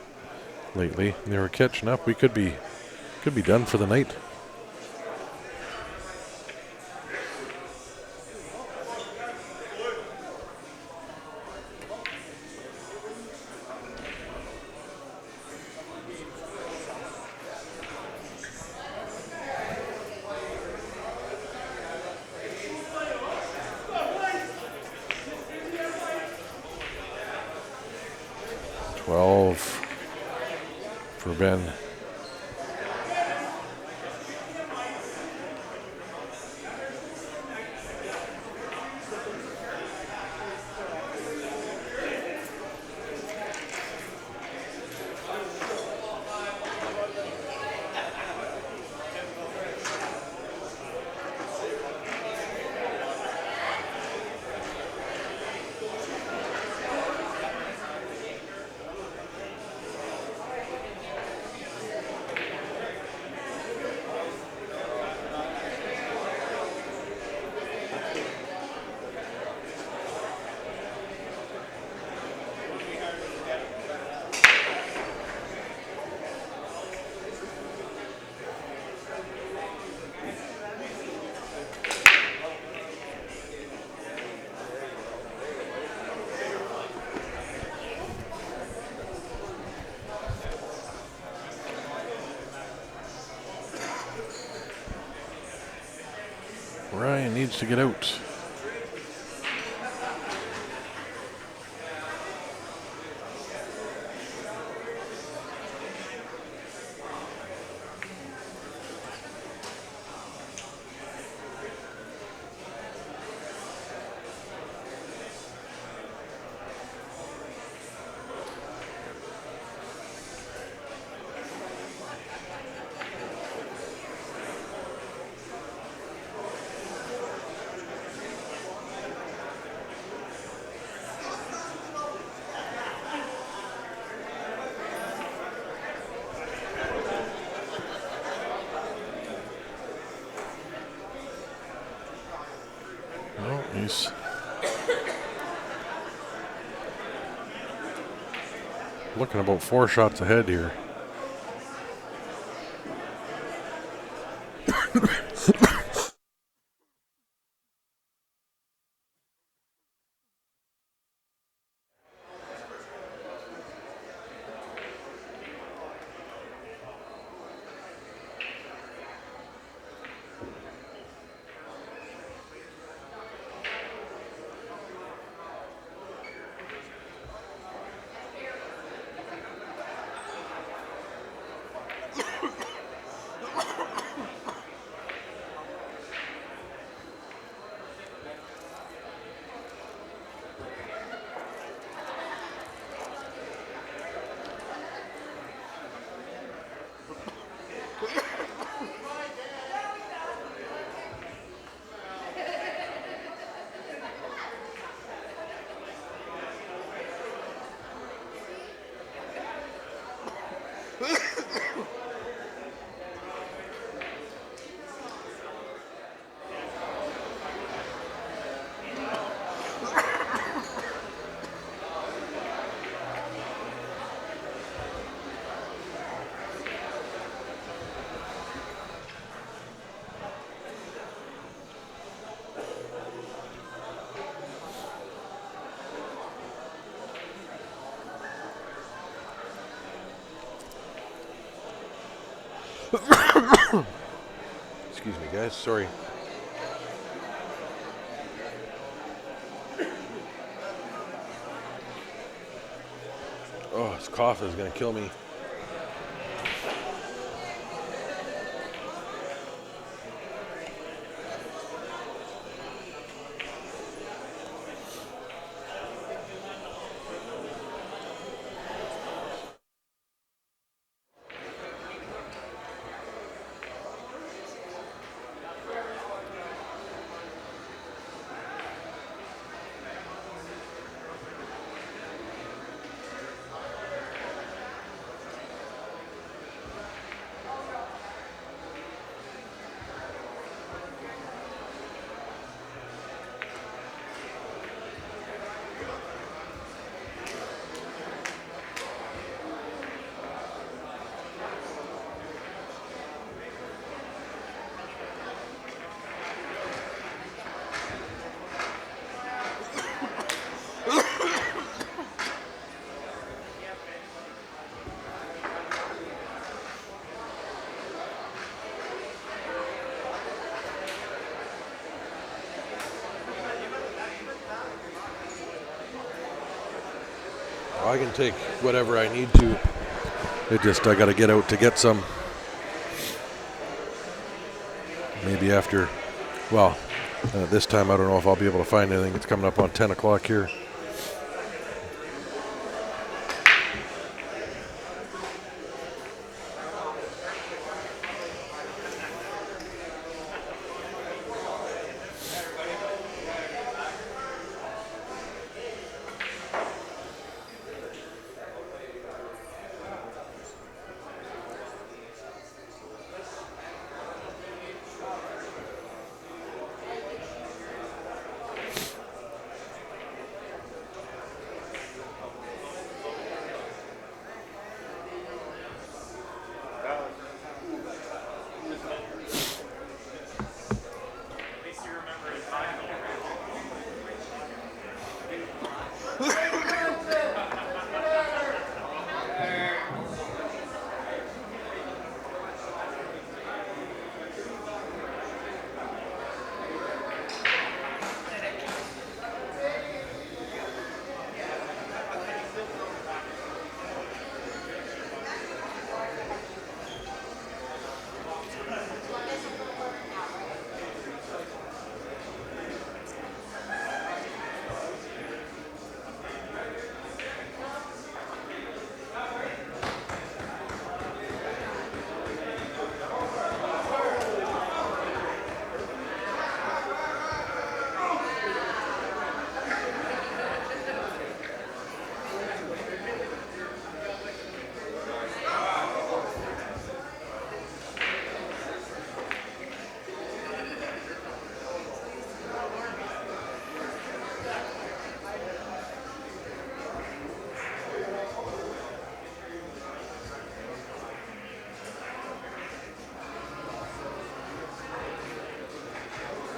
lately. They were catching up. We could be done for the night. For Ben. Ryan needs to get out. He's looking about 4 shots ahead here. Excuse me, guys. Sorry. Oh, this cough is going to kill me. I can take whatever I need to. I got to get out to get some. Maybe after, this time I don't know if I'll be able to find anything. It's coming up on 10 o'clock here.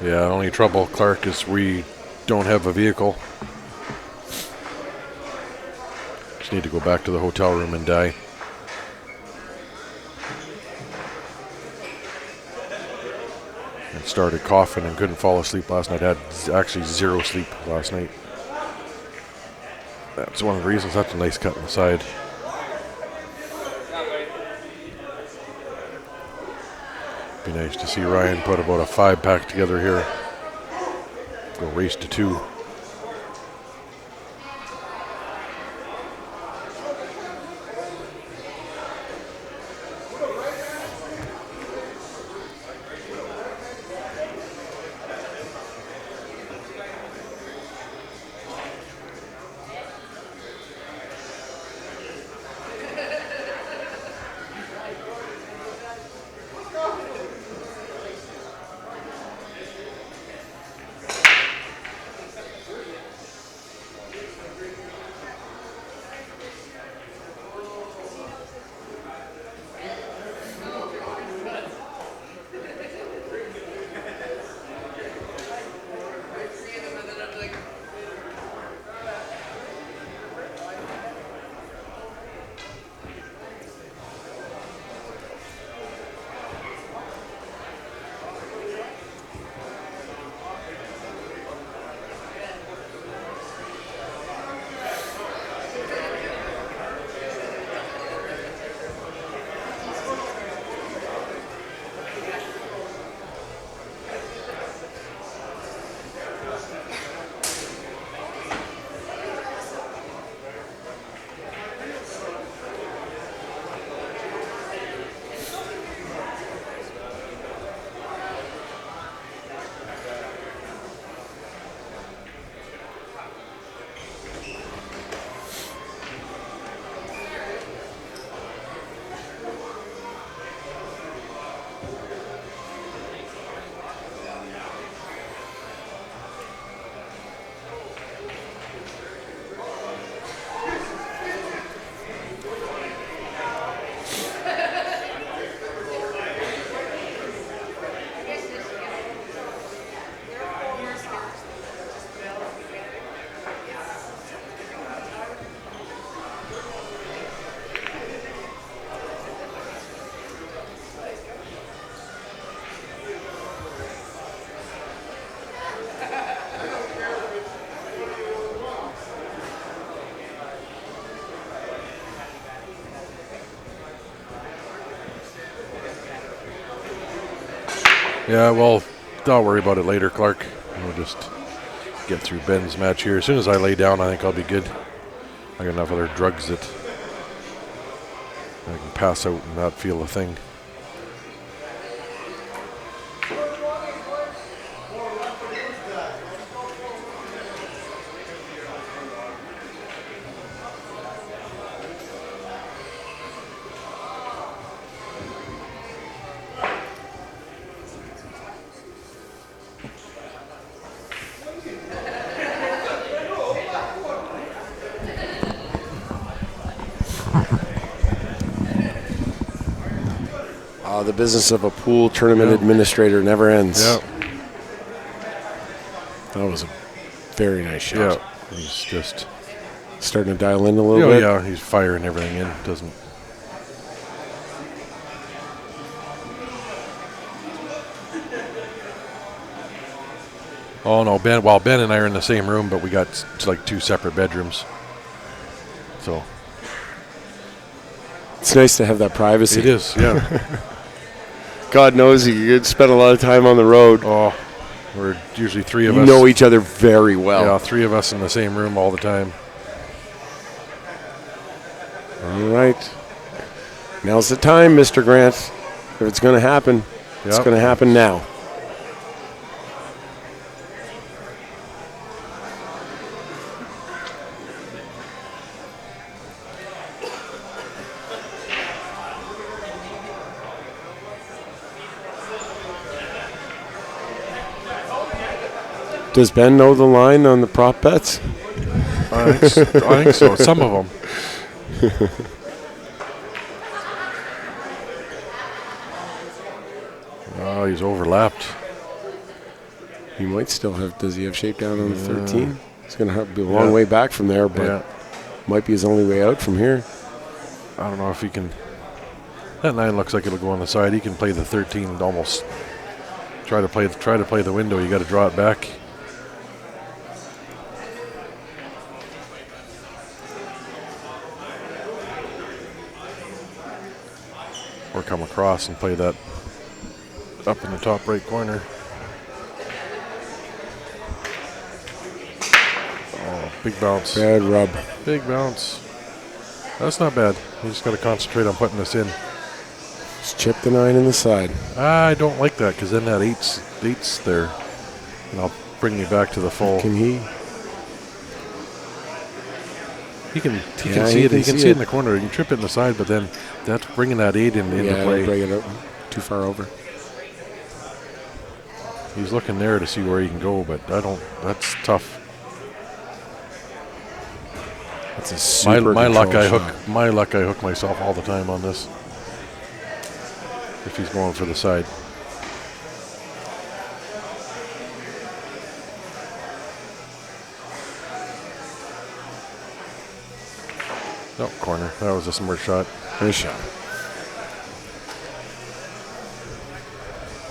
Yeah, only trouble, Clark, is we don't have a vehicle. Just need to go back to the hotel room and die. And started coughing and couldn't fall asleep last night. Had actually zero sleep last night. That's one of the reasons. That's a nice cut in the side. Be nice to see Ryan put about a 5-pack together here. Go race to 2. Yeah, well, I'll worry about it later, Clark. We'll just get through Ben's match here. As soon as I lay down, I think I'll be good. I got enough other drugs that I can pass out and not feel a thing. The business of a pool tournament administrator never ends. Yeah. That was a very nice shot. Yeah. He's just starting to dial in a little bit. Yeah, he's firing everything in. Doesn't. Oh no, Ben. Well, Ben and I are in the same room, but we got like 2 separate bedrooms. So it's nice to have that privacy. it is. Yeah. God knows you spend a lot of time on the road. Oh, we're usually 3 of You us. know each other very well. Yeah, 3 of us in the same room all the time. All right. Now's the time, Mr. Grant. If it's going to happen, it's Yep. going to happen now. Does Ben know the line on the prop bets? I think so. Some of them. Oh, he's overlapped. He might still have. Does he have shakedown on the 13? He's going to have to be a long way back from there, but might be his only way out from here. I don't know if he can. That 9 looks like it'll go on the side. He can play the 13 and almost try to play the window. You got to draw it back. Or come across and play that up in the top right corner. Oh, big bounce. Bad rub. Big bounce. That's not bad. You just got to concentrate on putting this in. Just chip the 9 in the side. I don't like that because then that eight's there, and I'll bring you back to the full. Can he? He can see it. He can see it in the corner. You can trip it in the side, but then that's bringing that 8 into play. Bring it up too far over. He's looking there to see where he can go, but I don't. That's tough. That's a super my luck. I shot. hook myself all the time on this. If he's going for the side. No, corner. That was a smart shot. Nice shot.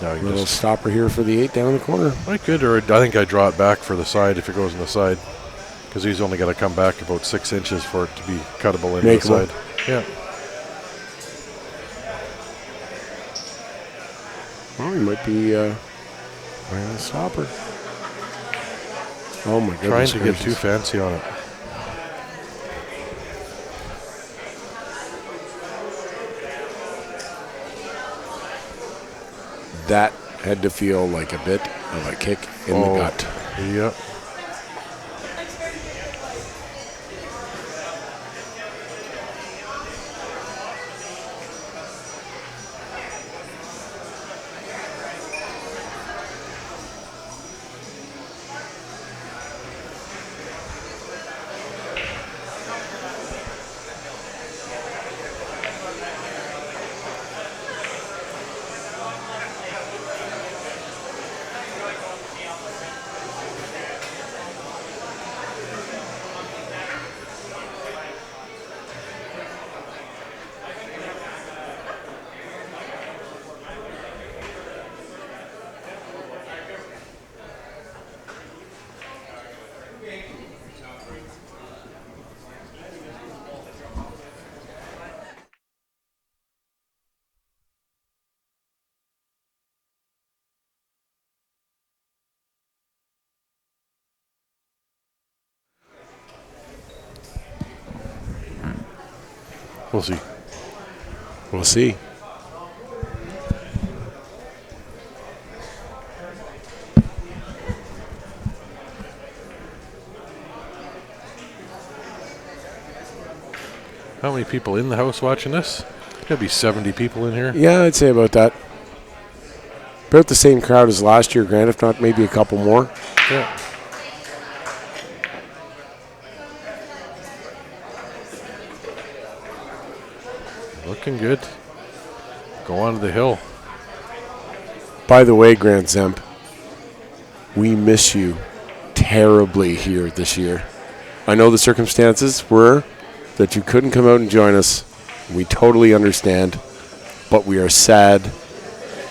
Now you Little just, stopper here for the 8 down the corner. I could, or I think I draw it back for the side if it goes on the side. Because he's only got to come back about 6 inches for it to be cuttable into the Makeable. side. Yeah. Oh, he might be a stopper. Oh my Trying goodness. to get too fancy on it. That had to feel like a bit of a kick in the gut. Yep. We'll see. We'll see. How many people in the house watching this? Gotta be 70 people in here. Yeah, I'd say about that. About the same crowd as last year, Grant, if not maybe a couple more. Yeah. Looking good. Go on to the hill. By the way, Grant Zemp, we miss you terribly here this year. I know the circumstances were that you couldn't come out and join us. We totally understand, but we are sad.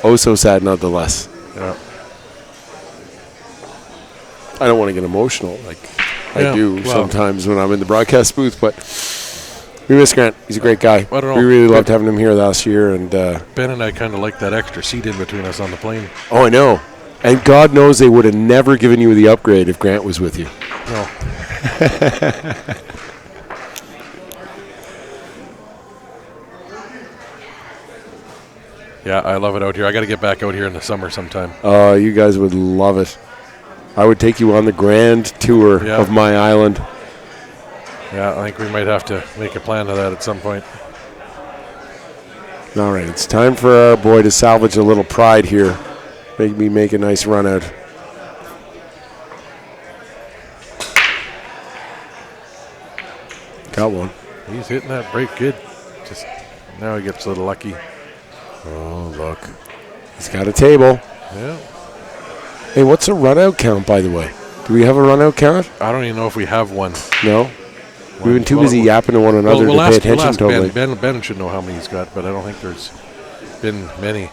Oh, so sad nonetheless. Yeah. I don't want to get emotional like Yeah, I do well. sometimes when I'm in the broadcast booth, but we miss Grant. He's a great guy. I don't know. We really loved having him here last year. And Ben and I kind of like that extra seat in between us on the plane. oh, I know. And God knows they would have never given you the upgrade if Grant was with you. No. Yeah, I love it out here. I got to get back out here in the summer sometime. You guys would love it. I would take you on the grand tour Yeah. of my island. Yeah, I think we might have to make a plan of that at some point. All right, it's time for our boy to salvage a little pride here. Make me make a nice run out. Got one. He's hitting that break good. Just now he gets a little lucky. Oh, look. He's got a table. Yeah. Hey, what's a run out count, by the way? Do we have a run out count? I don't even know if we have one. No? We've been too Well, busy yapping to one another to pay attention totally. Ben should know how many he's got, but I don't think there's been many.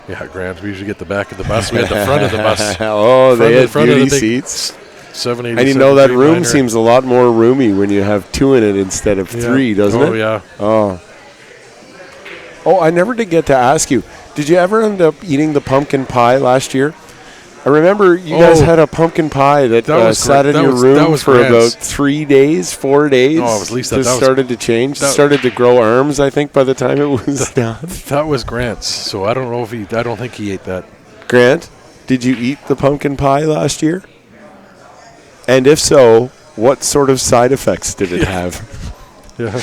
Yeah, Grant, we usually get the back of the bus. We had the front of the bus. Oh, they had front of the beauty big seats. 780. And you know that room seems a lot more roomy when you have two in it instead of three, doesn't it? Oh, yeah. Oh, I never did get to ask you. Did you ever end up eating the pumpkin pie last year? I remember you guys had a pumpkin pie that was sat in that your was- room that was for Grant's. about 3 days, 4 days. No, it was Lisa. Just That was- started to change. that- Started to grow arms, I think, by the time it was done. That was Grant's, so I don't know if I don't think he ate that. Grant, did you eat the pumpkin pie last year? And if so, what sort of side effects did it have? Yeah.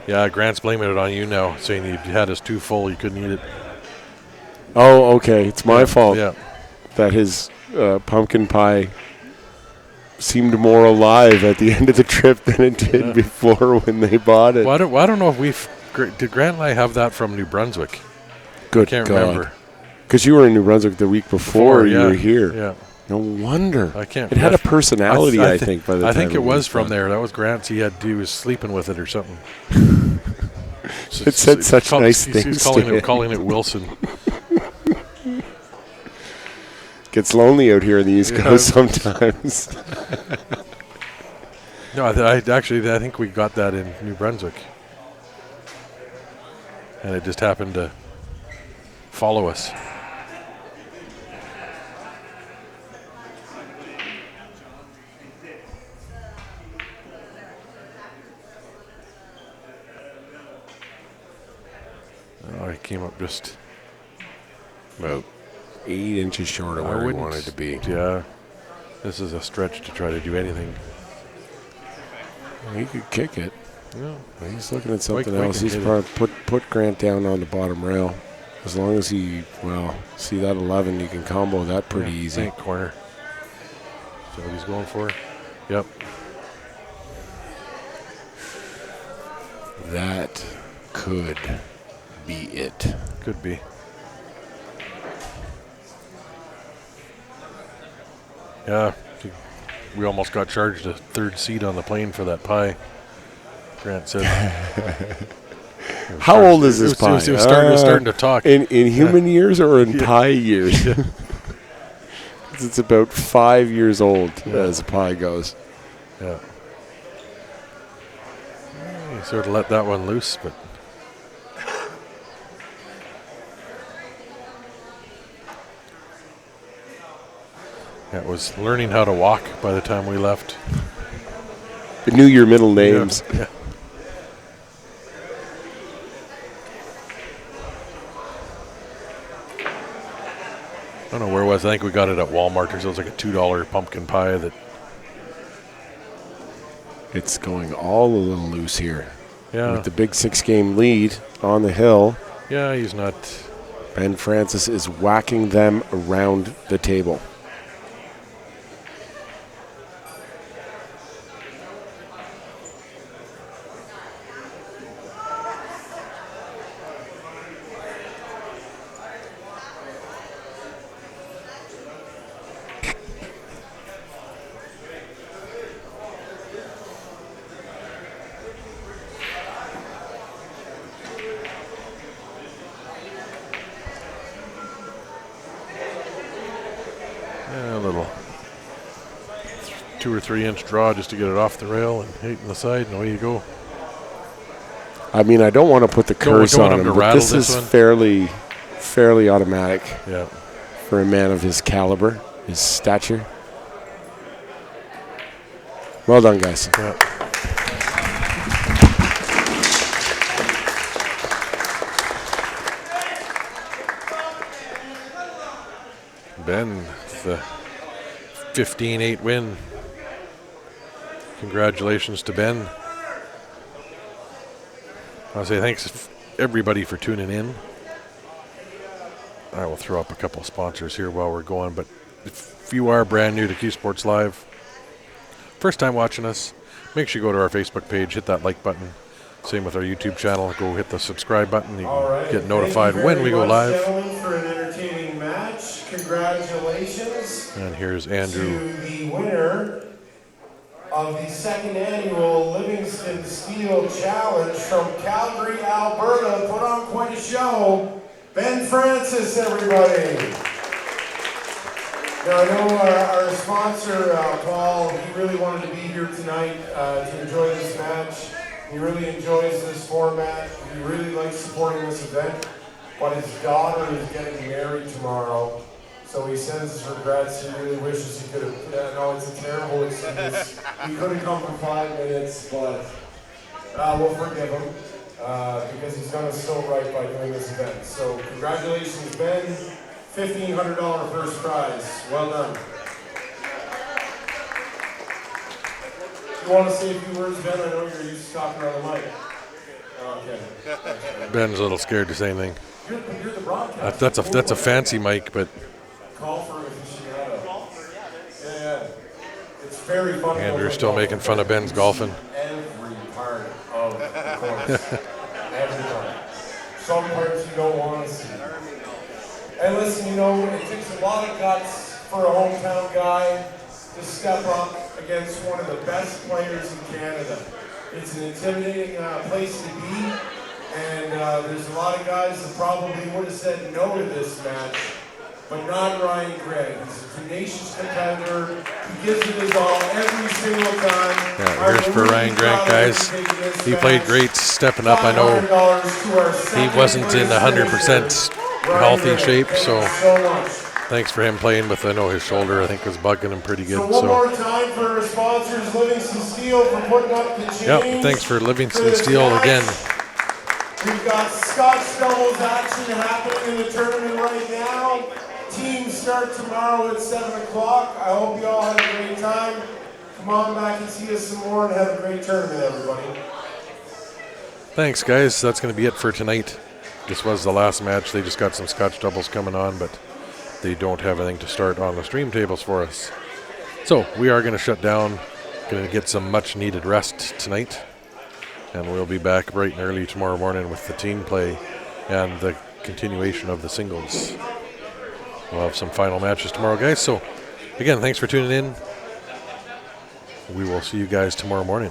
Yeah, Grant's blaming it on you now, saying you had us too full, you couldn't eat it. Oh, okay. It's my fault Yeah. that his pumpkin pie seemed more alive at the end of the trip than it did before when they bought it. Well, I don't know if did Grant and I have that from New Brunswick? Good Can't God. remember. Because you were in New Brunswick the week before you yeah. were here. Yeah. No wonder. I can't. It had a personality, I think, by the time. I think it was done. from there. That was Grant's. He was sleeping with it or something. It said such nice he's things calling to it, him. calling it Wilson. Gets lonely out here in the East Yeah. Coast sometimes. No, I think we got that in New Brunswick, and it just happened to follow us. Oh, I came up just About 8 inches short of where we wanted to be. Yeah, this is a stretch to try to do anything. He could kick it. Yeah. He's looking at something Mike else. can He's hit probably put Grant down on the bottom rail. As long as he, see that 11, you can combo that pretty easy. Tank corner. So what he's going for? Yep. That could be it. Could be. Yeah, we almost got charged a third seat on the plane for that pie. Grant said. How old is this pie? It was starting to talk. In human years or in pie years? It's about 5 years old as a pie goes. Yeah. He sort of let that one loose, but. It was learning how to walk by the time we left. You knew your middle names. Yeah. I don't know where it was. I think we got it at Walmart. It was like a $2 pumpkin pie that. It's going all a little loose here. Yeah. With the big 6-game lead on the hill. Yeah, he's not. Ben Francis is whacking them around the table. A little 2 or 3 inch draw just to get it off the rail and hit in the side, and away you go. I mean, I don't want to put the curse don't want on him him, to but rattle this this is one. fairly automatic Yeah. for a man of his caliber, his stature. Well done, guys. Yeah. Ben, the 15-8 win. Congratulations to Ben. I'll say thanks everybody for tuning in. I will throw up a couple sponsors here while we're going, but if you are brand new to Q Sports Live, first time watching us, make sure you go to our Facebook page, hit that like button. Same with our YouTube channel. Go hit the subscribe button. You can get notified when we go live. Gentlemen, for an entertaining match. Congratulations. And here's Andrew. To the winner of the second annual Livingston Steel Challenge from Calgary, Alberta. Put on quite a show. Ben Francis, everybody. Now, I know our sponsor, Paul, he really wanted to be here tonight to enjoy this match. He really enjoys this format. He really likes supporting this event. But his daughter is getting married tomorrow. So he sends his regrets. He really wishes he could have. I know it's a terrible excuse. He could have come for 5 minutes, but we'll forgive him because he's done us so right by doing this event. So congratulations, Ben. $1,500 first prize. Well done. You want to say a few words, Ben? I know you're used to talking on the mic. Okay. Ben's a little scared to say anything. You're the broadcaster. That's a fancy mic, but Call for aficionado. Yeah. It's very funny. Andrew's still making fun of Ben's golfing. Every part of the course. Every part. Some parts you don't want to see. And listen, it takes a lot of guts for a hometown guy to step up against one of the best players in Canada. It's an intimidating place to be, and there's a lot of guys that probably would have said no to this match, but not Ryan Gregg. He's a tenacious competitor. He gives it his all every single time. Yeah, here's for Ryan Grant, guys. He played great, stepping up. I know he wasn't in 100% healthy shape, so thanks for him playing with, I know his shoulder, I think, was bugging him pretty good. So one more time for our sponsors, Livingston Steel, for putting up the chains. Yep, thanks for Livingston Steel again. We've got Scotch doubles action happening in the tournament right now. Teams start tomorrow at 7 o'clock. I hope you all had a great time. Come on back and see us some more and have a great tournament, everybody. Thanks, guys. That's going to be it for tonight. This was the last match. They just got some Scotch doubles coming on, but they don't have anything to start on the stream tables for us. So we are going to shut down, going to get some much needed rest tonight, and we'll be back bright and early tomorrow morning with the team play and the continuation of the singles. We'll have some final matches tomorrow, guys. So again, thanks for tuning in. We will see you guys tomorrow morning.